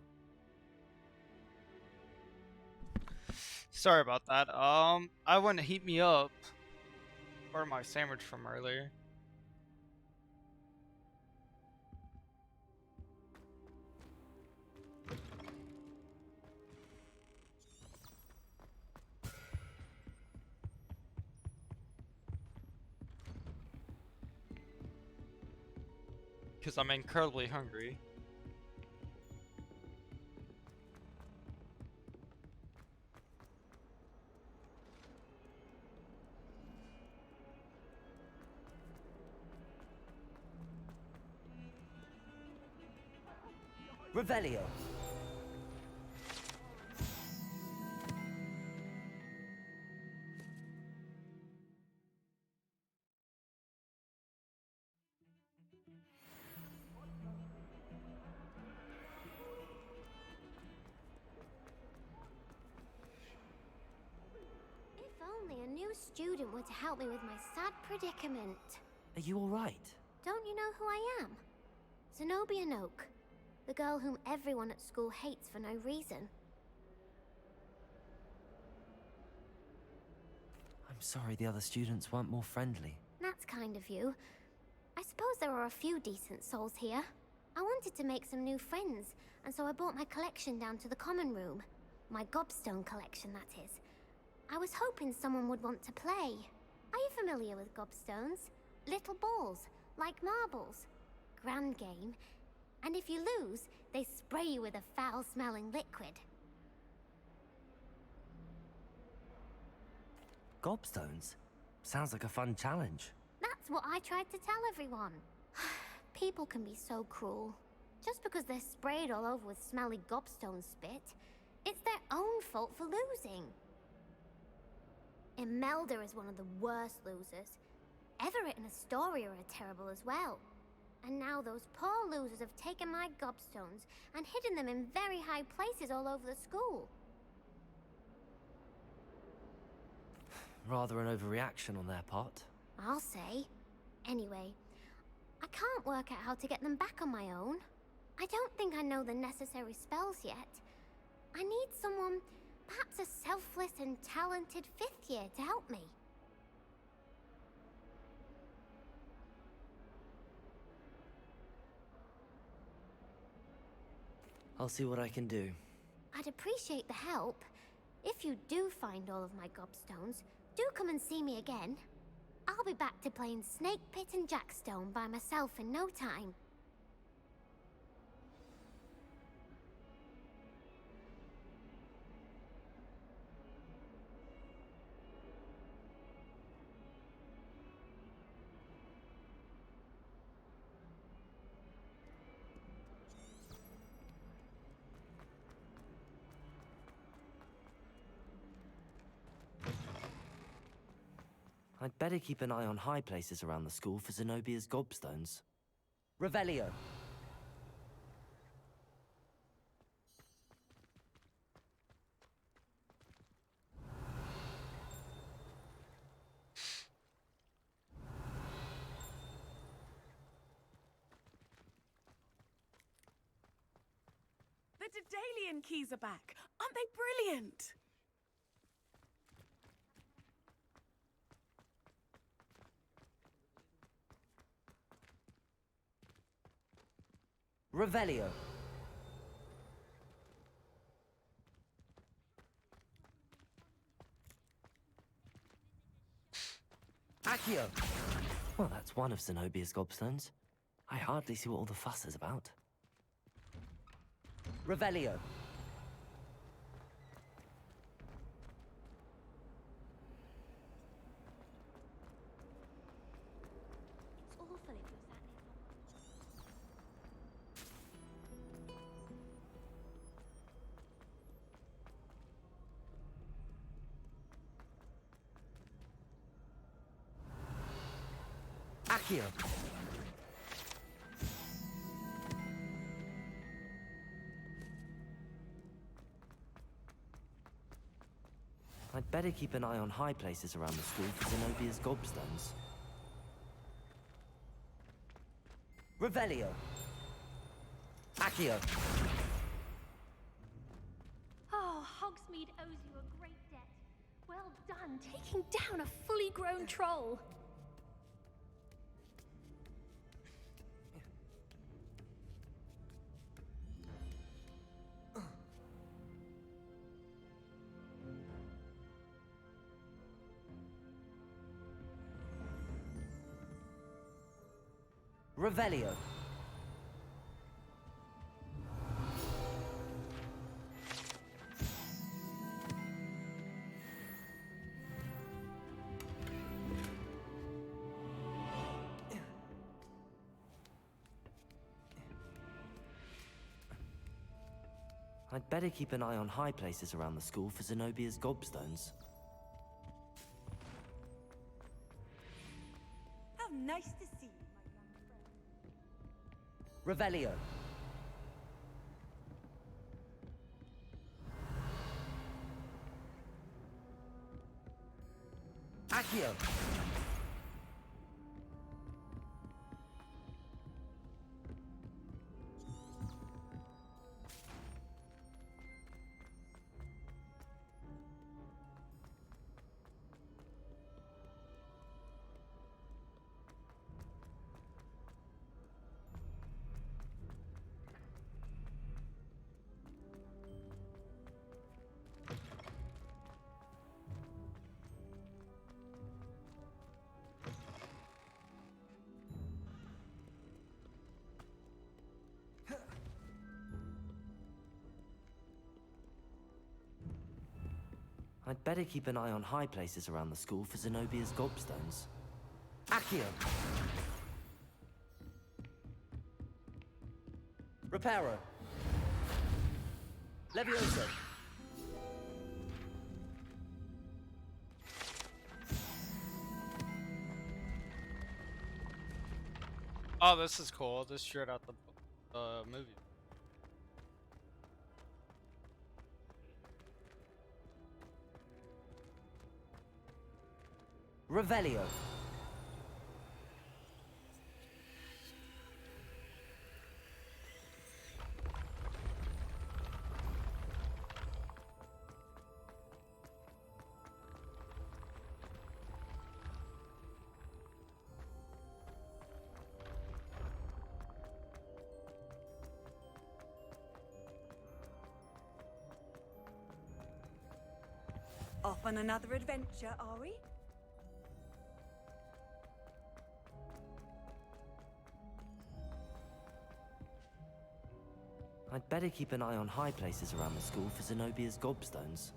Sorry about that. I went to heat me up. Or my sandwich from earlier. Because I'm incredibly hungry. Revelio. If only a new student were to help me with my sad predicament. Are you alright? Don't you know who I am? Zenobia Noak, the girl whom everyone at school hates for no reason. I'm sorry the other students weren't more friendly. That's kind of you. I suppose there are a few decent souls here. I wanted to make some new friends, and so I brought my collection down to the common room. My gobstone collection, that is. I was hoping someone would want to play. Are you familiar with gobstones? Little balls, like marbles. Grand game. And if you lose, they spray you with a foul-smelling liquid. Gobstones? Sounds like a fun challenge. That's what I tried to tell everyone. People can be so cruel. Just because they're sprayed all over with smelly gobstone spit, it's their own fault for losing. Imelda is one of the worst losers. Everett and Astoria are terrible as well. And now those poor losers have taken my gobstones and hidden them in very high places all over the school. Rather an overreaction on their part. I'll say. Anyway, I can't work out how to get them back on my own. I don't think I know the necessary spells yet. I need someone, perhaps a selfless and talented 5th year to help me. I'll see what I can do. I'd appreciate the help. If you do find all of my gobstones, do come and see me again. I'll be back to playing Snake Pit and Jackstone by myself in no time. I'd better keep an eye on high places around the school for Zenobia's gobstones. Revelio. The Daedalian keys are back. Aren't they brilliant? Revelio. Accio. Well, that's one of Zenobia's gobstones. I hardly see what all the fuss is about. Revelio. It's awful if you're sat near Accio. I'd better keep an eye on high places around the school for Zenobia's gobstones. Revelio. Accio. Oh, Hogsmeade owes you a great debt. Well done, taking down a fully grown troll. Revelio. I'd better keep an eye on high places around the school for Zenobia's gobstones. How nice to see you, my young friend. Revelio. Accio. I'd better keep an eye on high places around the school for Zenobia's gobstones. Accio! Reparo! Levioso! Oh, this is cool. This straight out the movie. Revelio. Off on another adventure, are we? I'd better keep an eye on high places around the school for Zenobia's gobstones.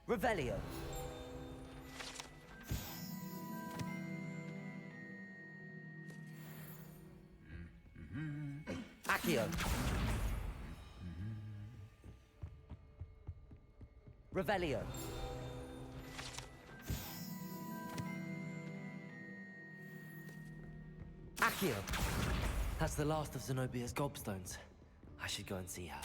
Revelio. Accio. Revelio. Accio. That's the last of Zenobia's gobstones. I should go and see her.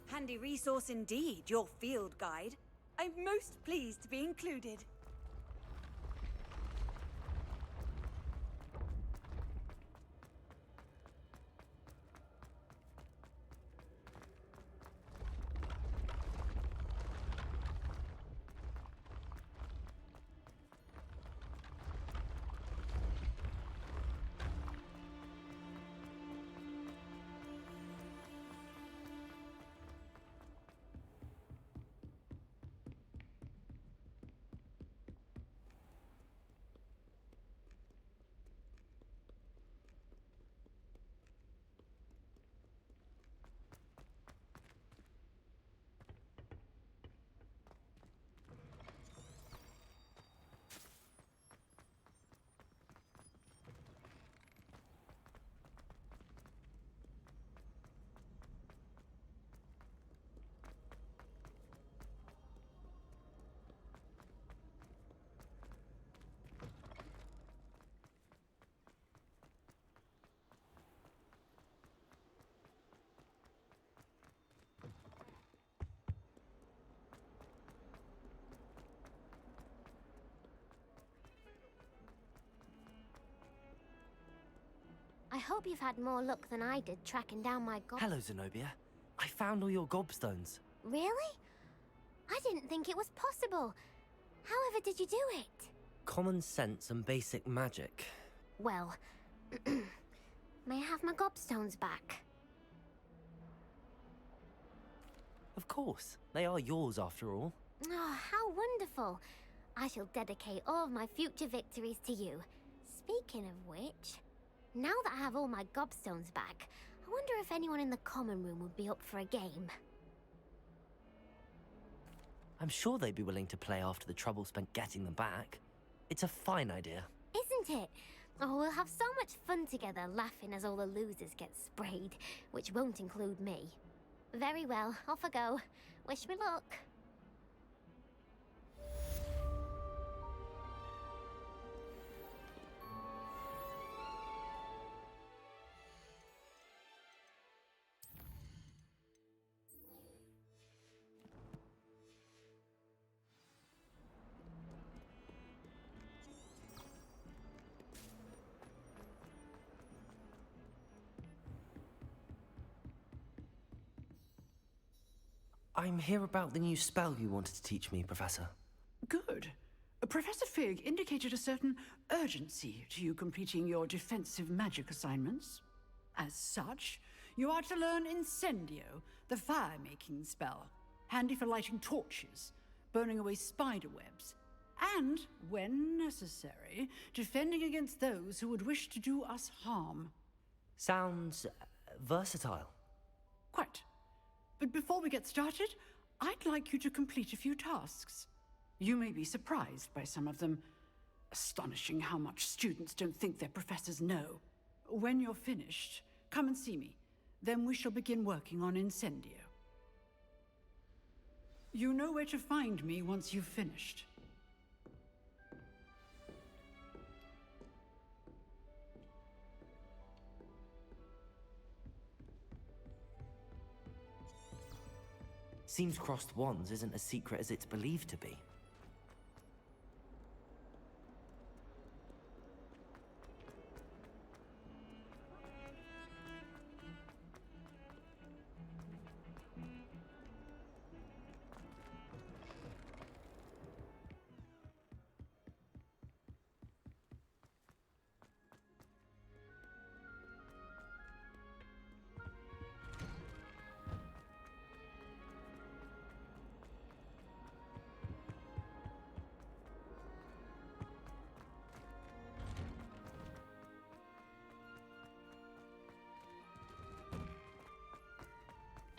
Handy resource indeed, your field guide. I'm most pleased to be included. I hope you've had more luck than I did tracking down my gob— Hello, Zenobia. I found all your gobstones. Really? I didn't think it was possible. However did you do it? Common sense and basic magic. Well, may I have my gobstones back? Of course. They are yours after all. Oh, how wonderful. I shall dedicate all of my future victories to you. Speaking of which, Now that I have all my gobstones back, I wonder if anyone in the common room would be up for a game. I'm sure they'd be willing to play after the trouble spent getting them back. It's a fine idea. Isn't it? Oh, we'll have so much fun together, laughing as all the losers get sprayed, which won't include me. Very well, off I go. Wish me luck. I'm here about the new spell you wanted to teach me, Professor. Good. Professor Fig indicated a certain urgency to you completing your defensive magic assignments. As such, you are to learn Incendio, the fire-making spell, handy for lighting torches, burning away spider webs, and, when necessary, defending against those who would wish to do us harm. Sounds versatile. Quite. But before we get started, I'd like you to complete a few tasks. You may be surprised by some of them. Astonishing how much students don't think their professors know. When you're finished, come and see me. Then we shall begin working on Incendio. You know where to find me once you've finished. Seems crossed wands isn't as secret as it's believed to be.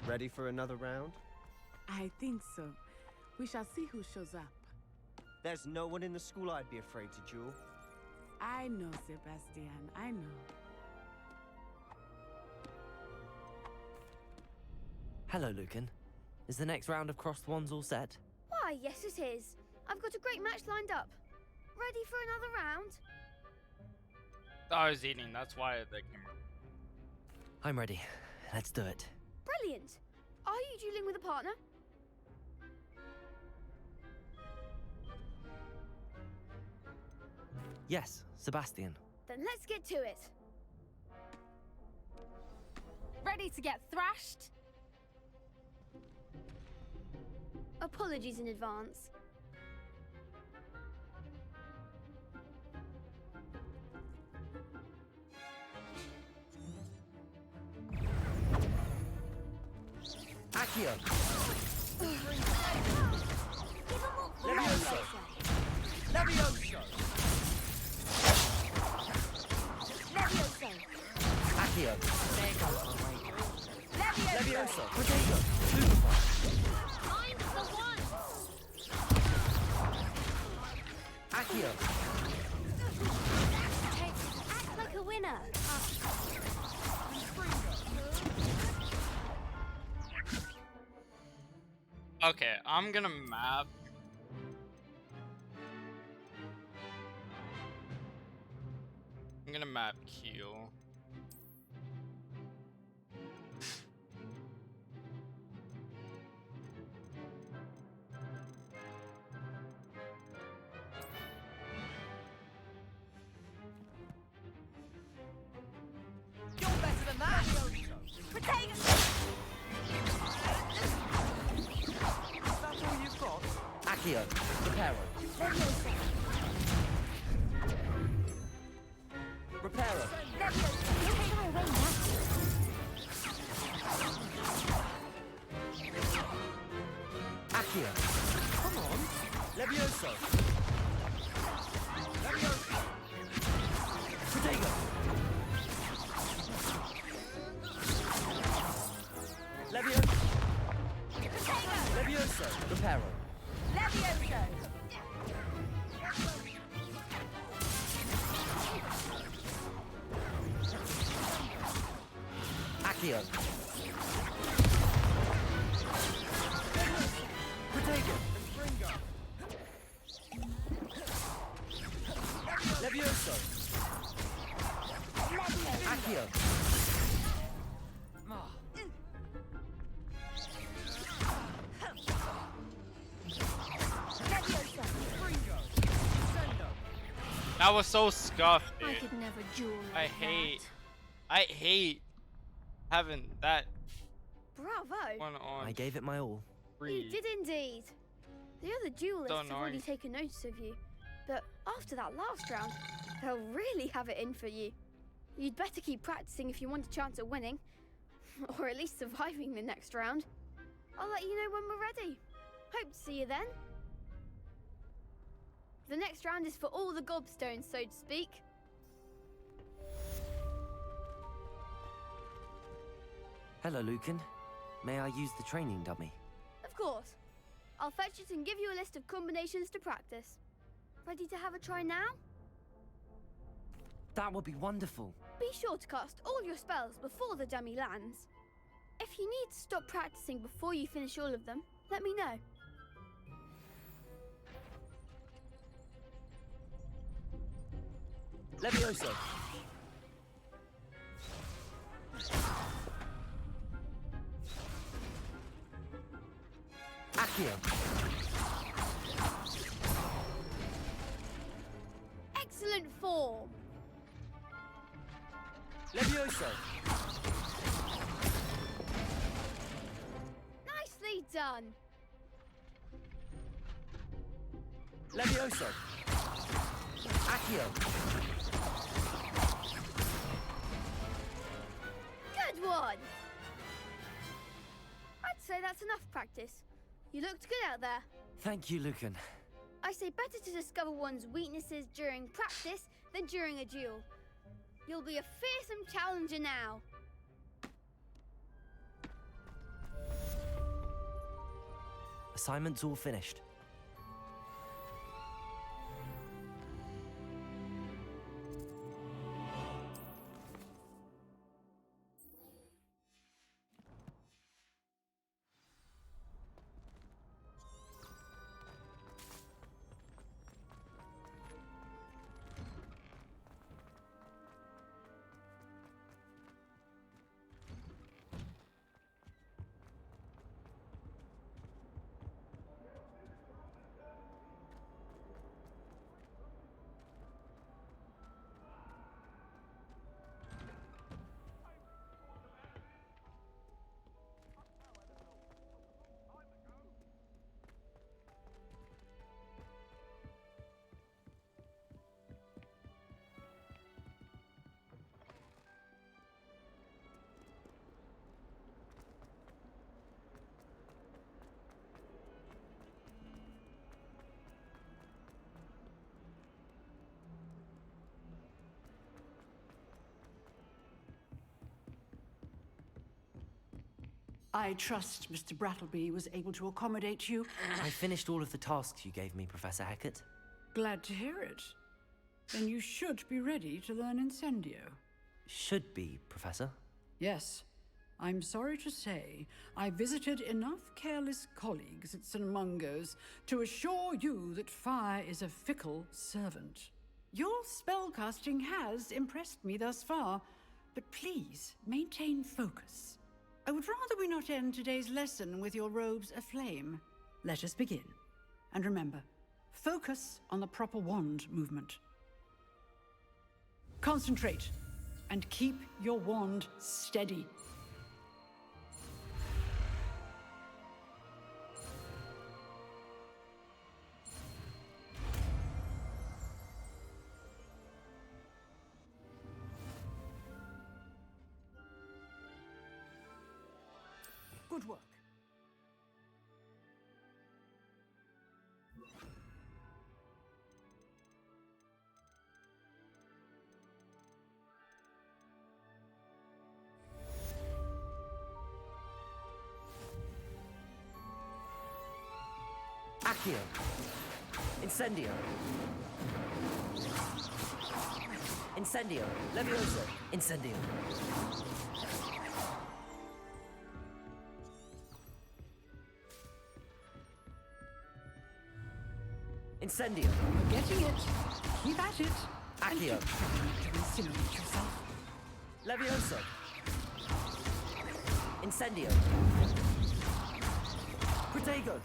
Ready for another round? I think so. We shall see who shows up. There's no one in the school I'd be afraid to duel. I know, Sebastian. I know. Hello, Lucan. Is the next round of crossed wands all set? Why, yes it is. I've got a great match lined up. Ready for another round? I was eating, that's why they came up. I'm ready. Let's do it. Brilliant. Are you dueling with a partner? Yes, Sebastian. Then let's get to it. Ready to get thrashed? Apologies in advance. Accio! Levioso! Levioso! Levioso! Accio! Levioso! Potato! Superfly! I'm the one! Accio! Act like a winner. Okay, I'm gonna map. I'm gonna map Q. You're better than that! Potato! Is that all you've got? Accio! Reparo! Levioso! Reparo! Accio! Come on! Levioso! Levioso! Potato! Levioso, reparo. Levioso! Accio. Protego. Levioso. Accio. That was so scuffed, dude. I could never duel I like hate having that Bravo! one on. I gave it my all. You did indeed. The other duelists So have already annoying. taken notice of you, but after that last round, they'll really have it in for you. You'd better keep practicing if you want a chance at winning, or at least surviving the next round. I'll let you know when we're ready. Hope to see you then. The next round is for all the gobstones, so to speak. Hello, Lucan. May I use the training dummy? Of course. I'll fetch it and give you a list of combinations to practice. Ready to have a try now? That would be wonderful. Be sure to cast all your spells before the dummy lands. If you need to stop practicing before you finish all of them, let me know. Levioso. Accio. Excellent form. Levioso. Nicely done. Levioso. Accio. Good one. I'd say that's enough practice. You looked good out there. Thank you, Lucan. I say better to discover one's weaknesses during practice than during a duel. You'll be a fearsome challenger now. Assignment's all finished. I trust Mr. Brattleby was able to accommodate you. I finished all of the tasks you gave me, Professor Hackett. Glad to hear it. Then you should be ready to learn Incendio. Should be, Professor. Yes. I'm sorry to say, I visited enough careless colleagues at St. Mungo's to assure you that fire is a fickle servant. Your spellcasting has impressed me thus far, but please maintain focus. I would rather we not end today's lesson with your robes aflame. Let us begin. And remember, focus on the proper wand movement. Concentrate, and keep your wand steady. Good work. Accio. Incendio. Incendio. Levioso. Incendio. Incendio. You're getting it. Keep at it. Accio. To incinerate yourself. Levioso. Incendio. Protego.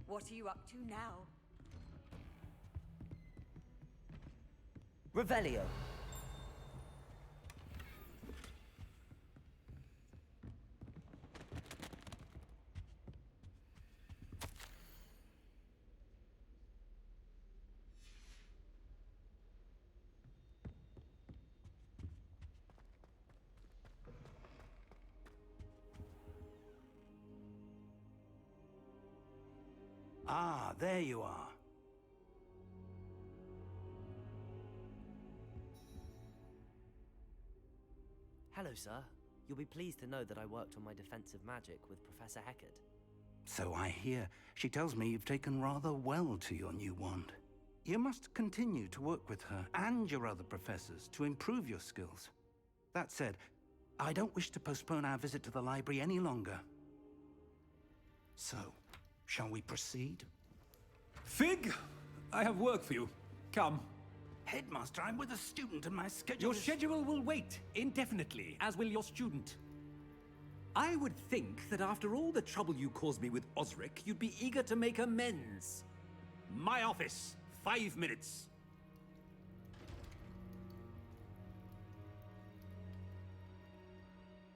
What are you up to now? Revelio. Ah, there you are. Hello, sir. You'll be pleased to know that I worked on my defensive magic with Professor Heckard. So I hear. She tells me you've taken rather well to your new wand. You must continue to work with her and your other professors to improve your skills. That said, I don't wish to postpone our visit to the library any longer. So, shall we proceed? Fig, I have work for you. Come. Headmaster, I'm with a student and my schedule Your is... schedule will wait indefinitely, as will your student. I would think that after all the trouble you caused me with Osric, you'd be eager to make amends. My office, 5 minutes.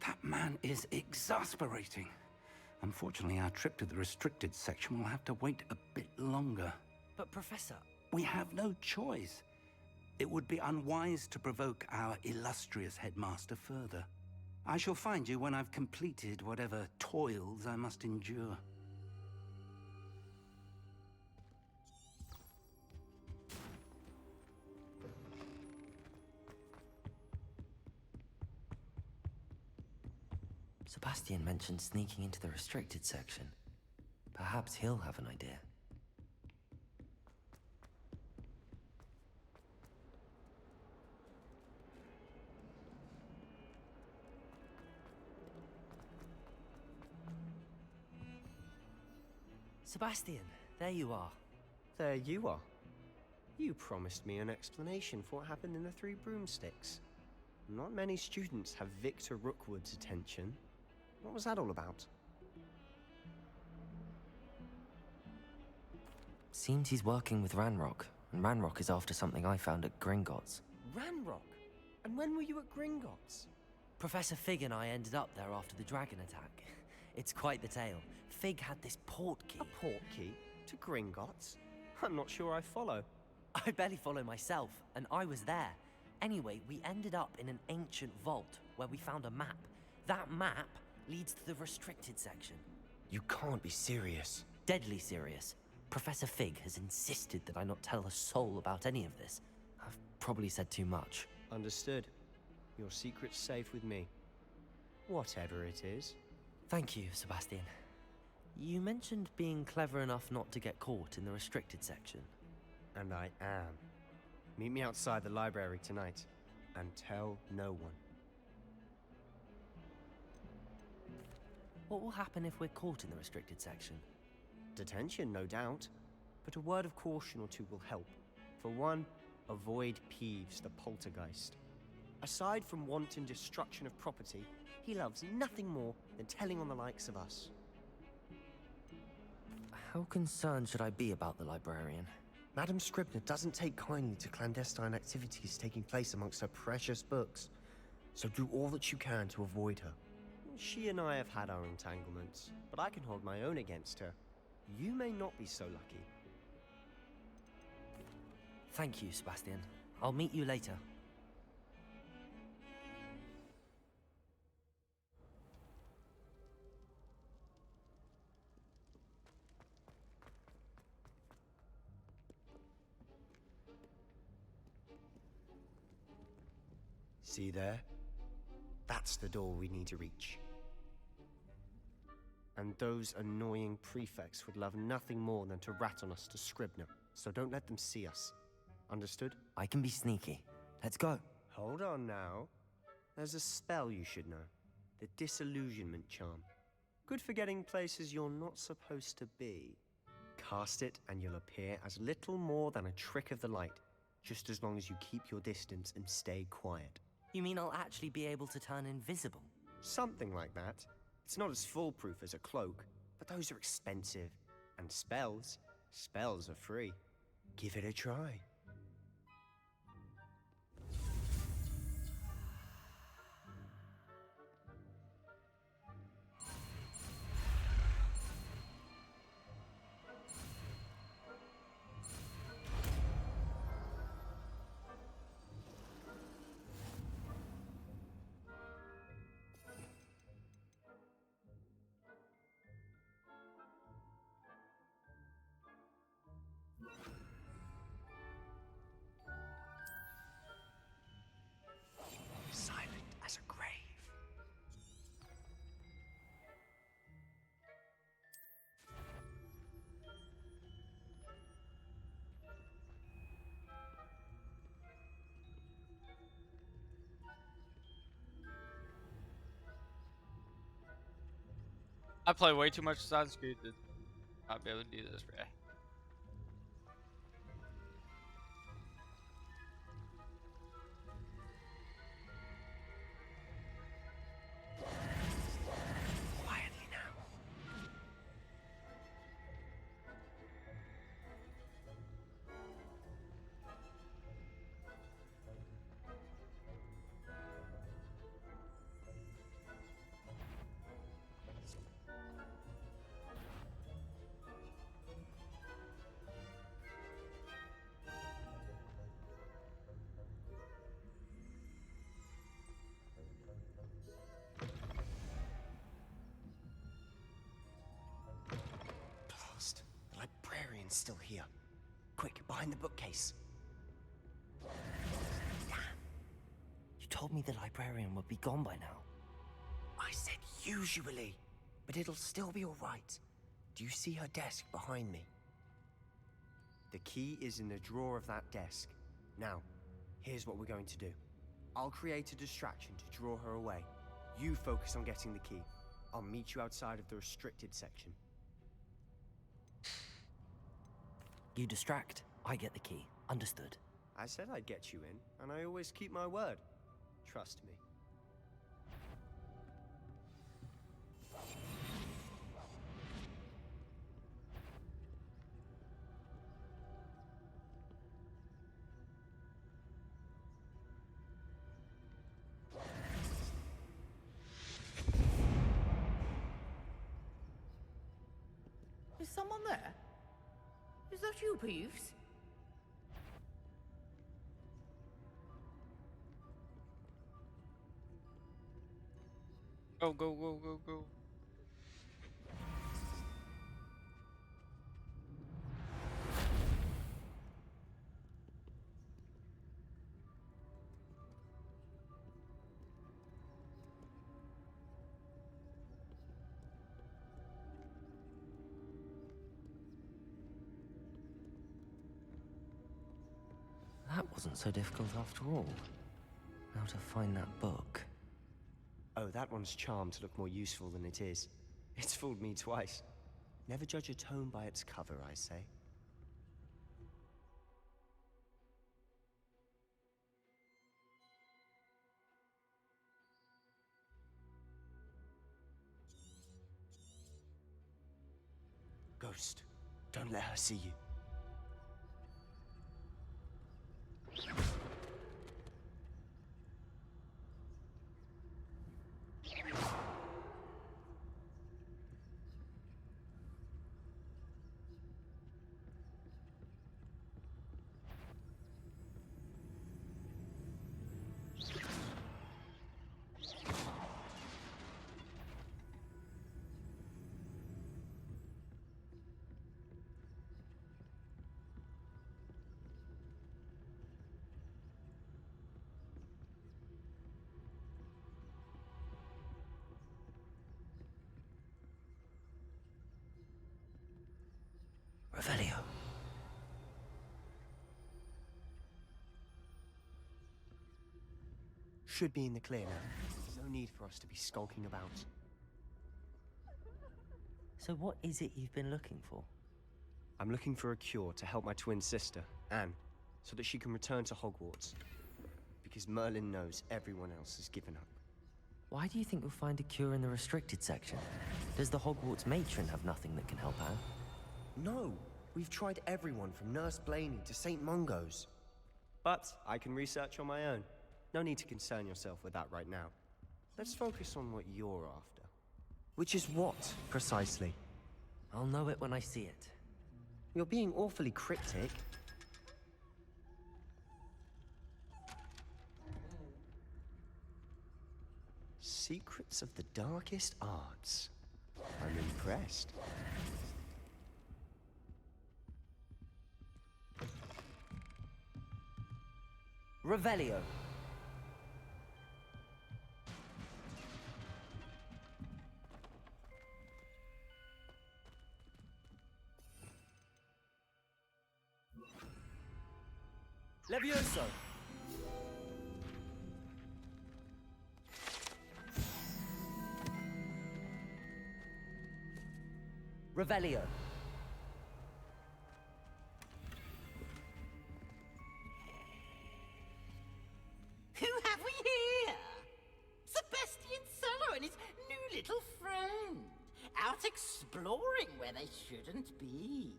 That man is exasperating. Unfortunately, our trip to the restricted section will have to wait a bit longer. But, Professor... We have no choice. It would be unwise to provoke our illustrious headmaster further. I shall find you when I've completed whatever toils I must endure. Sebastian mentioned sneaking into the restricted section. Perhaps he'll have an idea. Sebastian, there you are. There you are. You promised me an explanation for what happened in the Three Broomsticks. Not many students have Victor Rookwood's attention. What was that all about? Seems he's working with Ranrock, and Ranrock is after something I found at Gringotts. Ranrock? And when were you at Gringotts? Professor Fig and I ended up there after the dragon attack. It's quite the tale. Fig had this port key. A port key? To Gringotts? I'm not sure I follow. I barely follow myself, and I was there. Anyway, we ended up in an ancient vault where we found a map. That map leads to the restricted section. You can't be serious. Deadly serious. Professor Fig has insisted that I not tell a soul about any of this. I've probably said too much. Understood. Your secret's safe with me. Whatever it is. Thank you, Sebastian. You mentioned being clever enough not to get caught in the restricted section. And I am. Meet me outside the library tonight, and tell no one. What will happen if we're caught in the restricted section? Detention, no doubt. But a word of caution or two will help. For one, avoid Peeves, the poltergeist. Aside from wanton destruction of property, he loves nothing more than telling on the likes of us. How concerned should I be about the librarian? Madam Scribner doesn't take kindly to clandestine activities taking place amongst her precious books, so do all that you can to avoid her. She and I have had our entanglements, but I can hold my own against her. You may not be so lucky. Thank you, Sebastian. I'll meet you later. See there? That's the door we need to reach. And those annoying prefects would love nothing more than to rat on us to Scribner, so don't let them see us. Understood? I can be sneaky. Let's go. Hold on now. There's a spell you should know. The Disillusionment Charm. Good for getting places you're not supposed to be. Cast it and you'll appear as little more than a trick of the light, just as long as you keep your distance and stay quiet. You mean I'll actually be able to turn invisible? Something like that. It's not as foolproof as a cloak, but those are expensive. And spells are free. Give it a try. Silent as a grave. I play way too much Assassin's Creed to not be able to do this, Ray. Quietly now. Blast. The librarian's still here. Quick, behind the bookcase. Damn. You told me the librarian would be gone by now. I said usually, but it'll still be all right. Do you see her desk behind me? The key is in the drawer of that desk. Now, here's what we're going to do. I'll create a distraction to draw her away. You focus on getting the key. I'll meet you outside of the restricted section. You distract, I get the key. Understood. I said I'd get you in, and I always keep my word. Trust me. Is someone there? Is that you, Peeves? Go, go, go, go, go. That wasn't so difficult after all. How to find that book. Oh, that one's charmed to look more useful than it is. It's fooled me twice. Never judge a tome by its cover, I say. Ghost, don't let her see you. Revelio. Should be in the clear now. No need for us to be skulking about. So what is it you've been looking for? I'm looking for a cure to help my twin sister, Anne, so that she can return to Hogwarts. Because Merlin knows everyone else has given up. Why do you think you'll find a cure in the restricted section? Does the Hogwarts matron have nothing that can help Anne? No! We've tried everyone from Nurse Blaney to St. Mungo's. But I can research on my own. No need to concern yourself with that right now. Let's focus on what you're after. Which is what, precisely? I'll know it when I see it. You're being awfully cryptic. Secrets of the darkest arts. I'm impressed. Revelio. Levioso! Revelio. Who have we here? Sebastian Cello and his new little friend. Out exploring where they shouldn't be.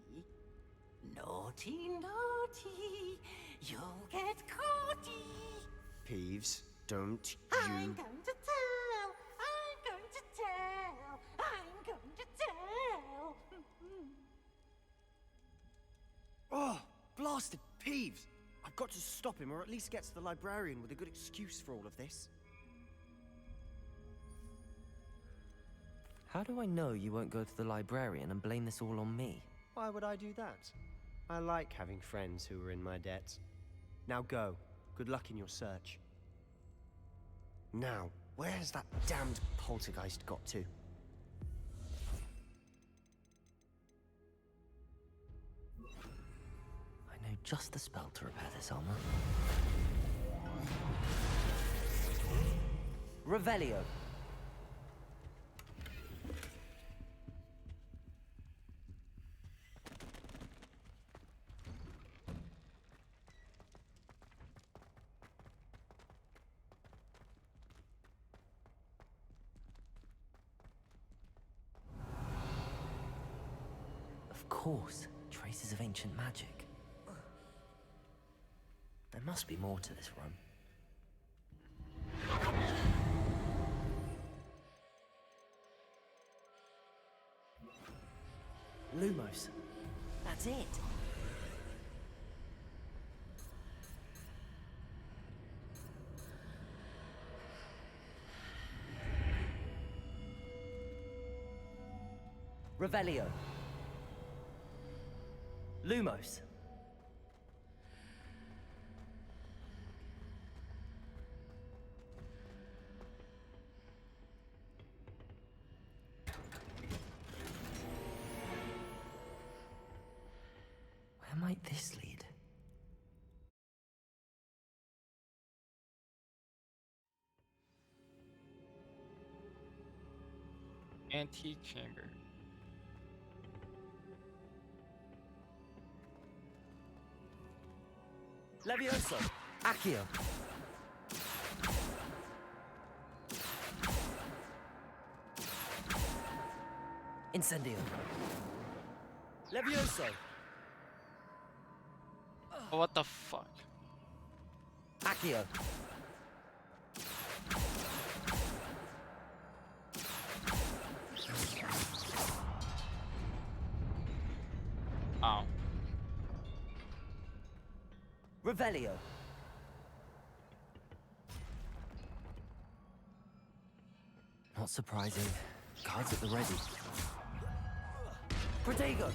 Naughty, naughty. You'll get caughty. Peeves, don't I'm you... going to tell. I'm going to tell. I'm going to tell. Oh, blasted Peeves! I've got to stop him, or at least get to the librarian with a good excuse for all of this. How do I know you won't go to the librarian and blame this all on me? Why would I do that? I like having friends who are in my debt. Now go. Good luck in your search. Now, where has that damned poltergeist got to? I know just the spell to repair this armor. Revelio. Of course, traces of ancient magic. There must be more to this room. Lumos. That's it. Revelio. Lumos. Where might this lead? Antique chamber. Levioso. Accio. Incendio. Levioso. Oh, what the fuck? Accio. Oh. Revelio. Not surprising. Cards at the ready. Protego.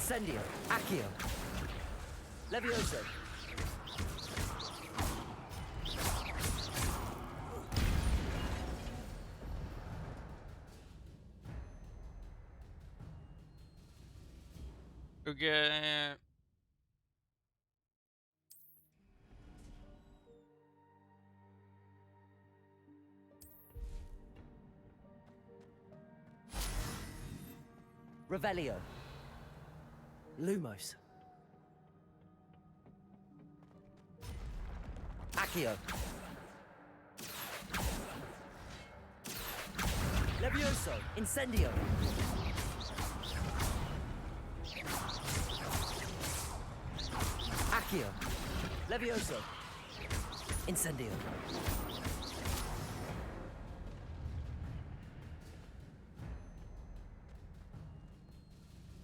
Incendio. Accio. Levioso. Okay. Revelio. Lumos. Accio. Levioso. Incendio. Accio. Levioso. Incendio.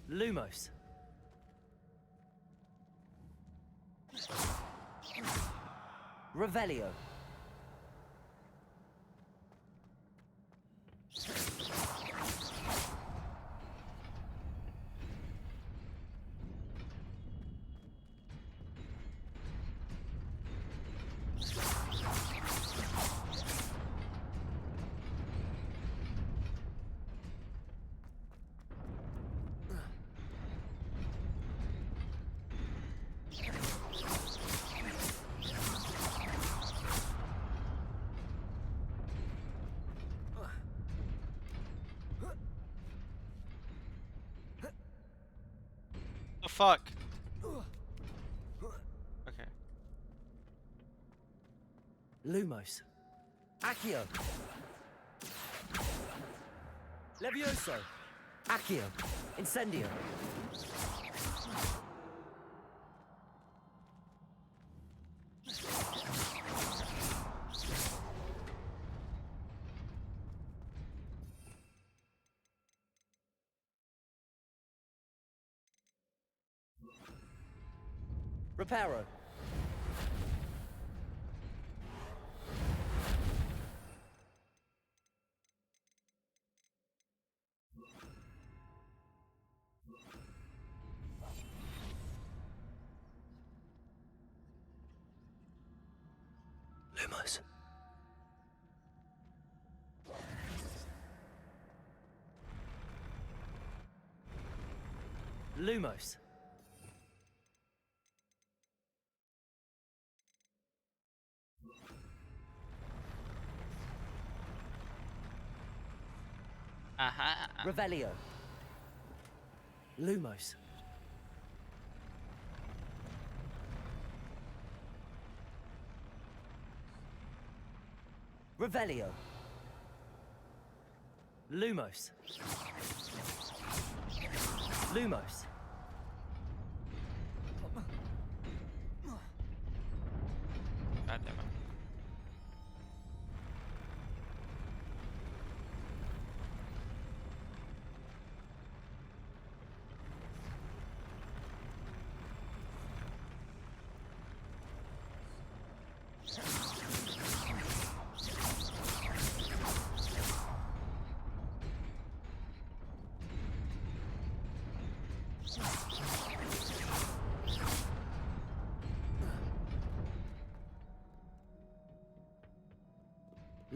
Lumos. Revelio. The fuck? Okay. Lumos. Accio. Levioso. Accio. Incendio. Reparo. Lumos. Lumos. Revelio. Lumos. Revelio. Lumos. Lumos. God damn it.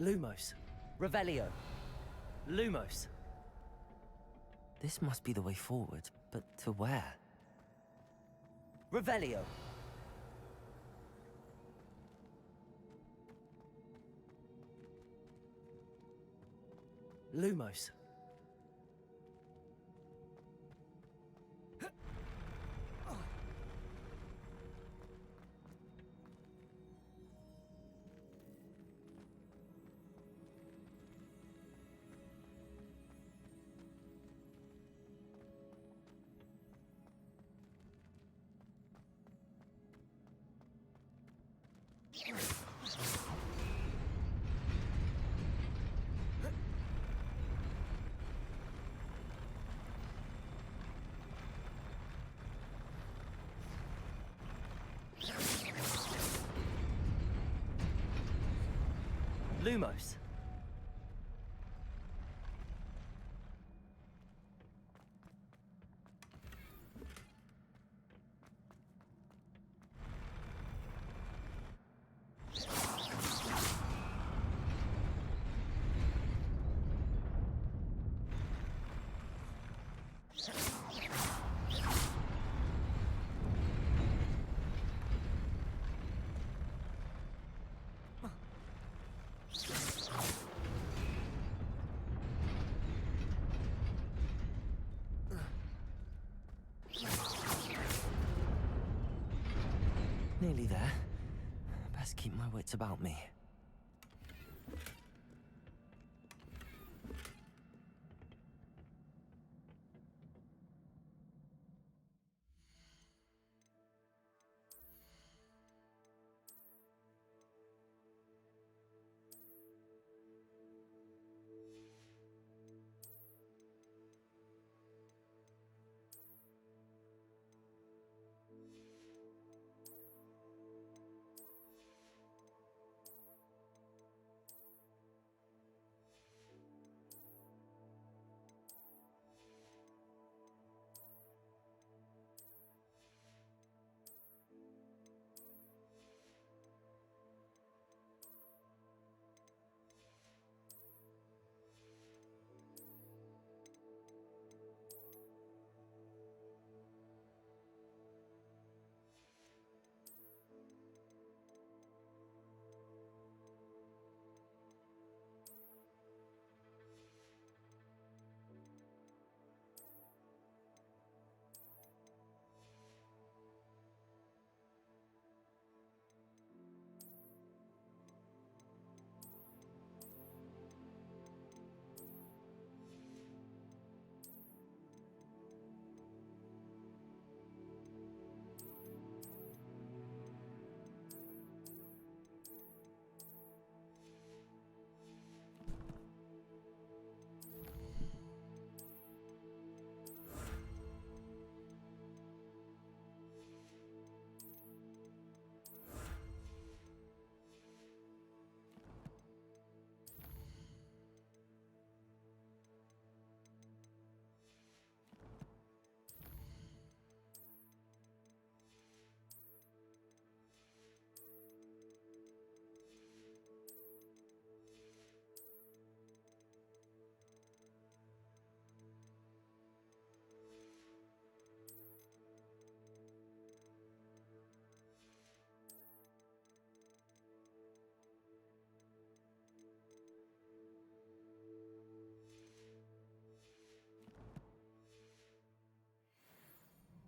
Lumos. Revelio. Lumos. This must be the way forward, but to where? Revelio. Lumos. Lumos. nearly there. Best keep my wits about me.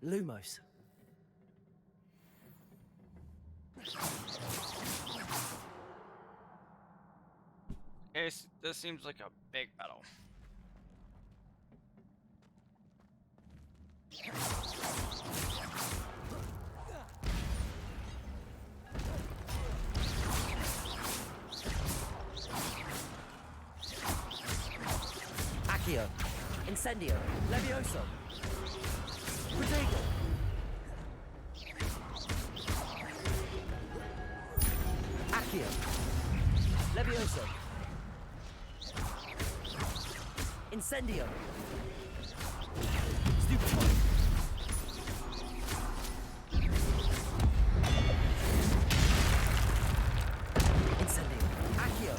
Lumos. This seems like a big battle. Accio. Incendio. Levioso. Protego. Accio. Levioso. Incendio. Stupefy. Incendio. Accio.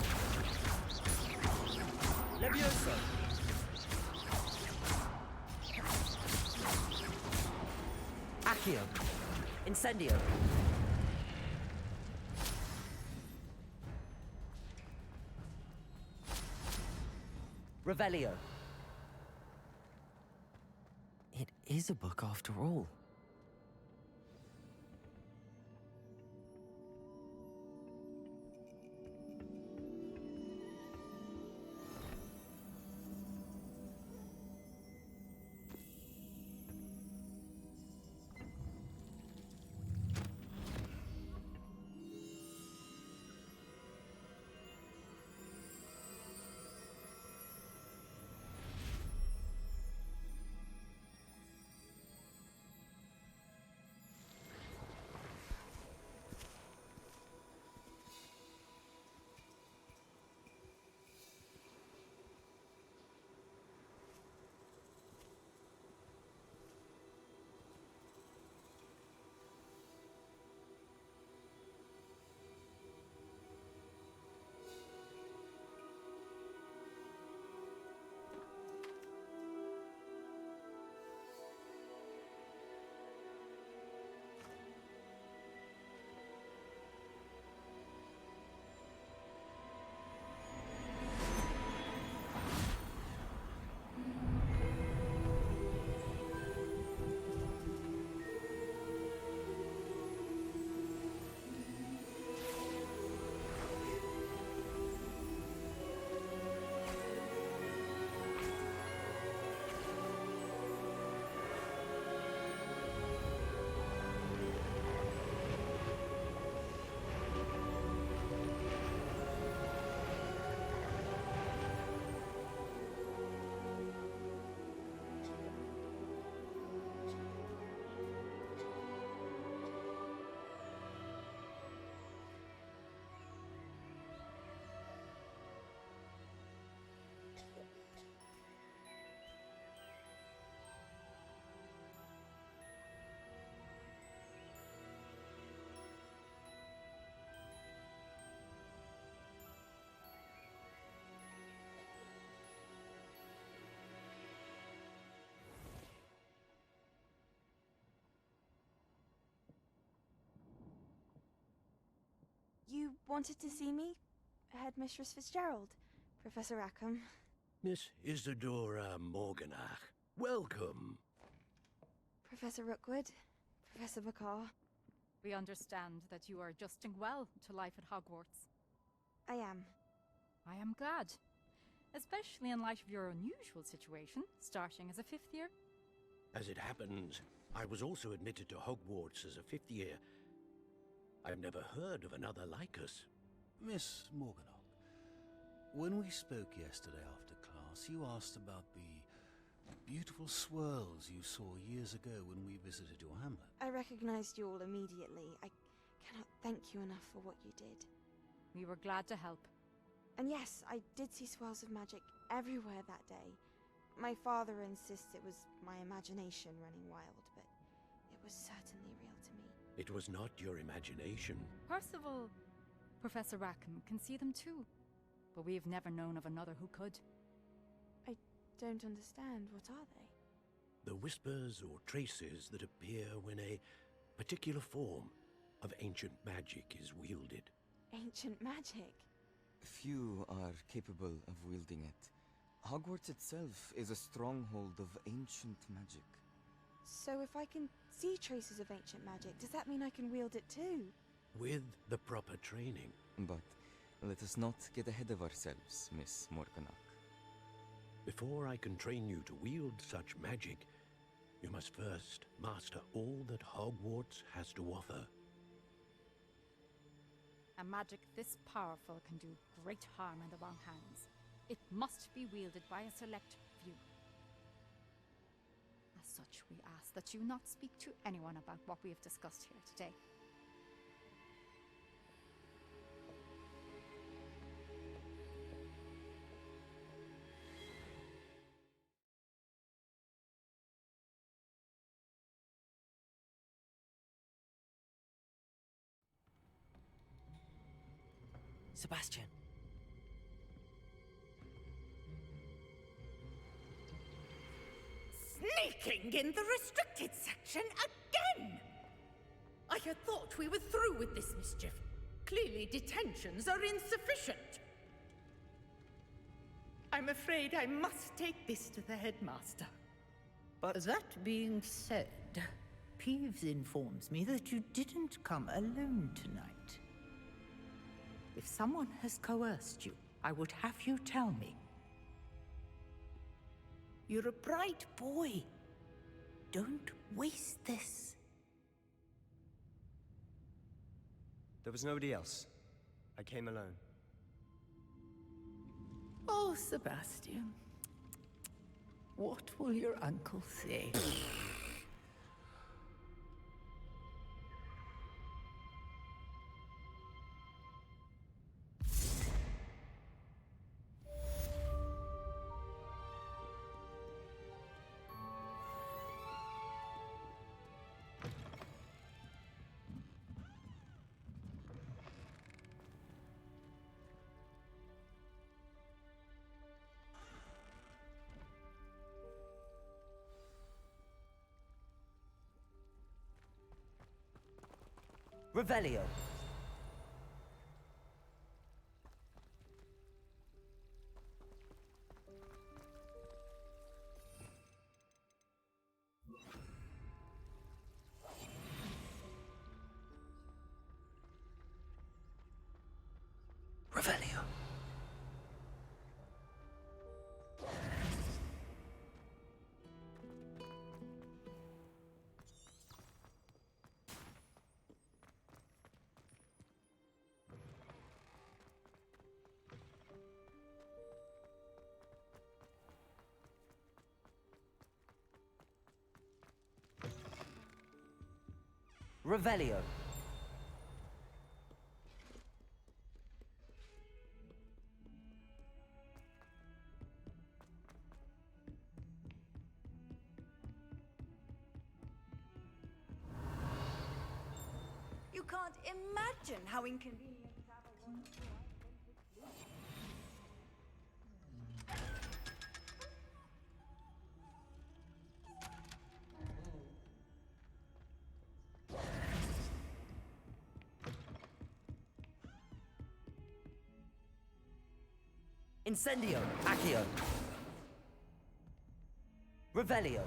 Levioso. Accio. Incendio. Revelio. It is a book after all. wanted to see me? Headmistress Fitzgerald, Professor Rackham. Miss Isadora Morganach, welcome. Professor Rookwood, Professor McCaw. We understand that you are adjusting well to life at Hogwarts. I am. I am glad. Especially in light of your unusual situation, starting as a 5th year. As it happens, I was also admitted to Hogwarts as a 5th year. I've never heard of another like us. Miss Morganach, when we spoke yesterday after class, you asked about the beautiful swirls you saw years ago when we visited your hamlet. I recognized you all immediately. I cannot thank you enough for what you did. We were glad to help. And yes, I did see swirls of magic everywhere that day. My father insists it was my imagination running wild, but it was certainly real to me. It was not your imagination. Percival, Professor Rackham can see them too, but we have never known of another who could. I don't understand. What are they? The whispers or traces that appear when a particular form of ancient magic is wielded. Ancient magic? Few are capable of wielding it. Hogwarts itself is a stronghold of ancient magic. So if I can see traces of ancient magic, does that mean I can wield it too? With the proper training. But let us not get ahead of ourselves, Miss Morganach. Before I can train you to wield such magic, you must first master all that Hogwarts has to offer. A magic this powerful can do great harm in the wrong hands. It must be wielded by a select few. As such, we ask that you not speak to anyone about what we have discussed here today. Sebastian. Sneaking in the restricted section again! I had thought we were through with this mischief. Clearly detentions are insufficient. I'm afraid I must take this to the headmaster. But that being said, Peeves informs me that you didn't come alone tonight. If someone has coerced you, I would have you tell me. You're a bright boy. Don't waste this. There was nobody else. I came alone. Oh, Sebastian. What will your uncle say? Revelio. Revelio. Revelio. You can't imagine how inconvenient travel was for Incendio. Accio. Revelio.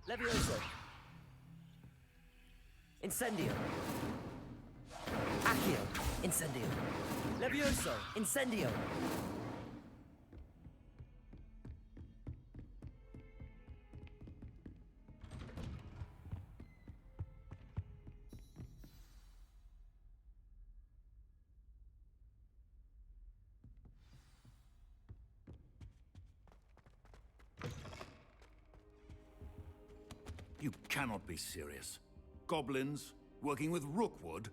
Levioso. Incendio. Accio. Incendio. Levioso. Incendio. You cannot be serious. Goblins working with Rookwood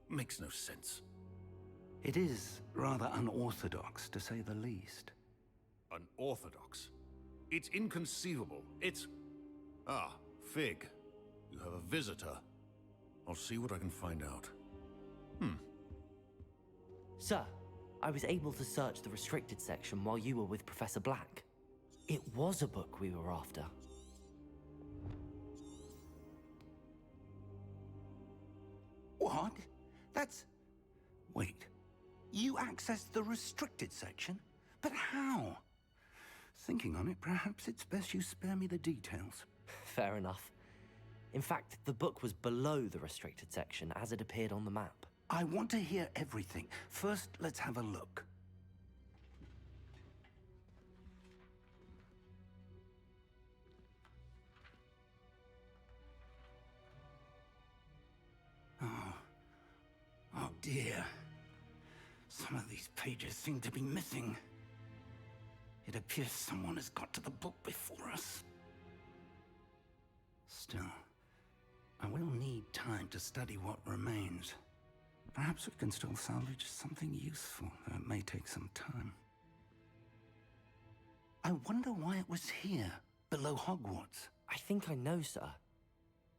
makes no sense. It is rather unorthodox, to say the least. Unorthodox? It's inconceivable. It's... Ah, Fig. You have a visitor. I'll see what I can find out. Sir, I was able to search the restricted section while you were with Professor Black. It was a book we were after. What? That's... Wait. You accessed the restricted section? But how? Thinking on it, perhaps it's best you spare me the details. Fair enough. In fact, the book was below the restricted section as it appeared on the map. I want to hear everything. First, let's have a look. Oh dear. Some of these pages seem to be missing. It appears someone has got to the book before us. Still, I will need time to study what remains. Perhaps we can still salvage something useful, though it may take some time. I wonder why it was here, below Hogwarts. I think I know, sir.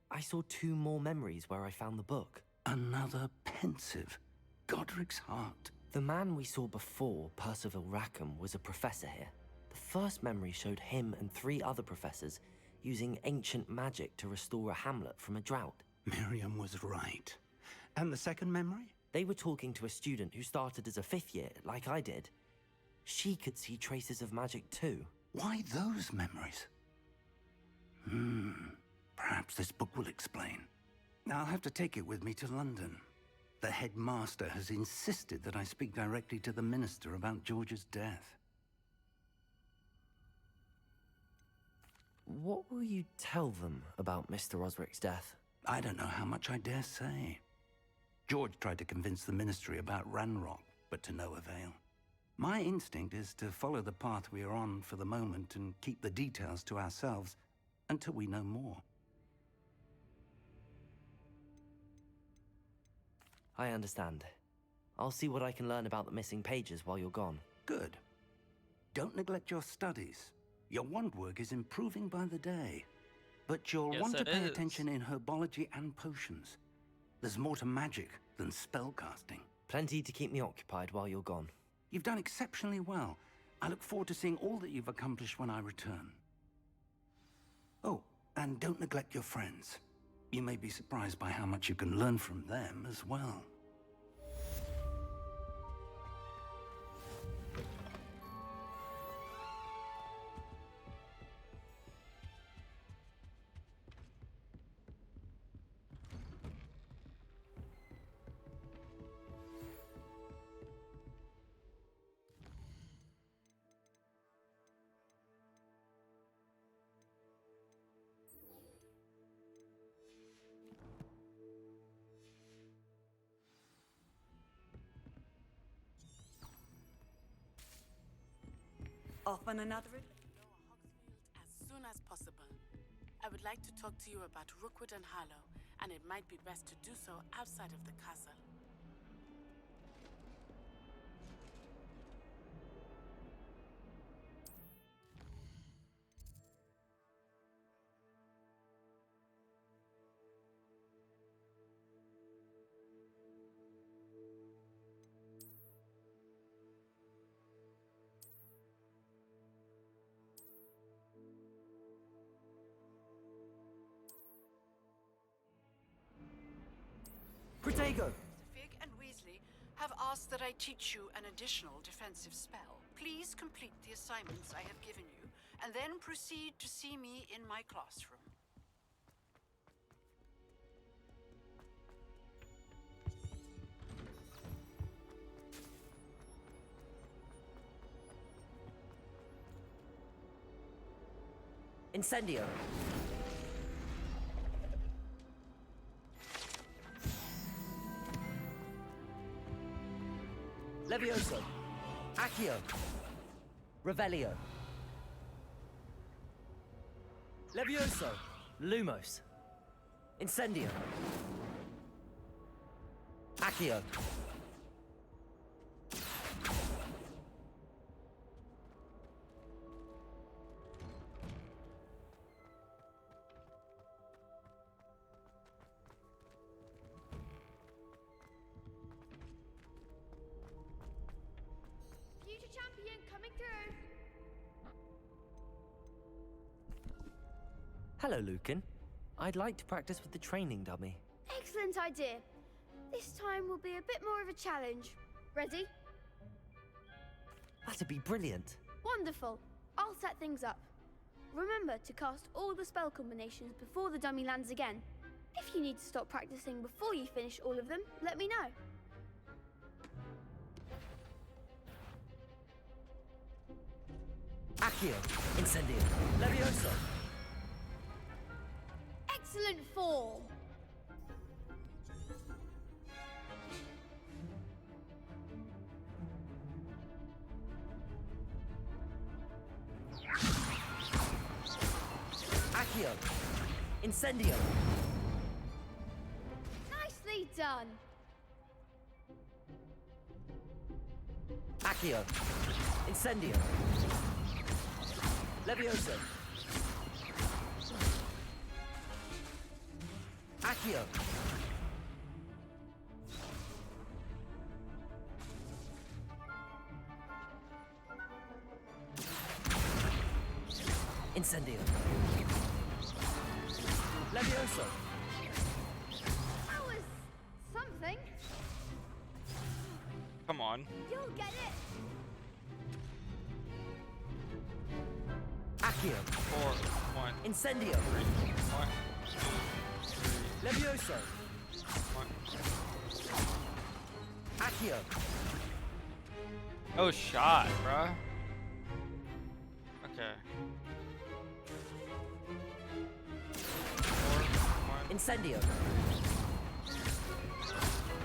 I saw 2 more memories where I found the book. Another pensive. Godric's heart. The man we saw before, Percival Rackham, was a professor here. The first memory showed him and 3 other professors using ancient magic to restore a hamlet from a drought. Miriam was right. And the second memory? They were talking to a student who started as a 5th year, like I did. She could see traces of magic too. Why those memories? Perhaps this book will explain. I'll have to take it with me to London. The headmaster has insisted that I speak directly to the minister about George's death. What will you tell them about Mr. Osric's death? I don't know how much I dare say. George tried to convince the ministry about Ranrock, but to no avail. My instinct is to follow the path we are on for the moment and keep the details to ourselves until we know more. I understand. I'll see what I can learn about the missing pages while you're gone. Good. Don't neglect your studies. Your wand work is improving by the day. But you'll want to pay attention in herbology and potions. There's more to magic than spellcasting. Plenty to keep me occupied while you're gone. You've done exceptionally well. I look forward to seeing all that you've accomplished when I return. Oh, and don't neglect your friends. You may be surprised by how much you can learn from them as well. Off on another... As soon as possible. I would like to talk to you about Rookwood and Harlow, and it might be best to do so outside of the castle. Protego! Mr. Fig and Weasley have asked that I teach you an additional defensive spell. Please complete the assignments I have given you, and then proceed to see me in my classroom. Incendio. Levioso. Accio. Revelio. Levioso. Lumos. Incendio. Accio. Future champion coming through. Hello, Lucan. I'd like to practice with the training dummy. Excellent idea. This time will be a bit more of a challenge. Ready? That'd be brilliant. Wonderful. I'll set things up. Remember to cast all the spell combinations before the dummy lands again. If you need to stop practicing before you finish all of them, let me know. Accio. Incendio. Levioso. Excellent form. Accio. Incendio. Nicely done. Accio. Incendio. Levioso. Accio. Incendio. Levioso. That was something. Come on. You'll get it. Accio. 4, 1. Incendio. 1. Levioso. 1. Accio. Oh, shot, bruh. Okay. 4, 1. Incendio.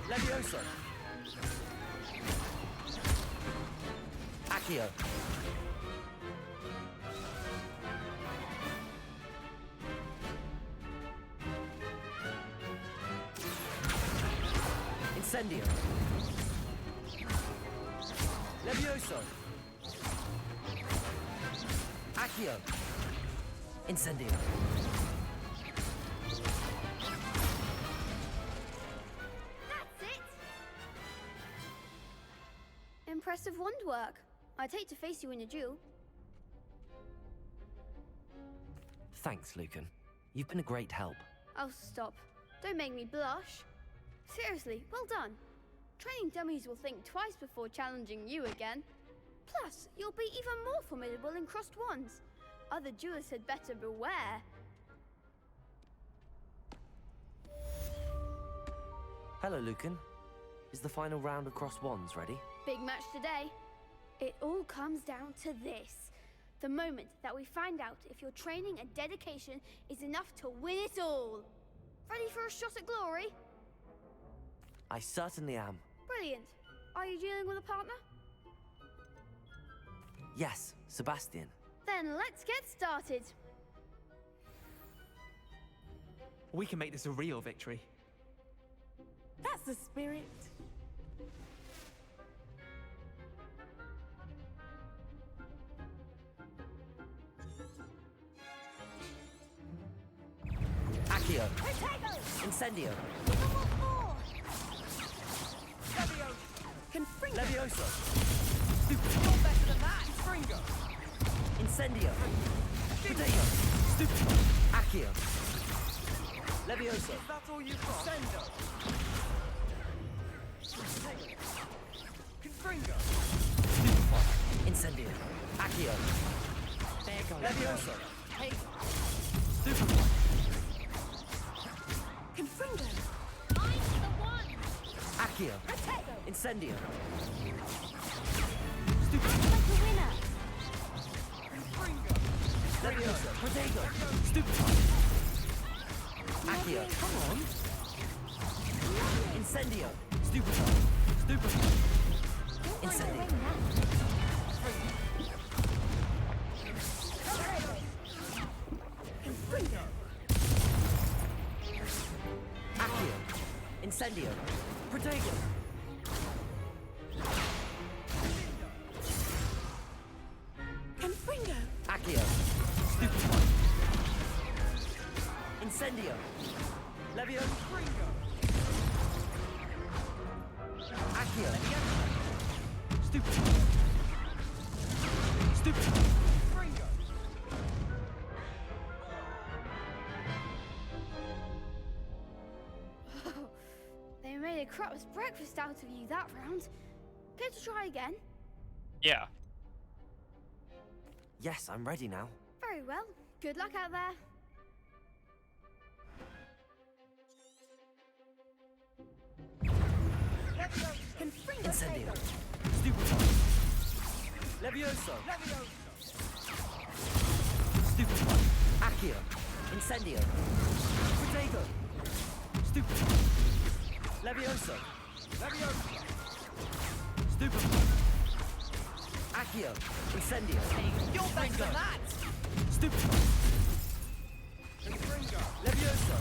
Levioso. Accio. Incendio. Levioso. Accio. Incendio. That's it. Impressive wand work. I'd hate to face you in a duel. Thanks, Lucan. You've been a great help. Oh, stop. Don't make me blush. Seriously, well done. Training dummies will think twice before challenging you again. Plus, you'll be even more formidable in crossed wands. Other duelists had better beware. Hello, Lucan. Is the final round of cross wands ready? Big match today. It all comes down to this. The moment that we find out if your training and dedication is enough to win it all. Ready for a shot at glory? I certainly am. Brilliant. Are you dealing with a partner? Yes, Sebastian. Then let's get started. We can make this a real victory. That's the spirit. Accio. Incendio. Levioso. You're better than that, Fringo. Incendio. Potato. Accio. Levioso. Is that all you've got? Sendo. Confringo! Incendio! Accio! Levioso! Hey! Superfly! Confringo! I'm the one! Accio! Incendio! Like the winner! Levioso! Protego! Stupefy! Accio! Come on! Incendio! Stupefy! Stupefy! Incendio! Confringo! Accio! Incendio! Protego! Confringo! Accio! Stupefy! Incendio! Levio! Accio! Stupefy! Stupefy! They made a crap's breakfast out of you that round. Care to try again? Yeah. Yes, I'm ready now. Very well. Good luck out there. Incendio! Stupefy! Levioso! Stupefy! Accio! Incendio! Protego! Stupefy! Levioso! Stupefy! Accio! Incendio! You're better than that! Stupefy! Levioso!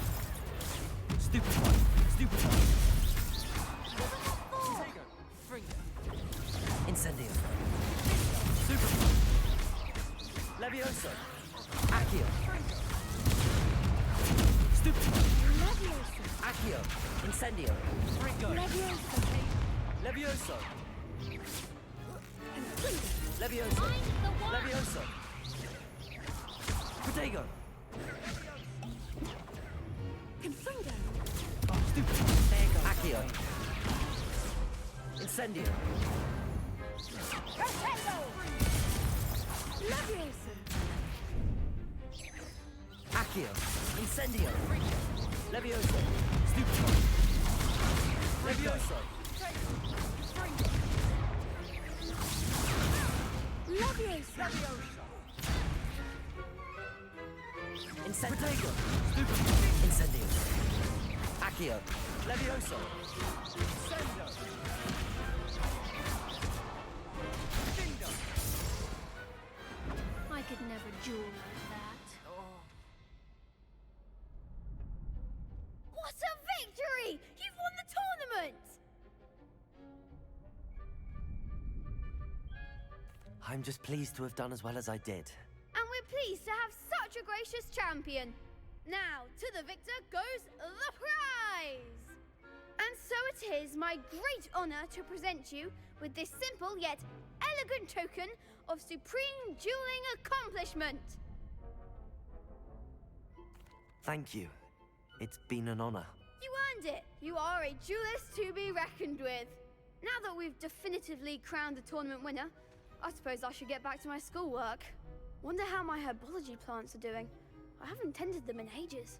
Stupefy! Stupefy! Incendio! Stupefy! Levioso! Accio! Stupefy! Accio! Incendio! Levioso! Levioso! Levioso! Protego! Confringo! Accio! Incendio! Levioso! Accio! Incendio! Levioso! Stupefy! Levioso! Levioso! Incendio! Stupefy! Incendio! Accio! Levioso! I could never duel like that. What a victory! You've won the tournament! I'm just pleased to have done as well as I did. And we're pleased to have such a gracious champion. Now, to the victor goes the prize! And so it is my great honor to present you with this simple yet elegant token of supreme dueling accomplishment. Thank you. It's been an honor. You earned it. You are a duelist to be reckoned with. Now that we've definitively crowned the tournament winner, I suppose I should get back to my schoolwork. Wonder how my herbology plants are doing. I haven't tended them in ages.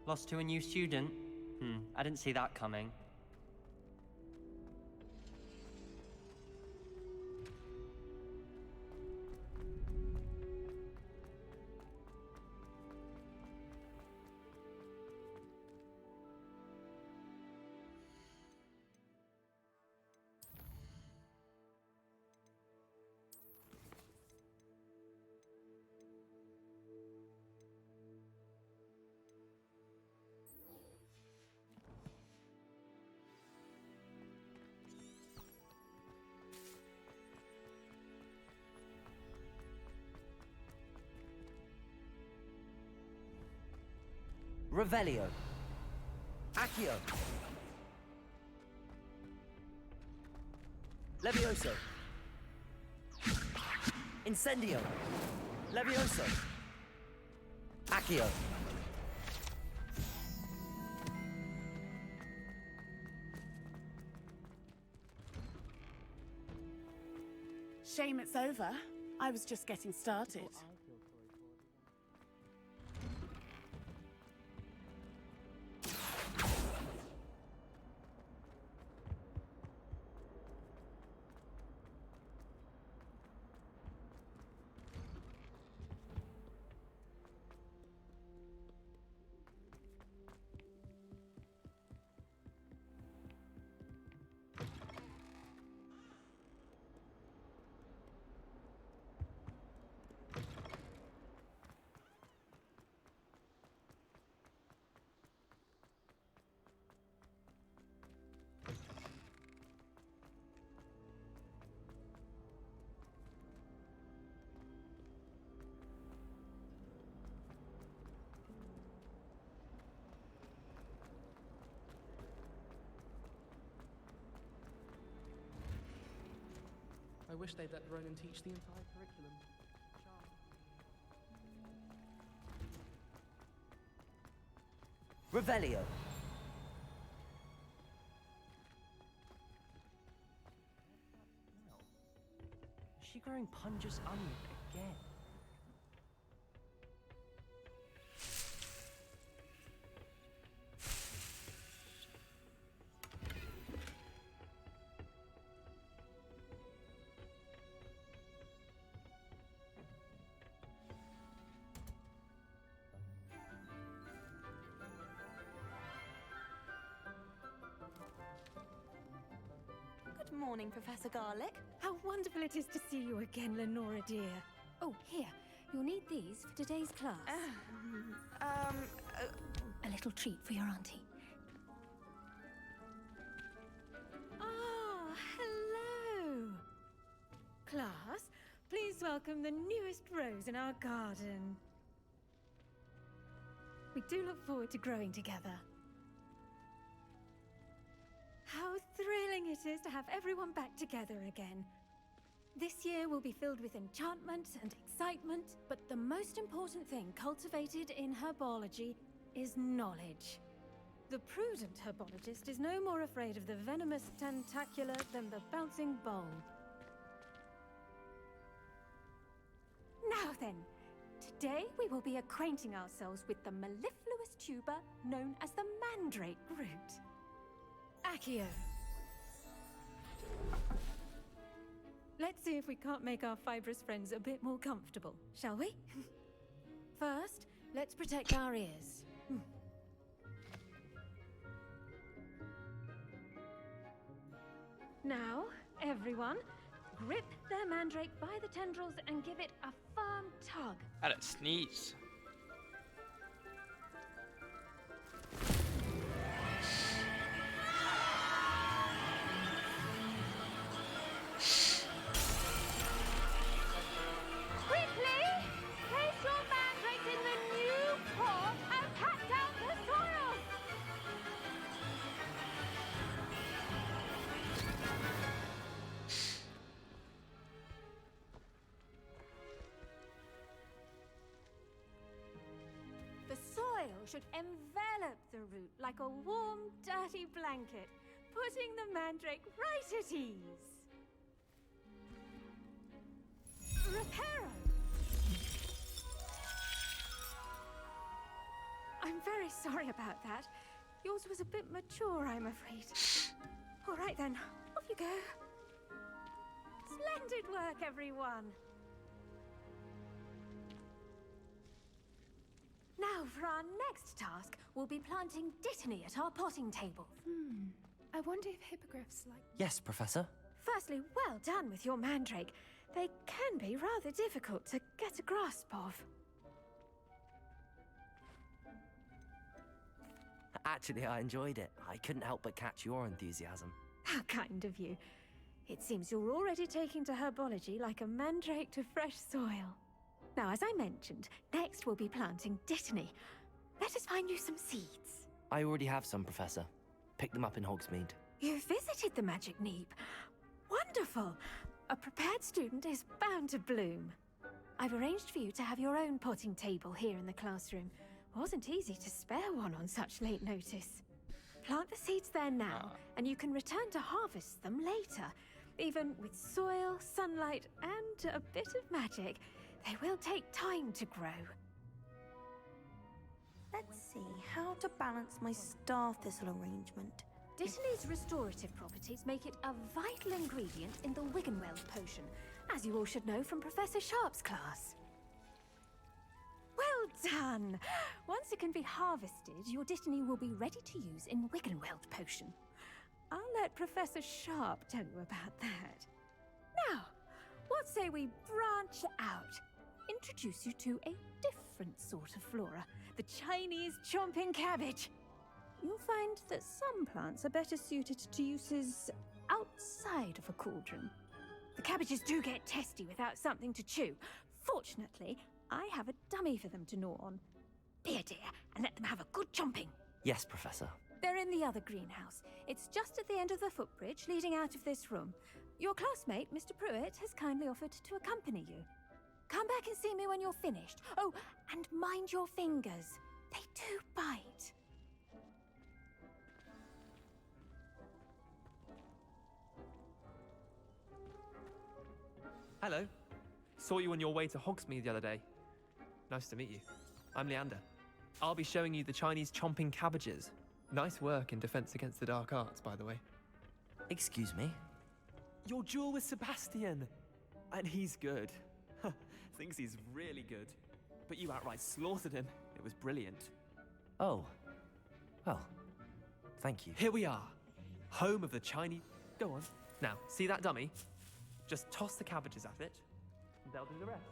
Lost to a new student? I didn't see that coming. Revelio. Accio. Levioso. Incendio. Levioso. Accio. Shame it's over. I was just getting started. I wish they'd let Ronan teach the entire curriculum. Revelio. Is she growing Punja's onion again? Good morning, Professor Garlic. How wonderful it is to see you again, Lenora dear. Oh, here. You'll need these for today's class. A little treat for your auntie. Ah, hello. Class, please welcome the newest rose in our garden. We do look forward to growing together. How thrilling it is to have everyone back together again. This year will be filled with enchantment and excitement, but the most important thing cultivated in herbology is knowledge. The prudent herbologist is no more afraid of the venomous tentacula than the bouncing bulb. Now then, today we will be acquainting ourselves with the mellifluous tuber known as the mandrake root. Accio. Let's see if we can't make our fibrous friends a bit more comfortable, shall we? First, let's protect our ears. Now, everyone, grip their mandrake by the tendrils and give it a firm tug. I had to sneeze. Quickly! Place your mandrakes in the new pot and pat down the soil! The soil should envelop the root like a warm, dirty blanket, putting the mandrake right at ease. Reparo! I'm very sorry about that. Yours was a bit mature, I'm afraid. All right then, off you go. Splendid work, everyone. Now, for our next task, we'll be planting Dittany at our potting table. I wonder if hippogriffs like... Yes, Professor. Firstly, well done with your mandrake. They can be rather difficult to get a grasp of. Actually, I enjoyed it. I couldn't help but catch your enthusiasm. How kind of you. It seems you're already taking to herbology like a mandrake to fresh soil. Now, as I mentioned, next we'll be planting Dittany. Let us find you some seeds. I already have some, Professor. Picked them up in Hogsmeade. You visited the Magic Neep. Wonderful! A prepared student is bound to bloom. I've arranged for you to have your own potting table here in the classroom. Wasn't easy to spare one on such late notice. Plant the seeds there now, and you can return to harvest them later. Even with soil, sunlight, and a bit of magic, they will take time to grow. Let's see how to balance my star thistle arrangement. Dittany's restorative properties make it a vital ingredient in the Wiggenweld potion, as you all should know from Professor Sharp's class. Well done! Once it can be harvested, your Dittany will be ready to use in Wiggenweld potion. I'll let Professor Sharp tell you about that. Now, what say we branch out? Introduce you to a different sort of flora, the Chinese chomping cabbage. You'll find that some plants are better suited to uses outside of a cauldron. The cabbages do get testy without something to chew. Fortunately, I have a dummy for them to gnaw on. Be a dear and let them have a good chomping. Yes, Professor. They're in the other greenhouse. It's just at the end of the footbridge leading out of this room. Your classmate, Mr. Pruitt, has kindly offered to accompany you. Come back and see me when you're finished. Oh, and mind your fingers. They do bite. Hello. Saw you on your way to Hogsmeade the other day. Nice to meet you. I'm Leander. I'll be showing you the Chinese chomping cabbages. Nice work in Defense Against the Dark Arts, by the way. Excuse me? Your duel with Sebastian! And he's good. Thinks he's really good. But you outright slaughtered him. It was brilliant. Oh. Well, thank you. Here we are. Home of the Chinese... Go on. Now, see that dummy? Just toss the cabbages at it, and they'll do the rest.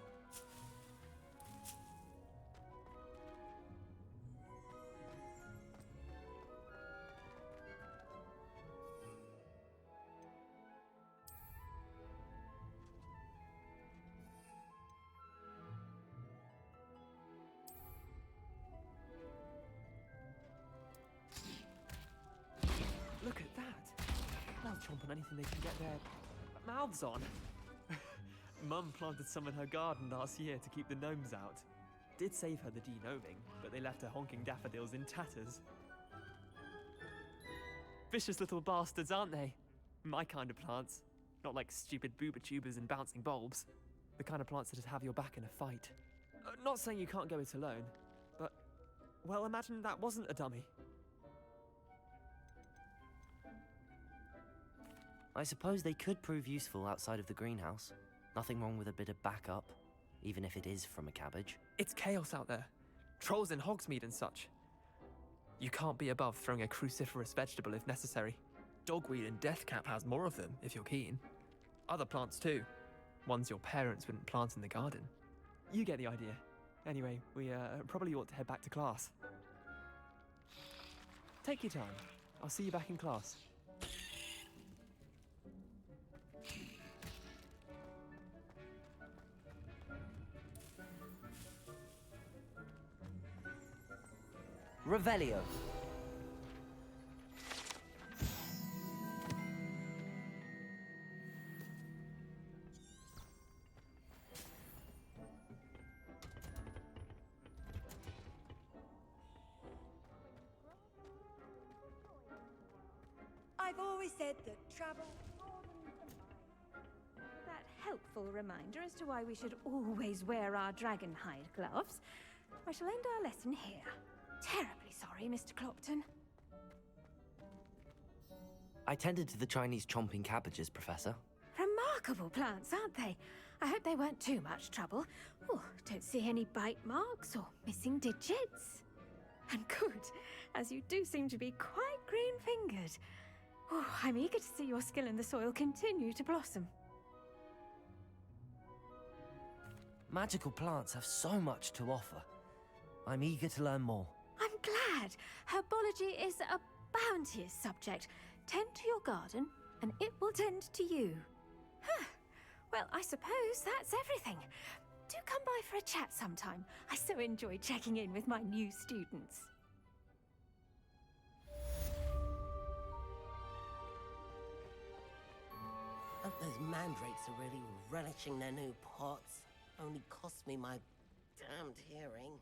Look at that! They'll chomp on anything they can get their mouths on. Mum planted some in her garden last year to keep the gnomes out. Did save her the de-gnoming, but they left her honking daffodils in tatters. Vicious little bastards, aren't they? My kind of plants. Not like stupid booba tubers and bouncing bulbs. The kind of plants that'd have your back in a fight. Not saying you can't go it alone, but... well, imagine that wasn't a dummy. I suppose they could prove useful outside of the greenhouse. Nothing wrong with a bit of backup, even if it is from a cabbage. It's chaos out there. Trolls in Hogsmeade and such. You can't be above throwing a cruciferous vegetable if necessary. Dogweed and deathcap has more of them, if you're keen. Other plants too. Ones your parents wouldn't plant in the garden. You get the idea. Anyway, we probably ought to head back to class. Take your time. I'll see you back in class. Revelio. I've always said that travel broadens the mind. That helpful reminder as to why we should always wear our dragon hide gloves. I shall end our lesson here. Terribly sorry, Mr. Clopton. I tended to the Chinese chomping cabbages, Professor. Remarkable plants, aren't they? I hope they weren't too much trouble. Oh, don't see any bite marks or missing digits. And good, as you do seem to be quite green-fingered. Oh, I'm eager to see your skill in the soil continue to blossom. Magical plants have so much to offer. I'm eager to learn more. I'm glad. Herbology is a bounteous subject. Tend to your garden, and it will tend to you. Huh. Well, I suppose that's everything. Do come by for a chat sometime. I so enjoy checking in with my new students. Hope those mandrakes are really relishing their new pots. Only cost me my damned hearing.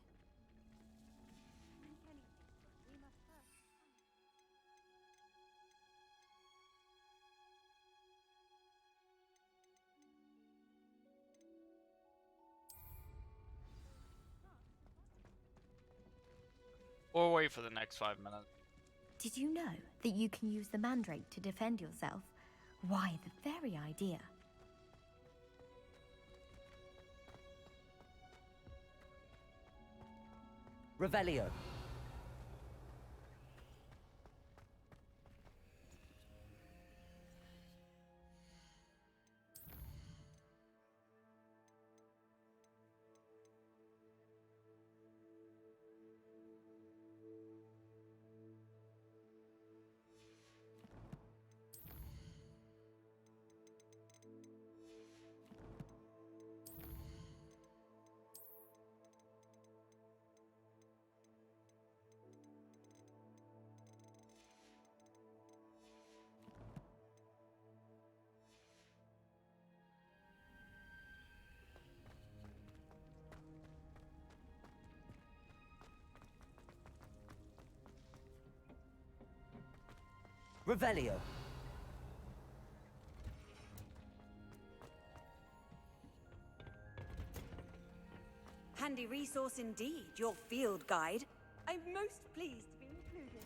Or wait for the next 5 minutes. Did you know that you can use the mandrake to defend yourself? Why, the very idea. Revelio. Revelio. Handy resource indeed, your field guide. I'm most pleased to be included.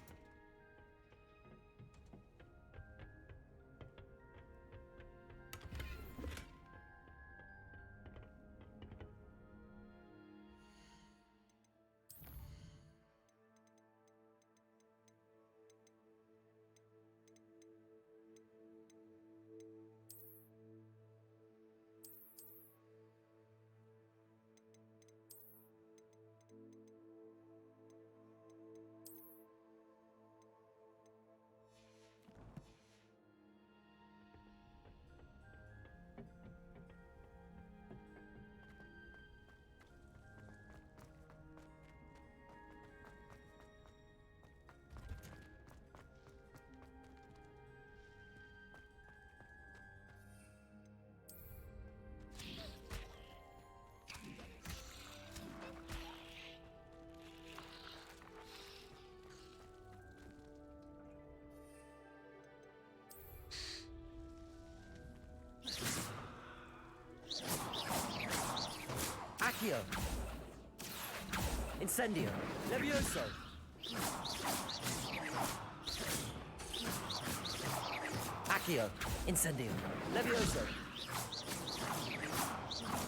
Accio. Incendio. Levioso. Accio. Incendio. Levioso.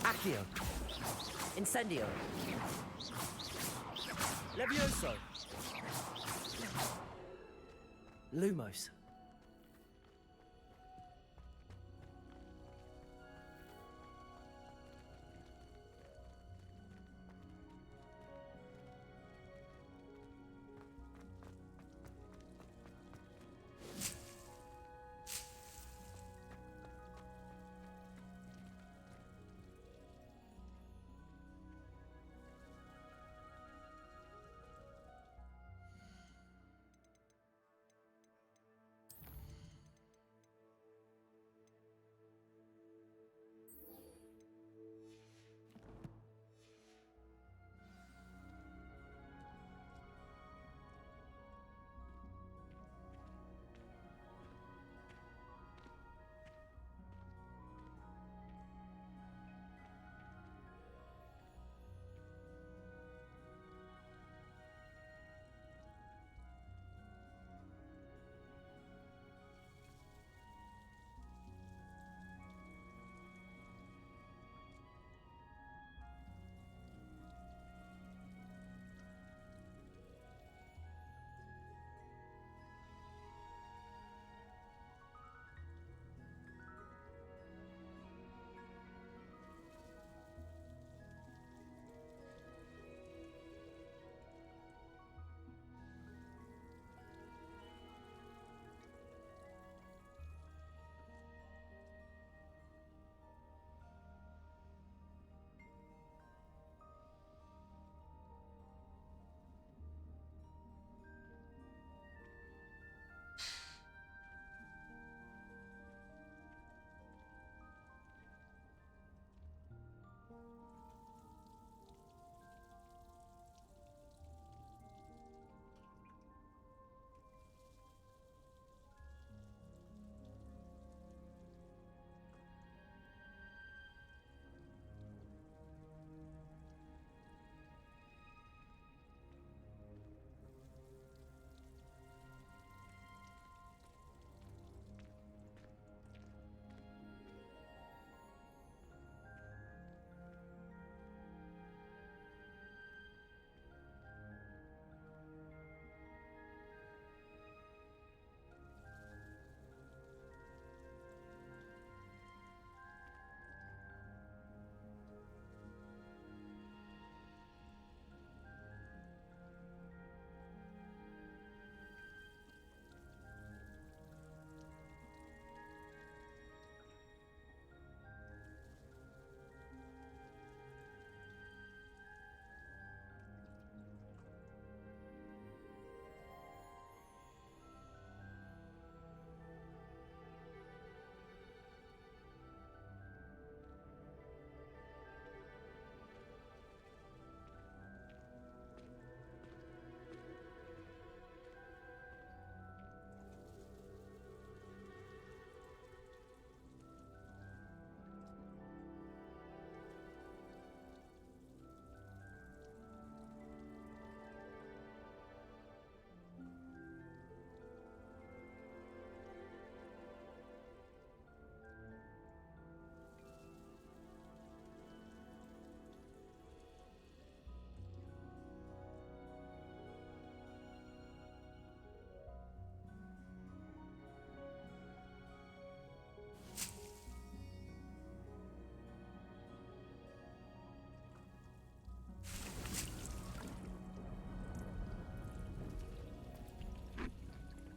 Accio. Incendio. Levioso. Lumos.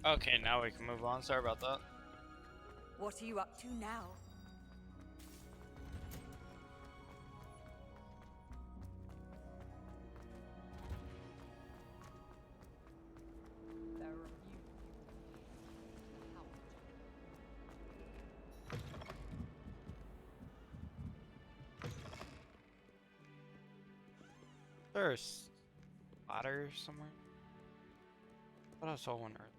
Okay, now we can move on. Sorry about that. What are you up to now? There's a ladder somewhere. I thought I saw one earlier.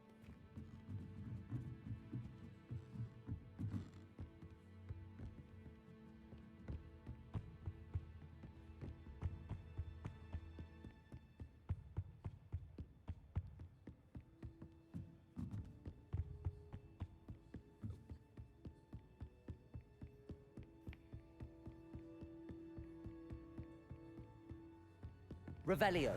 Revelio.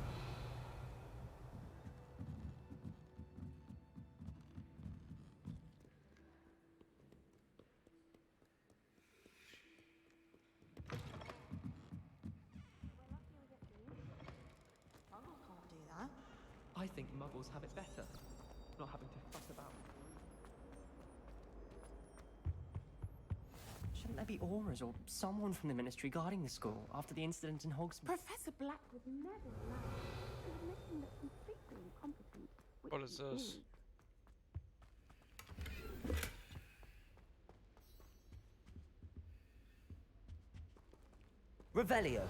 I think muggles have it better, not having to fuss about. Shouldn't there be auras or someone from the ministry guarding the school after the incident in Hogsmeade? Professor Black was never allowed. He was making them completely incompetent. What is this? Revelio.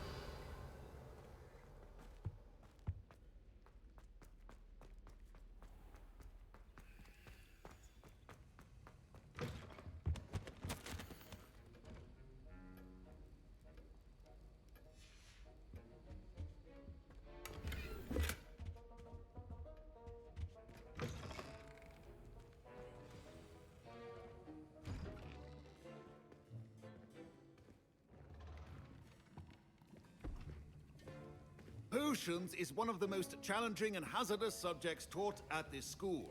Potions is one of the most challenging and hazardous subjects taught at this school.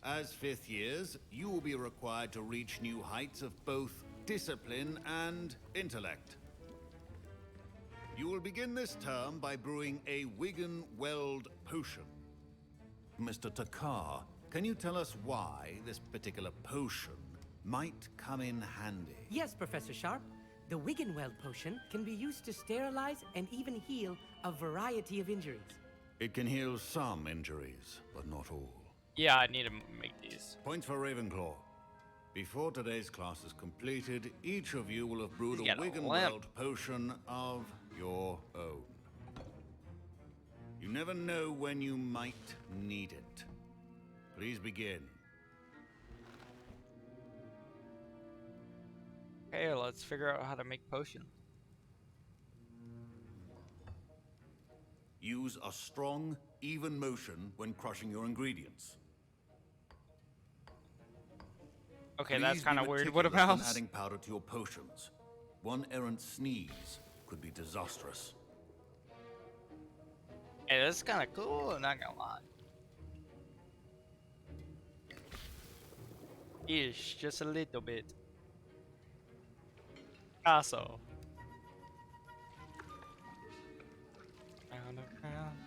As fifth years, you will be required to reach new heights of both discipline and intellect. You will begin this term by brewing a Wigan Weld potion. Mr. Takar, can you tell us why this particular potion might come in handy? Yes, Professor Sharp. The Wiggenweld potion can be used to sterilize and even heal a variety of injuries. It can heal some injuries, but not all. Yeah, I need to make these. Points for Ravenclaw. Before today's class is completed, each of you will have brewed a Wiggenweld potion of your own. You never know when you might need it. Please begin. Okay, let's figure out how to make potions. Use a strong, even motion when crushing your ingredients. Okay, that's Please kind be of weird. What meticulous about when adding powder to your potions? One errant sneeze could be disastrous. Hey, this is kind of cool. Not gonna lie. Ish, just a little bit. Castle. Round and round.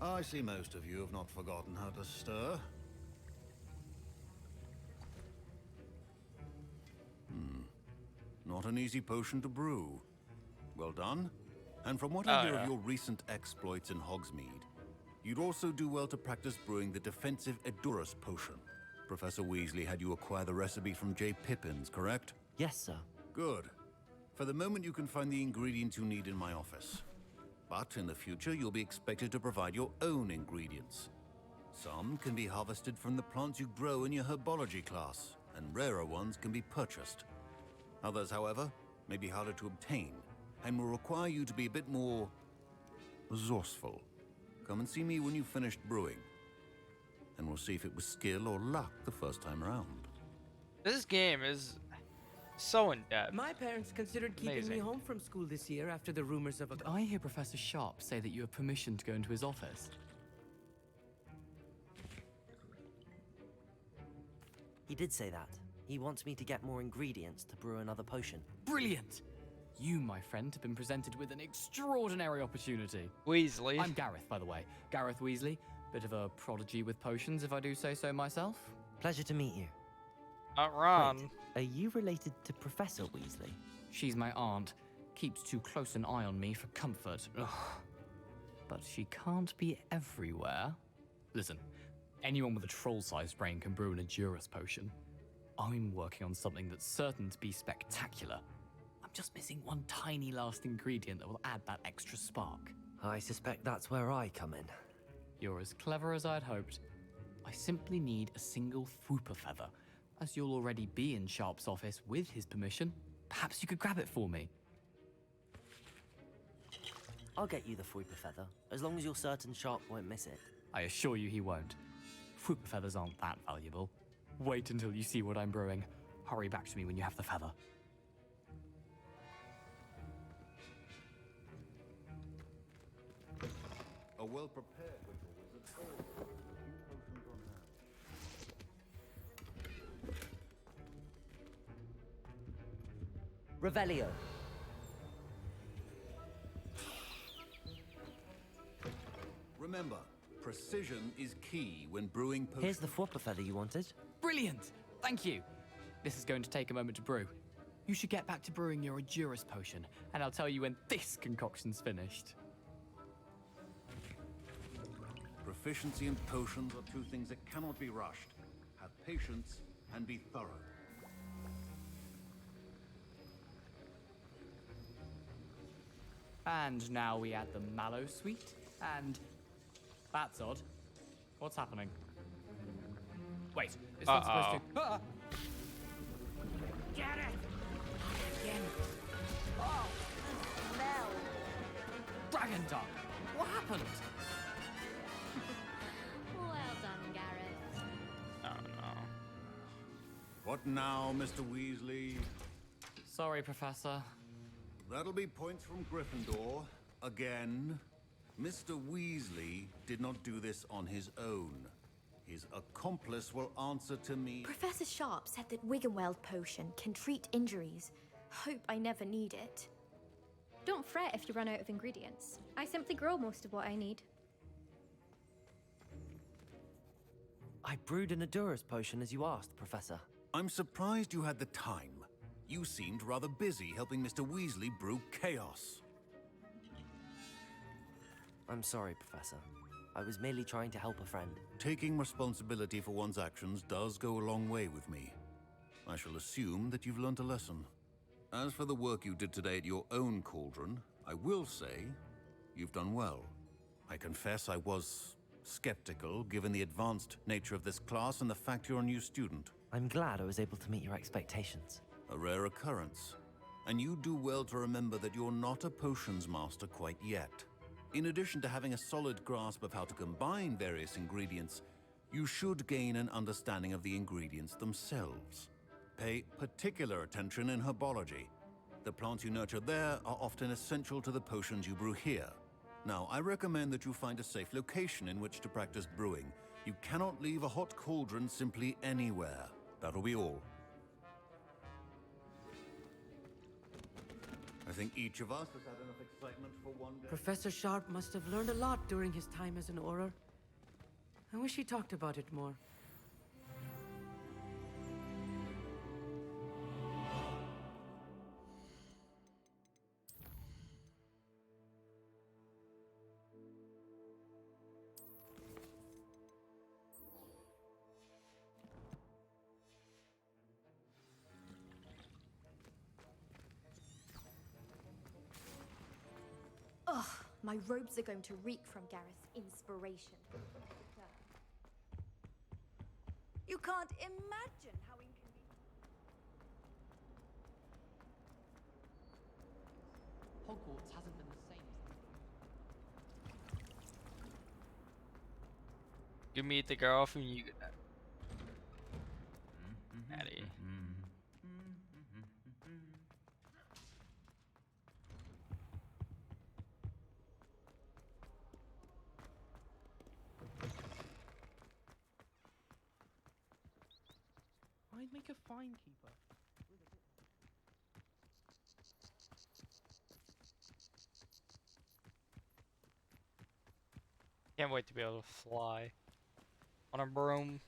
I see most of you have not forgotten how to stir. Not an easy potion to brew. Well done. And from what I hear of your recent exploits in Hogsmeade, you'd also do well to practice brewing the defensive Edurus potion. Professor Weasley had you acquire the recipe from J. Pippin's, correct? Yes, sir. Good. For the moment, you can find the ingredients you need in my office. But in the future, you'll be expected to provide your own ingredients. Some can be harvested from the plants you grow in your herbology class, and rarer ones can be purchased. Others, however, may be harder to obtain, and will require you to be a bit more resourceful. Come and see me when you've finished brewing, and we'll see if it was skill or luck the first time around. This game is so in-depth. My parents considered keeping me home from school this year after the rumors of a... Did I hear Professor Sharp say that you have permission to go into his office? He did say that. He wants me to get more ingredients to brew another potion. Brilliant! You, my friend, have been presented with an extraordinary opportunity. Weasley. I'm Gareth, by the way. Gareth Weasley. Bit of a prodigy with potions, if I do say so myself. Pleasure to meet you. Ron. Wait, are you related to Professor Weasley? She's my aunt. Keeps too close an eye on me for comfort. Ugh. But she can't be everywhere. Listen, anyone with a troll-sized brain can brew an Edurus potion. I'm working on something that's certain to be spectacular. I'm just missing one tiny last ingredient that will add that extra spark. I suspect that's where I come in. You're as clever as I'd hoped. I simply need a single Fwooper feather. As you'll already be in Sharp's office with his permission, perhaps you could grab it for me. I'll get you the Fwooper feather, as long as you're certain Sharp won't miss it. I assure you he won't. Fwooper feathers aren't that valuable. Wait until you see what I'm brewing. Hurry back to me when you have the feather. A well-prepared little wizard always has a few potions on hand. Revelio. Remember, precision is key when brewing potions. Here's the Fwooper feather you wanted. Brilliant! Thank you. This is going to take a moment to brew. You should get back to brewing your Edurus potion, and I'll tell you when this concoction's finished. Proficiency in potions are two things that cannot be rushed. Have patience and be thorough. And now we add the mallow sweet, and... That's odd. What's happening? Wait, it's not supposed to... Ah! Get it! Again. Oh, smell. Dragon Duck! What happened? Well done, Gareth. Oh no. What now, Mr. Weasley? Sorry, Professor. That'll be points from Gryffindor. Again. Mr. Weasley did not do this on his own. His accomplice will answer to me. Professor Sharp said that Wiggenweld potion can treat injuries. Hope I never need it. Don't fret if you run out of ingredients. I simply grow most of what I need. I brewed an Edurus potion as you asked, Professor. I'm surprised you had the time. You seemed rather busy helping Mr. Weasley brew chaos. I'm sorry, Professor. I was merely trying to help a friend. Taking responsibility for one's actions does go a long way with me. I shall assume that you've learnt a lesson. As for the work you did today at your own cauldron, I will say you've done well. I confess I was skeptical, given the advanced nature of this class and the fact you're a new student. I'm glad I was able to meet your expectations. A rare occurrence. And you do well to remember that you're not a potions master quite yet. In addition to having a solid grasp of how to combine various ingredients, you should gain an understanding of the ingredients themselves. Pay particular attention in herbology. The plants you nurture there are often essential to the potions you brew here. Now, I recommend that you find a safe location in which to practice brewing. You cannot leave a hot cauldron simply anywhere. That'll be all. I think each of us has had enough excitement for one day. Professor Sharp must have learned a lot during his time as an Auror. I wish he talked about it more. Ugh, my robes are going to reek from Gareth's inspiration. You can't imagine how inconvenient. Hogwarts hasn't been the same. You meet the girl from you. Maddie. I make a fine keeper. Can't wait to be able to fly on a broom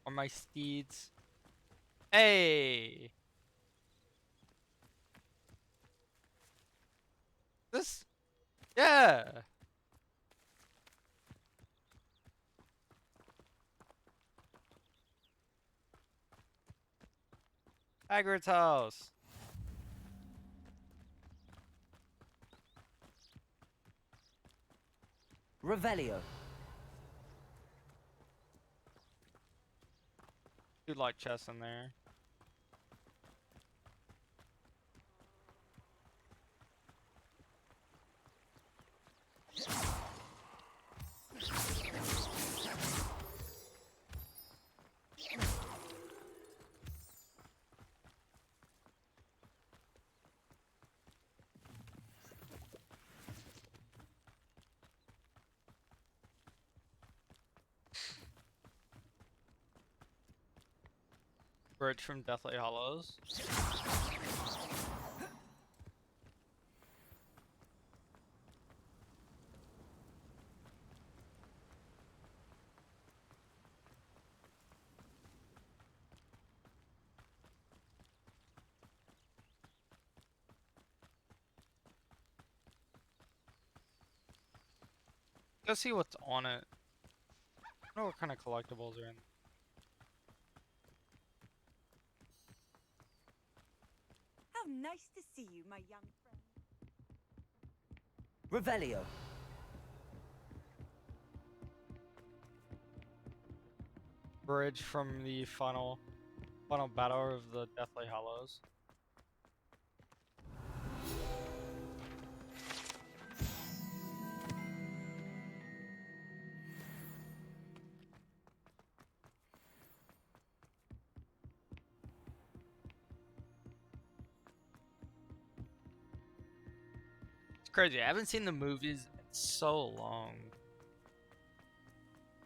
on my steeds. Hey, this, yeah. Hagrid's house. Revelio. Do like chests in there. Bridge from Deathly Hollows. Let's see what's on it. I don't know what kind of collectibles are in. How nice to see you, my young friend. Revelio. Bridge from the final battle of the Deathly Hollows. It's crazy. I haven't seen the movies in so long.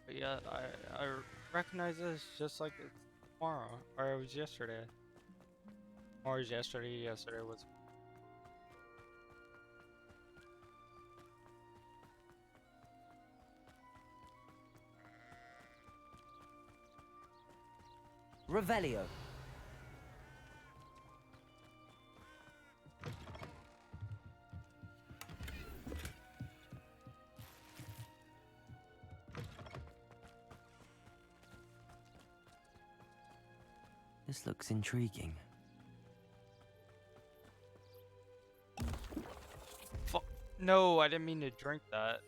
But yeah, I recognize this just like it's tomorrow, or it was yesterday. Or it was yesterday. Yesterday was. Revelio. This looks intriguing. No, I didn't mean to drink that.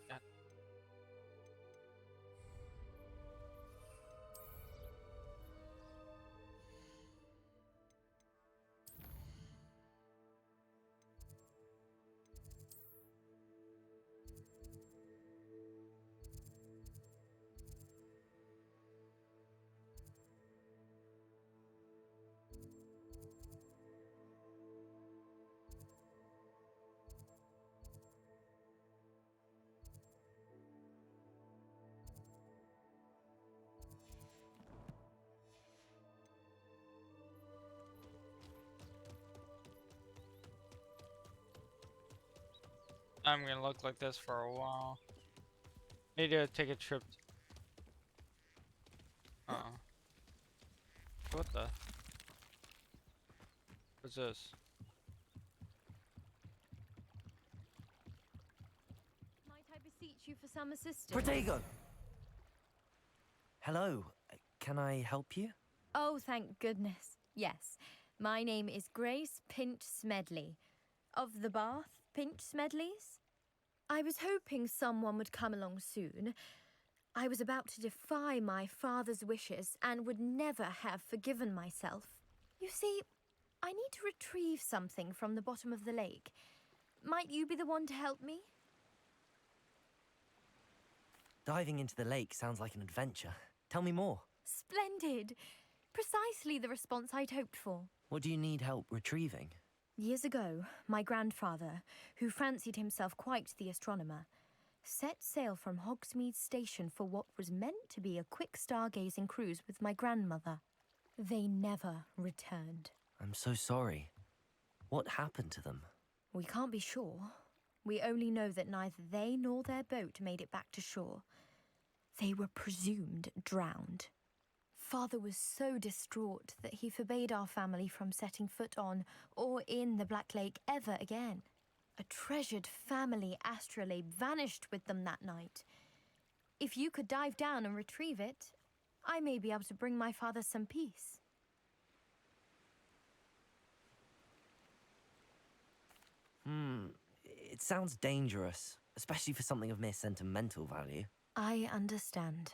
I'm gonna look like this for a while. Need to take a trip. What the? What's this? Might I beseech you for some assistance? Protego! Hello. Can I help you? Oh, thank goodness. Yes. My name is Grace Pinch Smedley. Of the Bath Pinch Smedleys? I was hoping someone would come along soon. I was about to defy my father's wishes and would never have forgiven myself. You see, I need to retrieve something from the bottom of the lake. Might you be the one to help me? Diving into the lake sounds like an adventure. Tell me more. Splendid! Precisely the response I'd hoped for. What do you need help retrieving? Years ago, my grandfather, who fancied himself quite the astronomer, set sail from Hogsmeade Station for what was meant to be a quick stargazing cruise with my grandmother. They never returned. I'm so sorry. What happened to them? We can't be sure. We only know that neither they nor their boat made it back to shore. They were presumed drowned. Father was so distraught that he forbade our family from setting foot on or in the Black Lake ever again. A treasured family astrolabe vanished with them that night. If you could dive down and retrieve it, I may be able to bring my father some peace. It sounds dangerous, especially for something of mere sentimental value. I understand.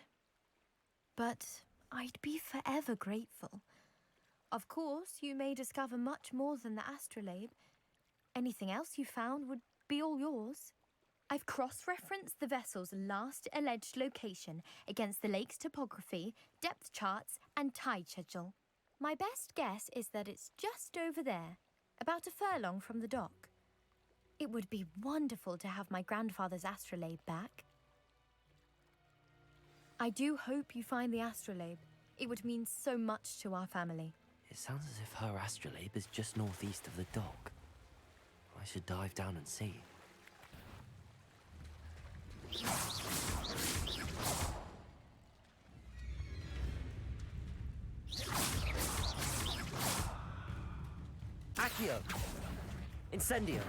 But I'd be forever grateful. Of course, you may discover much more than the astrolabe. Anything else you found would be all yours. I've cross-referenced the vessel's last alleged location against the lake's topography, depth charts, and tide schedule. My best guess is that it's just over there, about a furlong from the dock. It would be wonderful to have my grandfather's astrolabe back. I do hope you find the astrolabe. It would mean so much to our family. It sounds as if her astrolabe is just northeast of the dock. I should dive down and see. Accio! Incendio!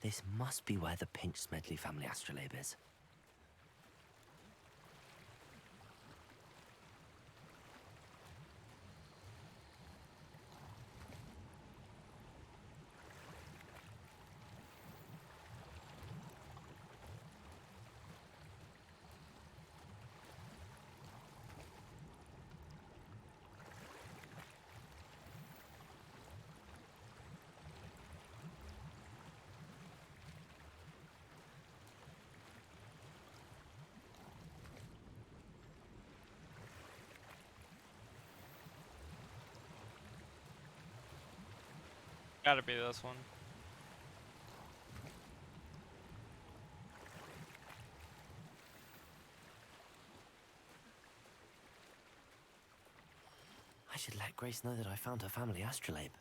This must be where the Pinch Smedley family astrolabe is. Gotta be this one. I should let Grace know that I found her family astrolabe.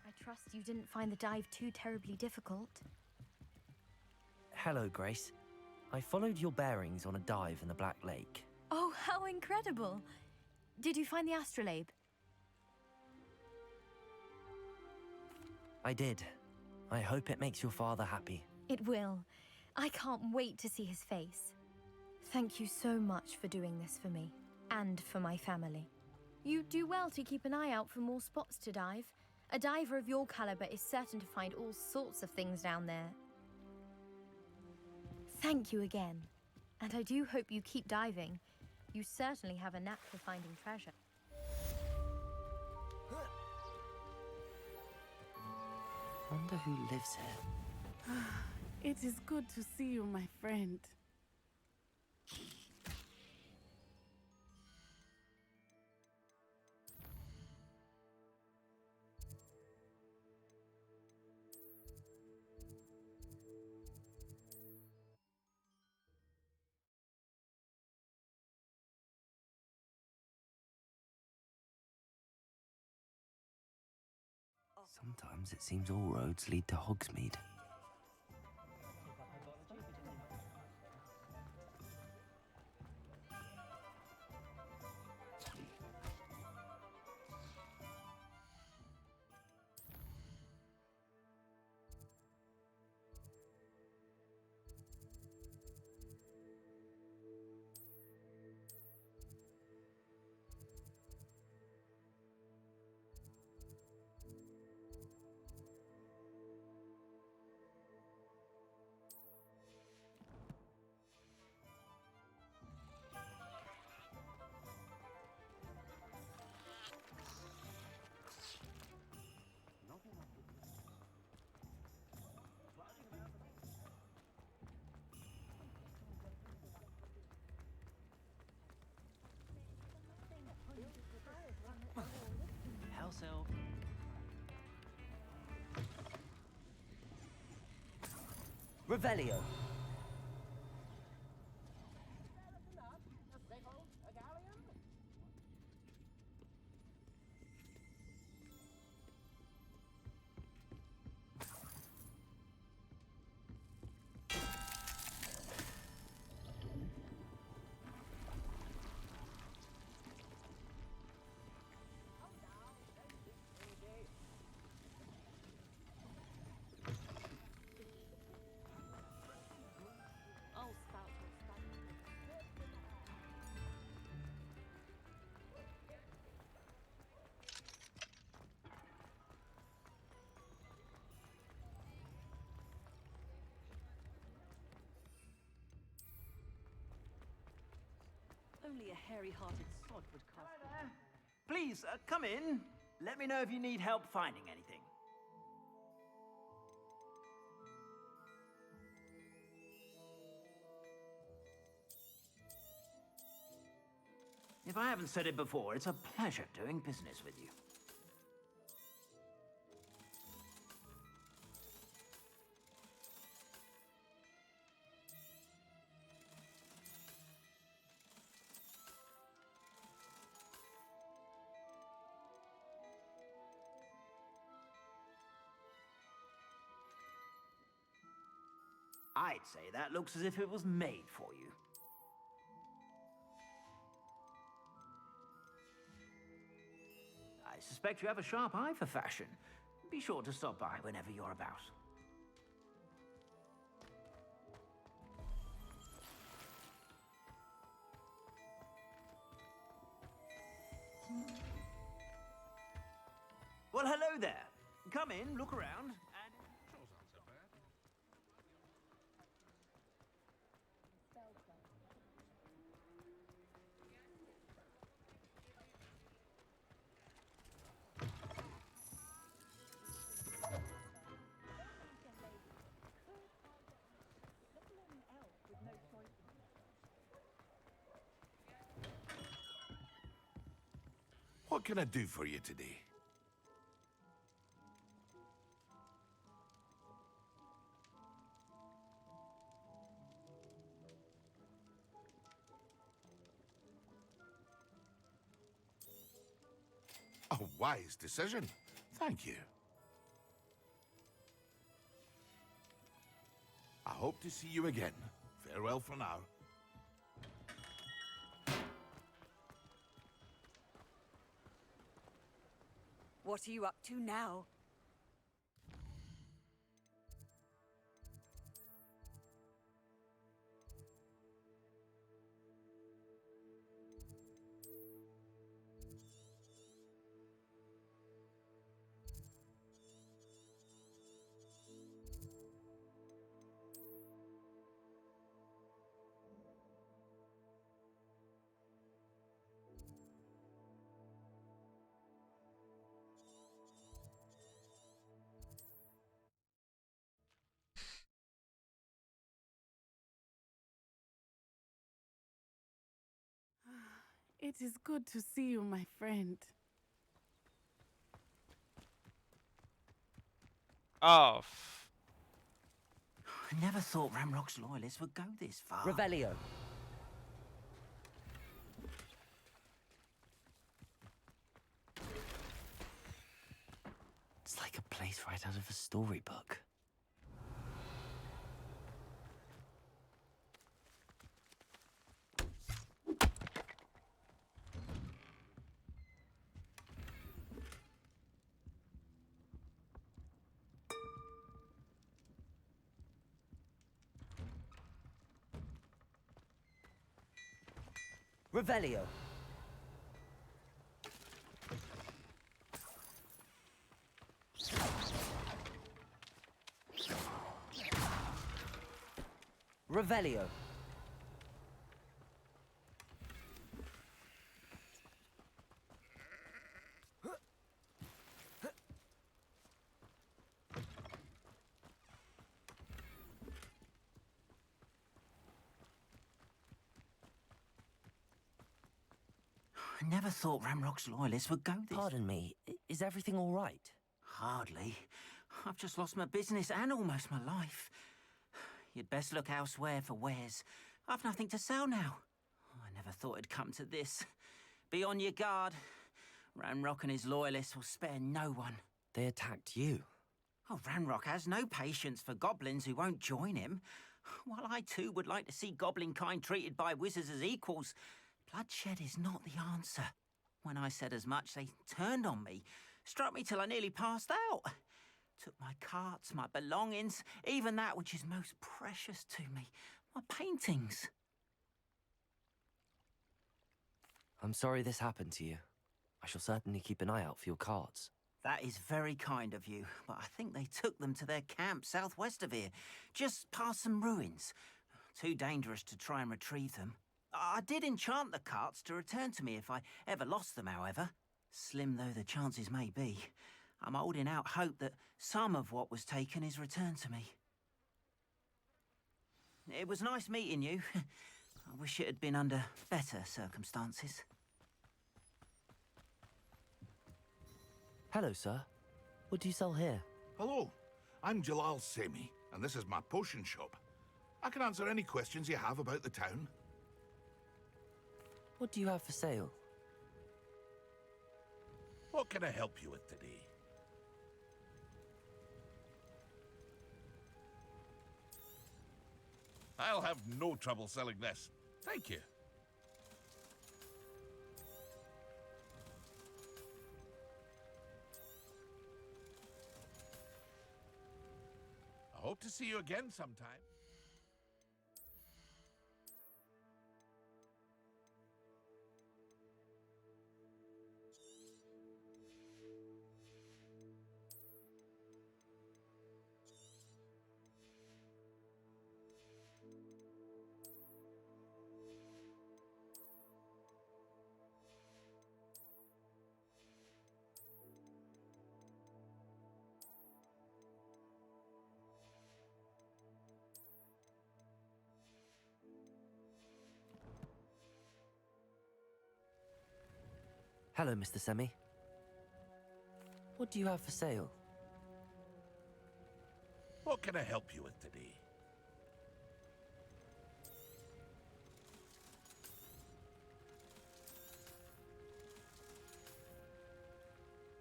I trust you didn't find the dive too terribly difficult. Hello, Grace. I followed your bearings on a dive in the Black Lake. Oh, how incredible! Did you find the astrolabe? I did. I hope it makes your father happy. It will. I can't wait to see his face. Thank you so much for doing this for me, and for my family. You do well to keep an eye out for more spots to dive. A diver of your caliber is certain to find all sorts of things down there. Thank you again. And I do hope you keep diving. You certainly have a knack for finding treasure. Wonder who lives here. It is good to see you, my friend. Sometimes it seems all roads lead to Hogsmeade. House elf. Revelio. Only a hairy-hearted sod would cast. Please, come in. Let me know if you need help finding anything. If I haven't said it before, it's a pleasure doing business with you. I'd say that looks as if it was made for you. I suspect you have a sharp eye for fashion. Be sure to stop by whenever you're about. Well, hello there. Come in, look around, and... What can I do for you today? A wise decision. Thank you. I hope to see you again. Farewell for now. What are you up to now? It is good to see you, my friend. Oh. I never thought Ramrock's loyalists would go this far. Revelio. It's like a place right out of a storybook. Revelio. Revelio. I never thought Ramrock's loyalists would go this... Pardon me, is everything all right? Hardly. I've just lost my business and almost my life. You'd best look elsewhere for wares. I've nothing to sell now. I never thought it'd come to this. Be on your guard. Ranrock and his loyalists will spare no one. They attacked you. Oh, Ranrock has no patience for goblins who won't join him. While I too would like to see goblin kind treated by wizards as equals, bloodshed is not the answer. When I said as much, they turned on me, struck me till I nearly passed out. Took my carts, my belongings, even that which is most precious to me, my paintings. I'm sorry this happened to you. I shall certainly keep an eye out for your cards. That is very kind of you, but I think they took them to their camp southwest of here, just past some ruins. Too dangerous to try and retrieve them. I did enchant the carts to return to me if I ever lost them, however. Slim though the chances may be, I'm holding out hope that some of what was taken is returned to me. It was nice meeting you. I wish it had been under better circumstances. Hello, sir. What do you sell here? Hello, I'm Jalal Semi, and this is my potion shop. I can answer any questions you have about the town. What do you have for sale? What can I help you with today? I'll have no trouble selling this. Thank you. I hope to see you again sometime. Hello, Mr. Semi. What do you have for sale? What can I help you with today?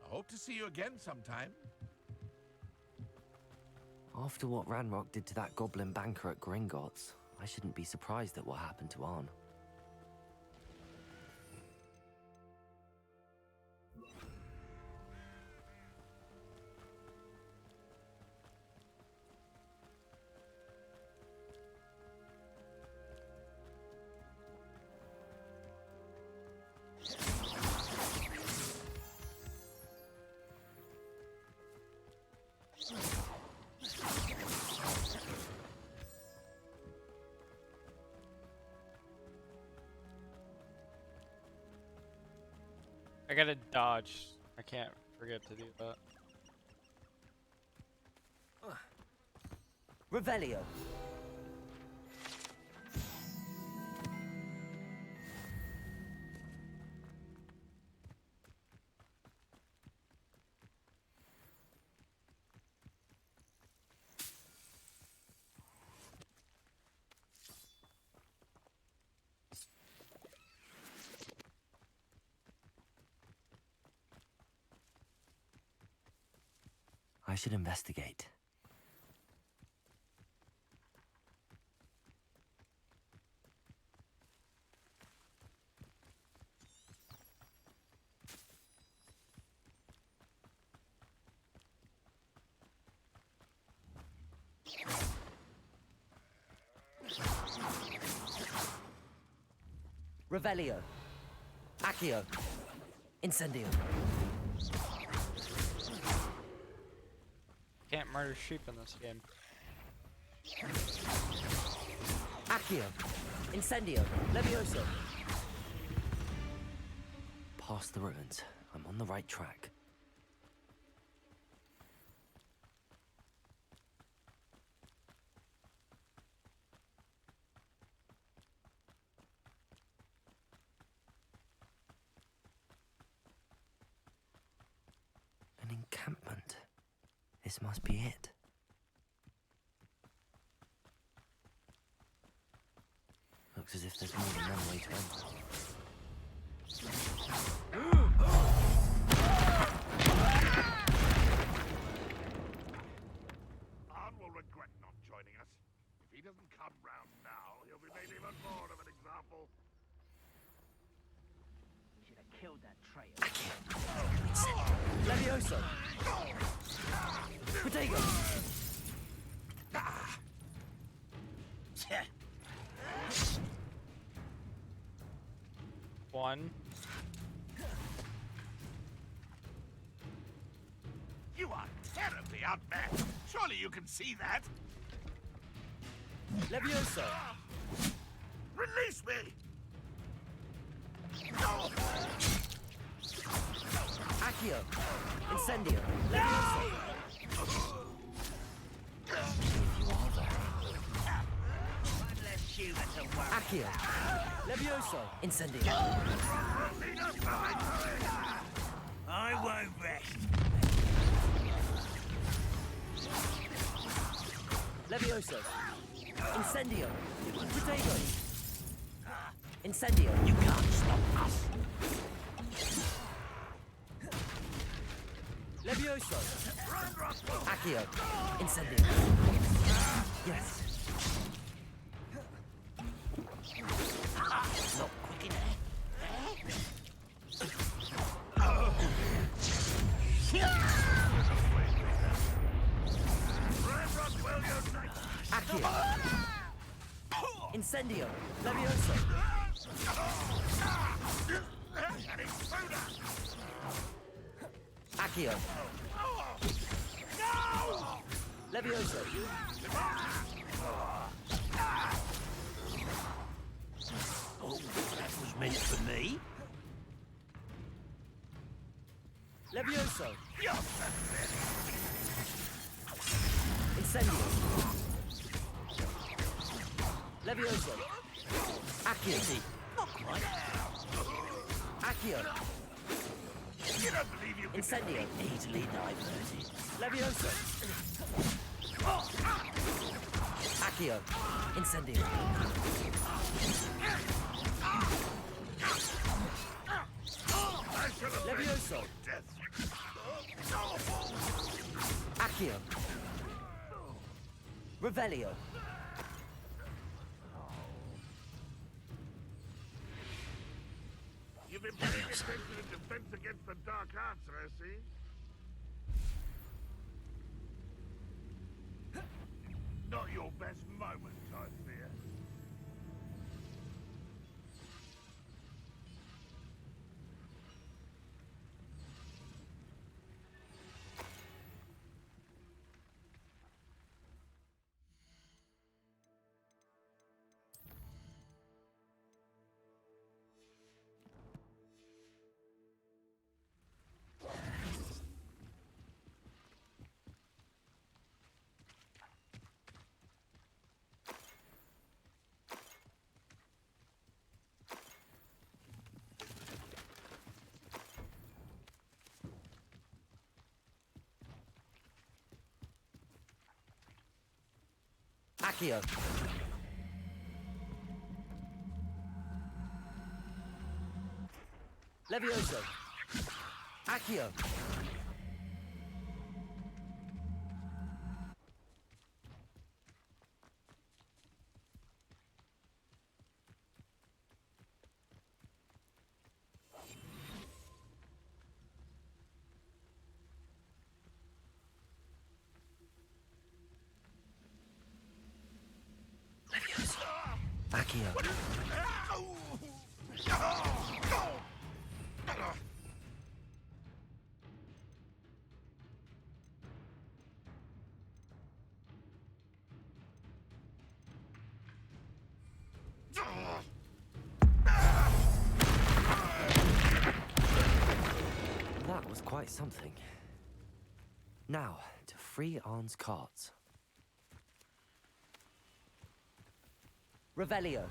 I hope to see you again sometime. After what Ranrock did to that goblin banker at Gringotts, I shouldn't be surprised at what happened to Arn. I gotta dodge. I can't forget to do that. Revelio. I should investigate. Revelio. Accio. Incendio. Can't murder sheep in this game. Accio. Incendio. Levioso. Past the ruins. I'm on the right track. An encampment. This must be it. Looks as if there's more than one way to enter. Arn will regret not joining us. If he doesn't come round now, he'll be made even more of an example. Should have killed that traitor. Levioso! Protego! One. You are terribly outmatched. Surely you can see that. Levioso! Release me! Accio! Incendio! Levioso! Accio! Levioso! Incendio! I won't rest. Levioso! Incendio! Protego! Incendio! You can't stop us. Levioso! Accio! Incendio! Yes! Not quick enough. Accio! Incendio! Levioso! Accio! Levioso! Oh, that was meant for me. Levioso! Incendio! Levioso! Accio! Not quite. Accio! You don't believe you can Incendio! Easily diverted. Levioso! Accio! Incendio! Levioso! Accio! Revelio! You've been paying attention to defense against the dark arts, I see. Not your best moment, I fear. Accio! Levioso! Accio! Accio. That was quite something. Now, to free Arn's carts. Revelio.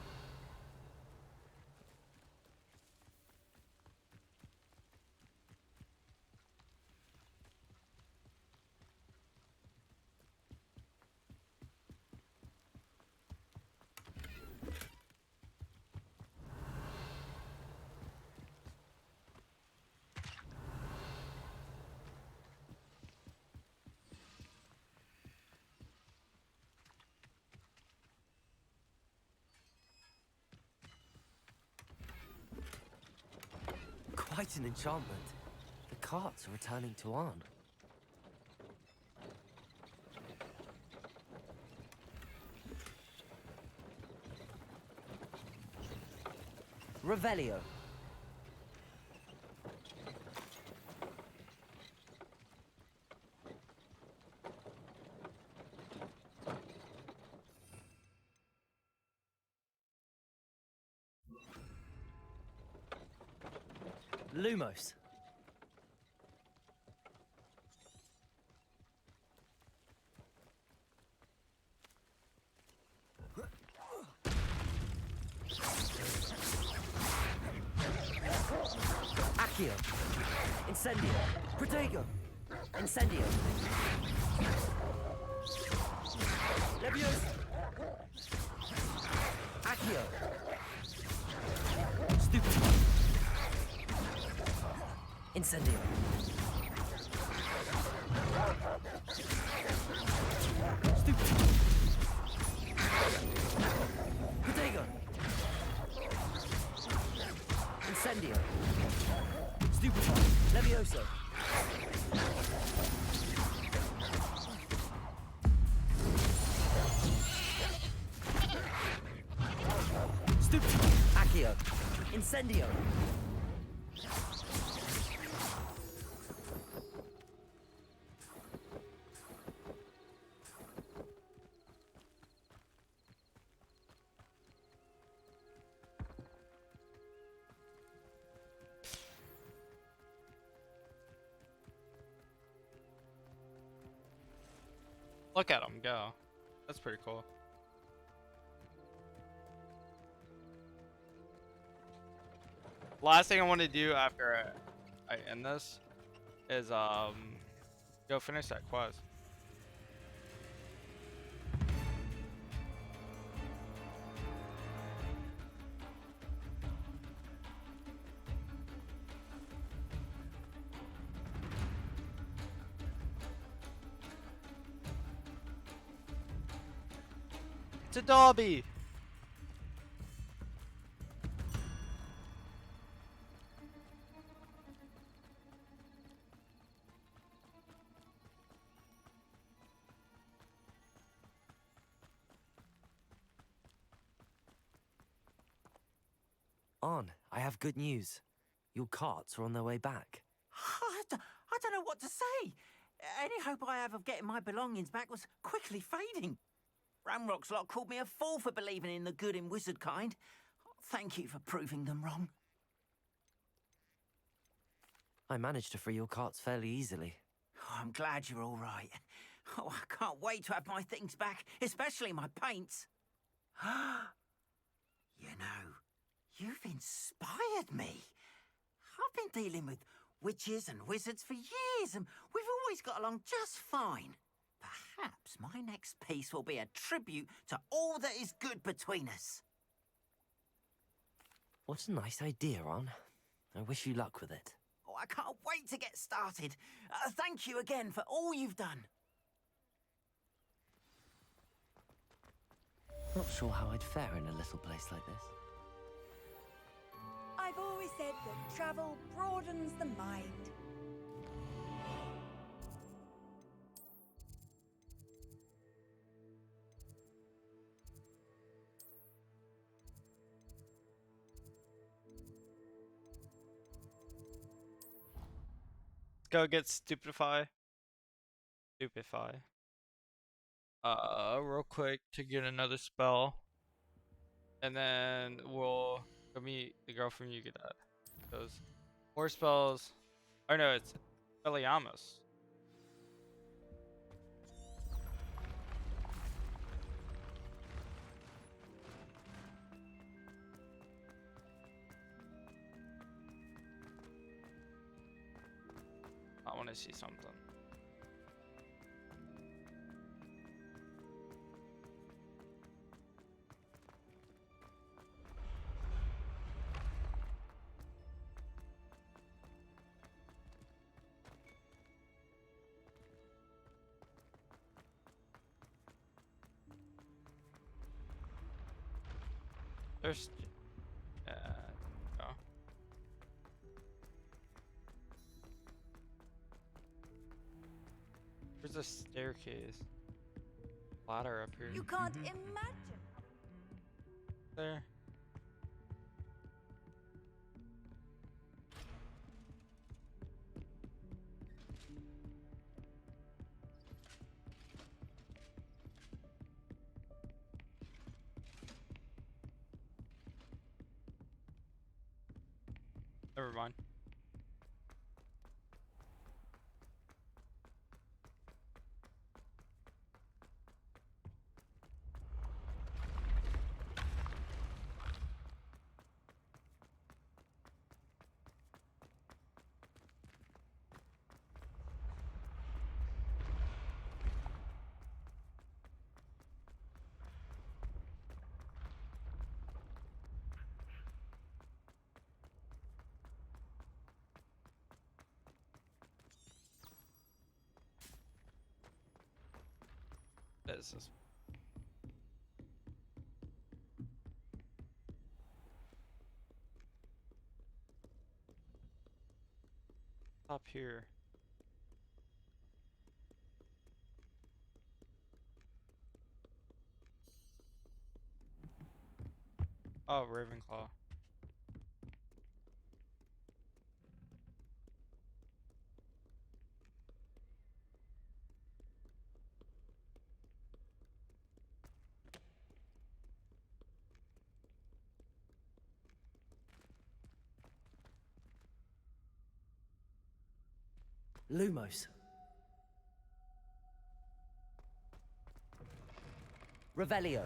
Quite an enchantment. The carts are returning to Arn. Revelio. Lumos. Accio. Incendio. Protego. Incendio. Leviosa. Accio. Stupefy. Incendio. Stupefy. Protego. Incendio. Stupefy. Levioso. Stupefy. Accio. Incendio. Look at him go. That's pretty cool. Last thing I want to do after I end this is go finish that quest. It's a Dobby. Arn, I have good news. Your carts are on their way back. I don't know what to say. Any hope I have of getting my belongings back was quickly fading. Ramrock's lot called me a fool for believing in the good in wizard kind. Thank you for proving them wrong. I managed to free your carts fairly easily. Oh, I'm glad you're all right. Oh, I can't wait to have my things back, especially my paints. You know, you've inspired me. I've been dealing with witches and wizards for years, and we've always got along just fine. Perhaps my next piece will be a tribute to all that is good between us. What a nice idea, Arn. I wish you luck with it. Oh, I can't wait to get started. Thank you again for all you've done. Not sure how I'd fare in a little place like this. I've always said that travel broadens the mind. go get Stupefy. Stupefy. Real quick to get another spell. And then we'll go meet the girl from Yugadad. Those more spells. Oh no, it's Expelliarmus. I want to see something. There's oh. There's a staircase. Ladder up here. You can't imagine. There. Never mind. What is this? Up here. Oh, Ravenclaw. Lumos. Revelio.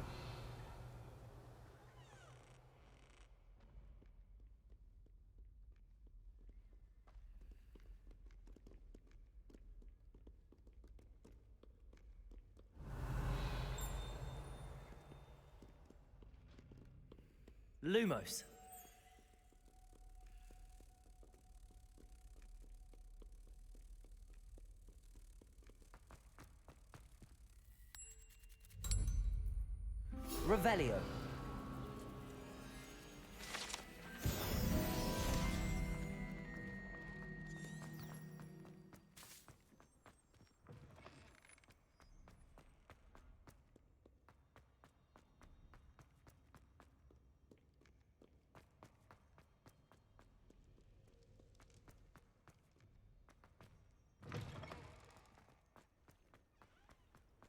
Lumos. Revelio.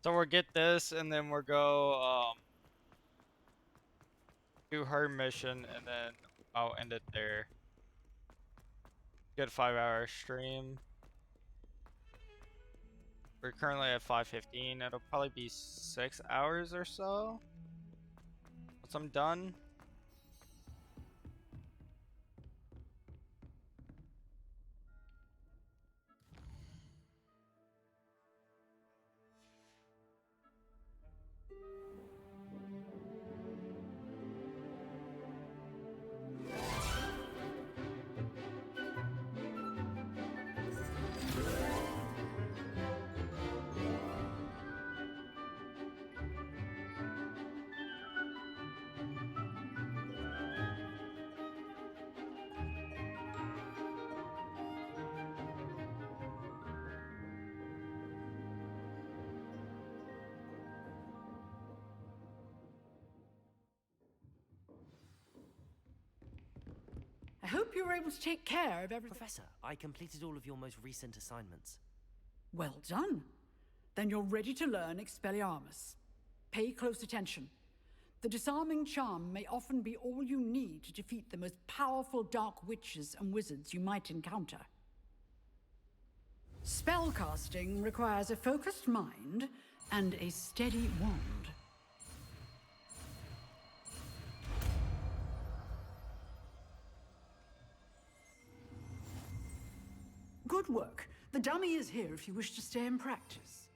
So we'll get this, and then we'll go do her mission, and then I'll end it there. Good 5-hour stream. We're currently at 5:15. It'll probably be 6 hours or so once I'm done. hope you were able to take care of everything. Professor, I completed all of your most recent assignments. Well done. Then you're ready to learn Expelliarmus. Pay close attention. The disarming charm may often be all you need to defeat the most powerful dark witches and wizards you might encounter. Spellcasting requires a focused mind and a steady wand. Good work. The dummy is here if you wish to stay and practice.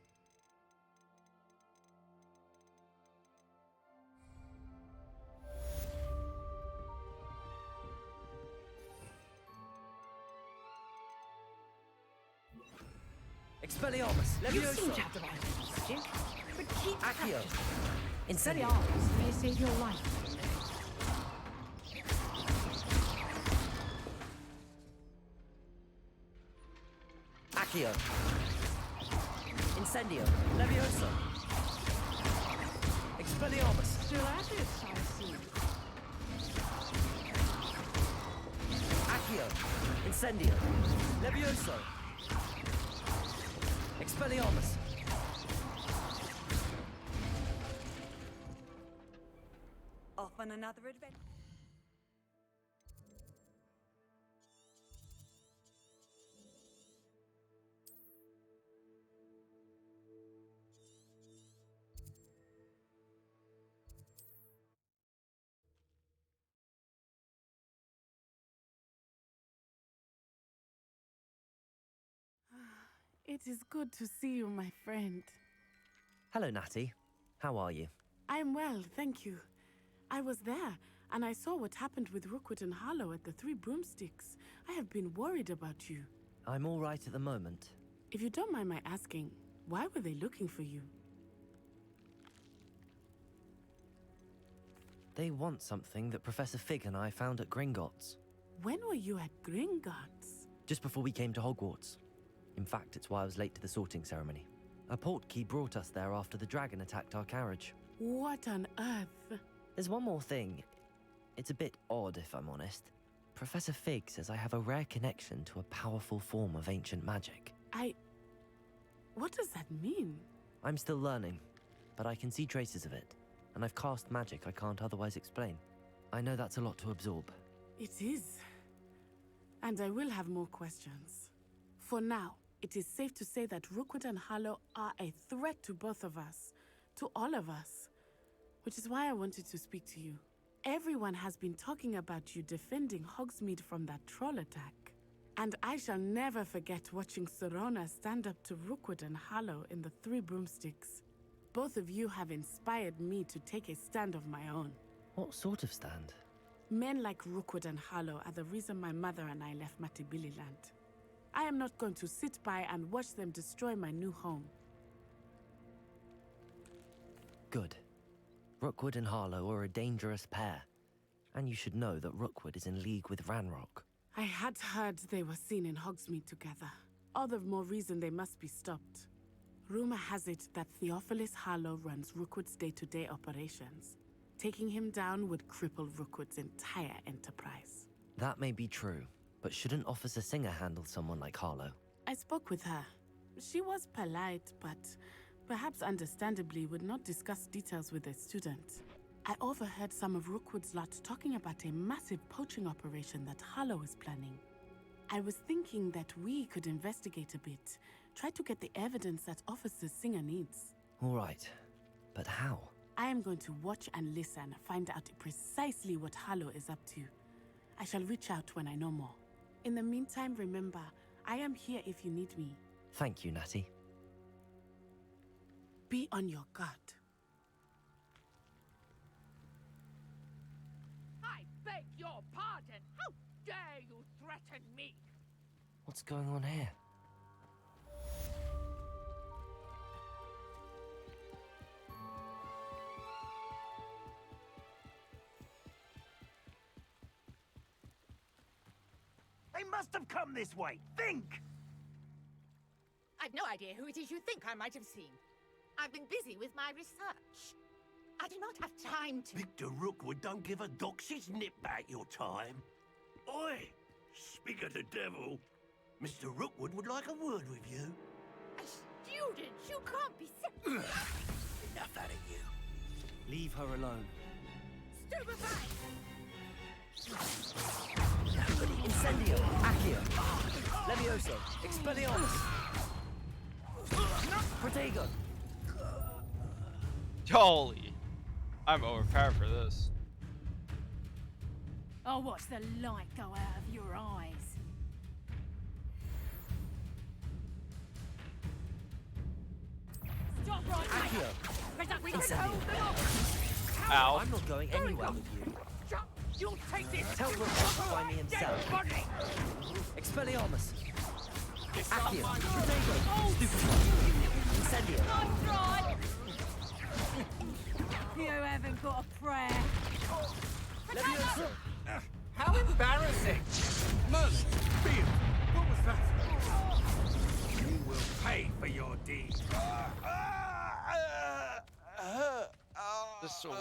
Expelliarmus! You seem Levioso! to have the right attitude, but keep Accio! practicing. Incendio! Expelliarmus may save your life. Accio! Incendio! Levioso! Expelliarmus! Still at it, I see. Accio! Incendio! Levioso! Expelliarmus! Off on another adventure. It is good to see you, my friend. Hello, Natty. How are you? I'm well, thank you. I was there, and I saw what happened with Rookwood and Harlow at the Three Broomsticks. I have been worried about you. I'm all right at the moment. If you don't mind my asking, why were they looking for you? They want something that Professor Fig and I found at Gringotts. When were you at Gringotts? Just before we came to Hogwarts. In fact, it's why I was late to the sorting ceremony. A portkey brought us there after the dragon attacked our carriage. What on earth? There's one more thing. It's a bit odd, if I'm honest. Professor Fig says I have a rare connection to a powerful form of ancient magic. What does that mean? I'm still learning, but I can see traces of it, and I've cast magic I can't otherwise explain. I know that's a lot to absorb. It is. And I will have more questions. For now, it is safe to say that Rookwood and Harlow are a threat to both of us, to all of us, which is why I wanted to speak to you. Everyone has been talking about you defending Hogsmeade from that troll attack. And I shall never forget watching Serona stand up to Rookwood and Harlow in the Three Broomsticks. Both of you have inspired me to take a stand of my own. What sort of stand? Men like Rookwood and Harlow are the reason my mother and I left Matibililand. I am not going to sit by and watch them destroy my new home. Good. Rookwood and Harlow are a dangerous pair. And you should know that Rookwood is in league with Ranrock. I had heard they were seen in Hogsmeade together. All the more reason they must be stopped. Rumor has it that Theophilus Harlow runs Rookwood's day-to-day operations. Taking him down would cripple Rookwood's entire enterprise. That may be true, but shouldn't Officer Singer handle someone like Harlow? I spoke with her. She was polite, but perhaps understandably would not discuss details with a student. I overheard some of Rookwood's lot talking about a massive poaching operation that Harlow is planning. I was thinking that we could investigate a bit, try to get the evidence that Officer Singer needs. All right, but how? I am going to watch and listen, find out precisely what Harlow is up to. I shall reach out when I know more. In the meantime, remember, I am here if you need me. Thank you, Natty. Be on your guard. I beg your pardon! How dare you threaten me? What's going on here? They must have come this way. Think! I've no idea who it is you think I might have seen. I've been busy with my research. I do not have time to... Victor Rookwood don't give a doxy's nip back your time. Oi! Speak of the devil, Mr. Rookwood would like a word with you. A student? You can't be Enough out of you. Leave her alone. Stupefy! Incendio! Accio! Levioso! Expelliarmus! Protego! Holy. I'm overpowered for this. I'll watch the light go out of your eyes. Stop right Accio! there! We can Incendio! hold them off! Ow. I'm not going anywhere with you. You'll take this! Tell Rookwood to find me himself. Body. Expelliarmus! Accio! Protego! Stupefy! Incendio! Nice try! You haven't got a prayer. Levioso! How embarrassing! Merlin, Field, what was that? You will pay for your deed. This sword.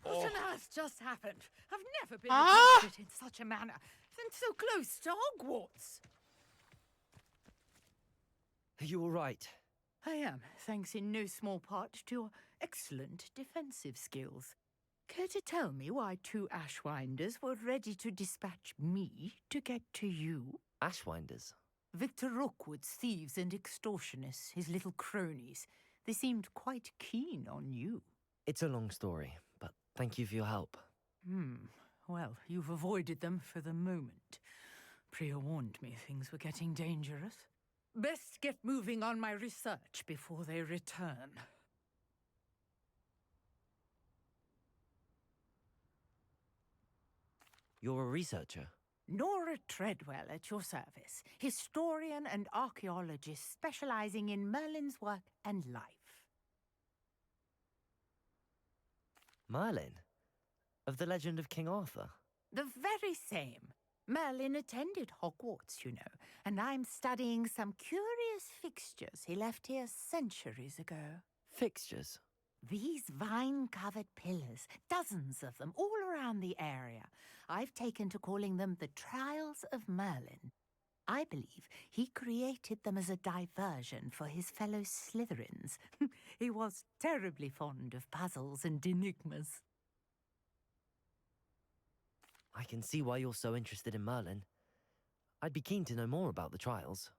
What on earth just happened? I've never been Ah! rejected in such a manner, and so close to Hogwarts. Are you all right? I am, thanks in no small part to your excellent defensive skills. Care to tell me why two Ashwinders were ready to dispatch me to get to you? Ashwinders? Victor Rookwood's thieves and extortionists, his little cronies. They seemed quite keen on you. It's a long story, but thank you for your help. Well, you've avoided them for the moment. Priya warned me things were getting dangerous. Best get moving on my research before they return. You're a researcher? Nora Treadwell at your service, historian and archaeologist specializing in Merlin's work and life. Merlin? Of the legend of King Arthur? The very same. Merlin attended Hogwarts, you know, and I'm studying some curious fixtures he left here centuries ago. Fixtures? These vine-covered pillars, dozens of them, all around the area. I've taken to calling them the Trials of Merlin. I believe he created them as a diversion for his fellow Slytherins. He was terribly fond of puzzles and enigmas. I can see why you're so interested in Merlin. I'd be keen to know more about the trials.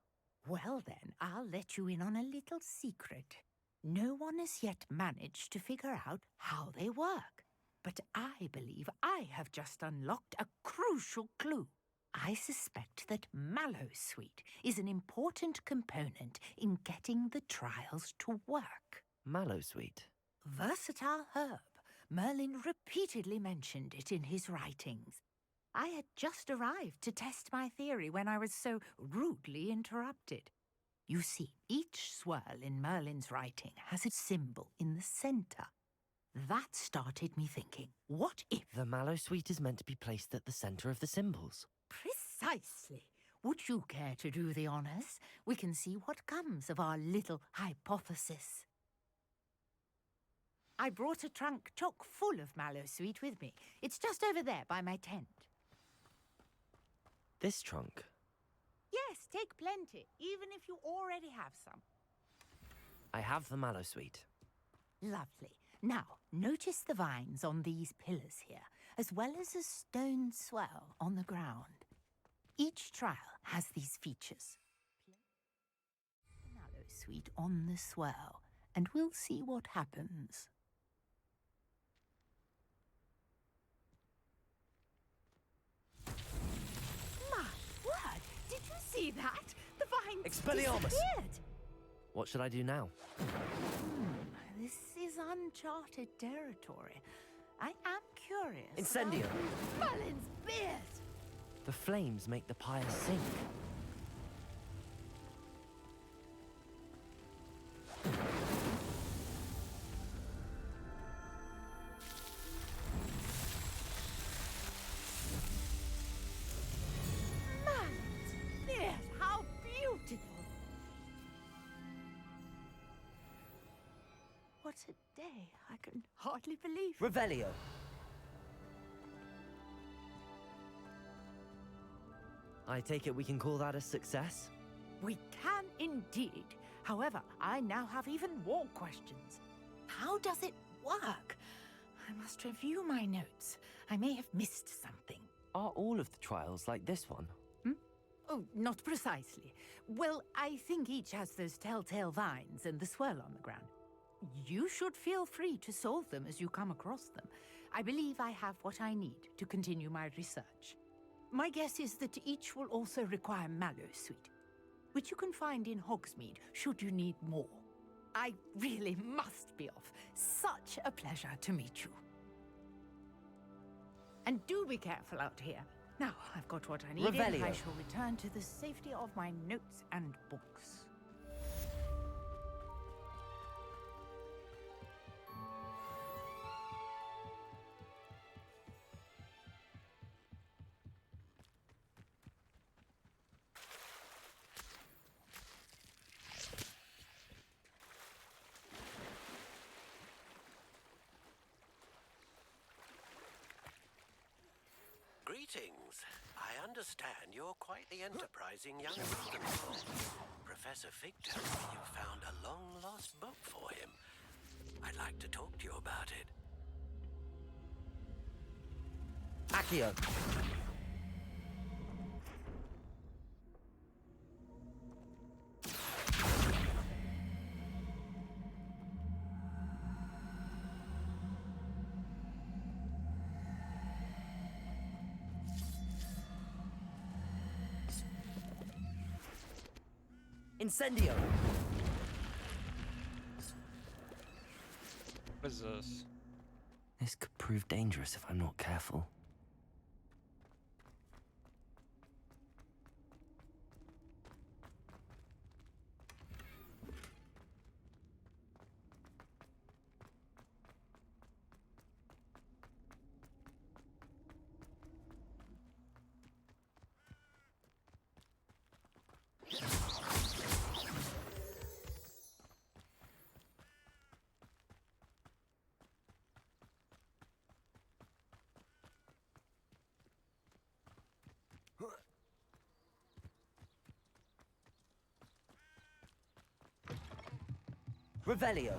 Well then, I'll let you in on a little secret. No one has yet managed to figure out how they work. But I believe I have just unlocked a crucial clue. I suspect that Mallowsweet is an important component in getting the trials to work. Mallowsweet? Versatile herb. Merlin repeatedly mentioned it in his writings. I had just arrived to test my theory when I was so rudely interrupted. You see, each swirl in Merlin's writing has a symbol in the center. That started me thinking, what if... The Mallowsweet is meant to be placed at the center of the symbols. Precisely. Would you care to do the honors? We can see what comes of our little hypothesis. I brought a trunk chock full of Mallowsweet with me. It's just over there by my tent. This trunk? Yes, take plenty, even if you already have some. I have the Mallowsweet. Lovely. Now, notice the vines on these pillars here, as well as a stone swell on the ground. Each trial has these features. Mallowsweet on the swell, and we'll see what happens. My word! Did you see that? The vines Expelliarmus! disappeared! What should I do now? This is uncharted territory. I am curious. Incendio! Merlin's beard! The flames make the pyre sink. Merlin's beard! How beautiful! What a day. I can hardly believe it. Revelio! I take it we can call that a success? We can indeed. However, I now have even more questions. How does it work? I must review my notes. I may have missed something. Are all of the trials like this one? Oh, not precisely. Well, I think each has those telltale vines and the swirl on the ground. You should feel free to solve them as you come across them. I believe I have what I need to continue my research. My guess is that each will also require mallow sweet, which you can find in Hogsmeade should you need more. I really must be off. Such a pleasure to meet you. And do be careful out here. Now, I've got what I need. Revelio. I shall return to the safety of my notes and books. Greetings. I understand you're quite the enterprising young Ravenclaw. Professor Fig tells me you found a long-lost book for him. I'd like to talk to you about it. Accio. Incendio. What is this? This could prove dangerous if I'm not careful. Revelio.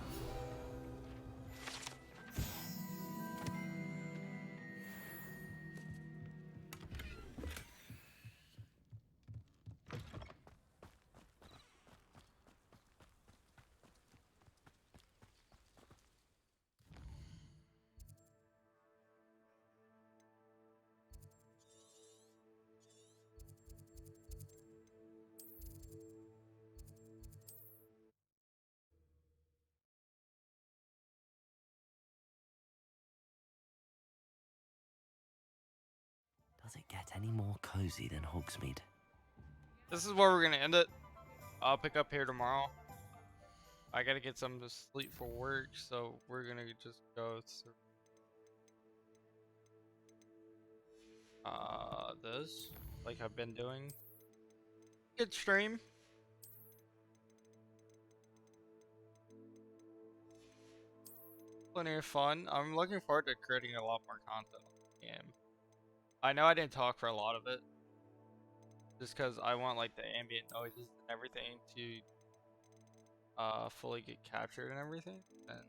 Does it get any more cozy than Hogsmeade? This is where we're gonna end it. I'll pick up here tomorrow. I gotta get some to sleep for work, so we're gonna just go through this like I've been doing. Good stream. Plenty of fun. I'm looking forward to creating a lot more content on the game. I know I didn't talk for a lot of it, just because I want like the ambient noises and everything to fully get captured and everything. And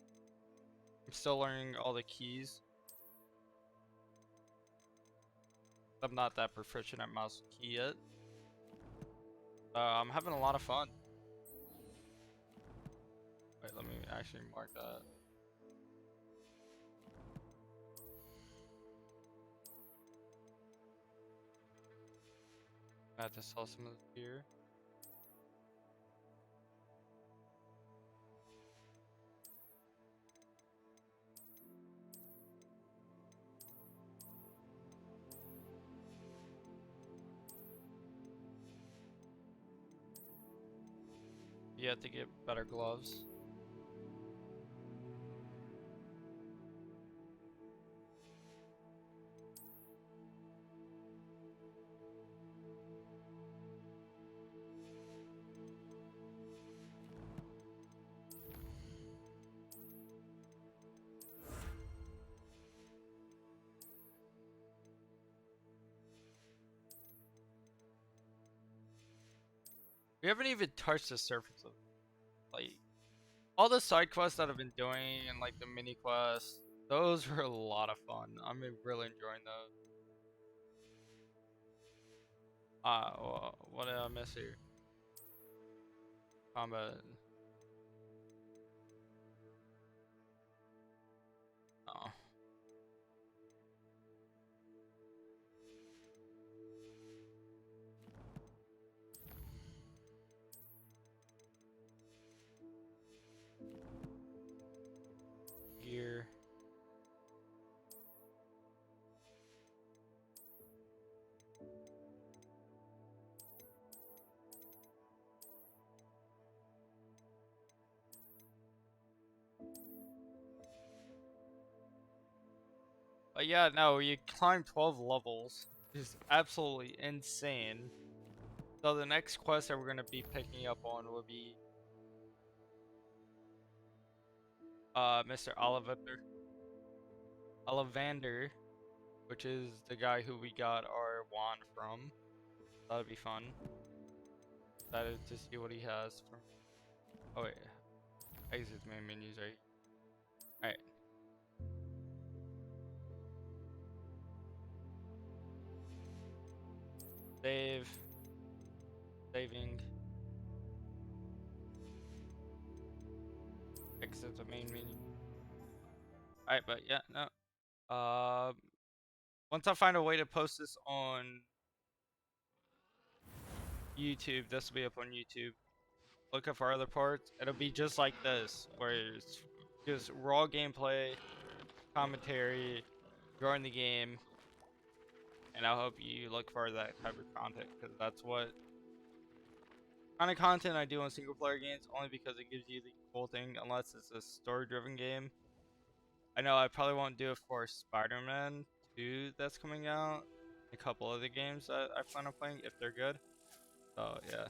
I'm still learning all the keys. I'm not that proficient at mouse and key yet. I'm having a lot of fun. Wait, let me actually mark that. I have to sell some of this gear. You have to get better gloves. We haven't even touched the surface of like all the side quests that I've been doing and like the mini quests. Those were a lot of fun. I'm really enjoying those. Well, what did I miss here? Combat. Oh. Gear. But yeah, no, you climb 12 levels. Just absolutely insane. So the next quest that we're gonna be picking up on will be Mr. Ollivander, which is the guy who we got our wand from. That'll be fun. Excited to see what he has from. Oh wait, I guess his main menus right. Alright. Save. Saving. Exit the main menu. Alright, but yeah, no. Once I find a way to post this on YouTube, this will be up on YouTube. Look up for other parts. It'll be just like this, where it's just raw gameplay, commentary, growing the game, and I hope you look for that type of content, because that's what kind of content I do on single player games, only because it gives you the cool thing, unless it's a story driven game. I know I probably won't do it for Spider-Man 2 that's coming out, a couple other games that I plan on playing if they're good. So yeah.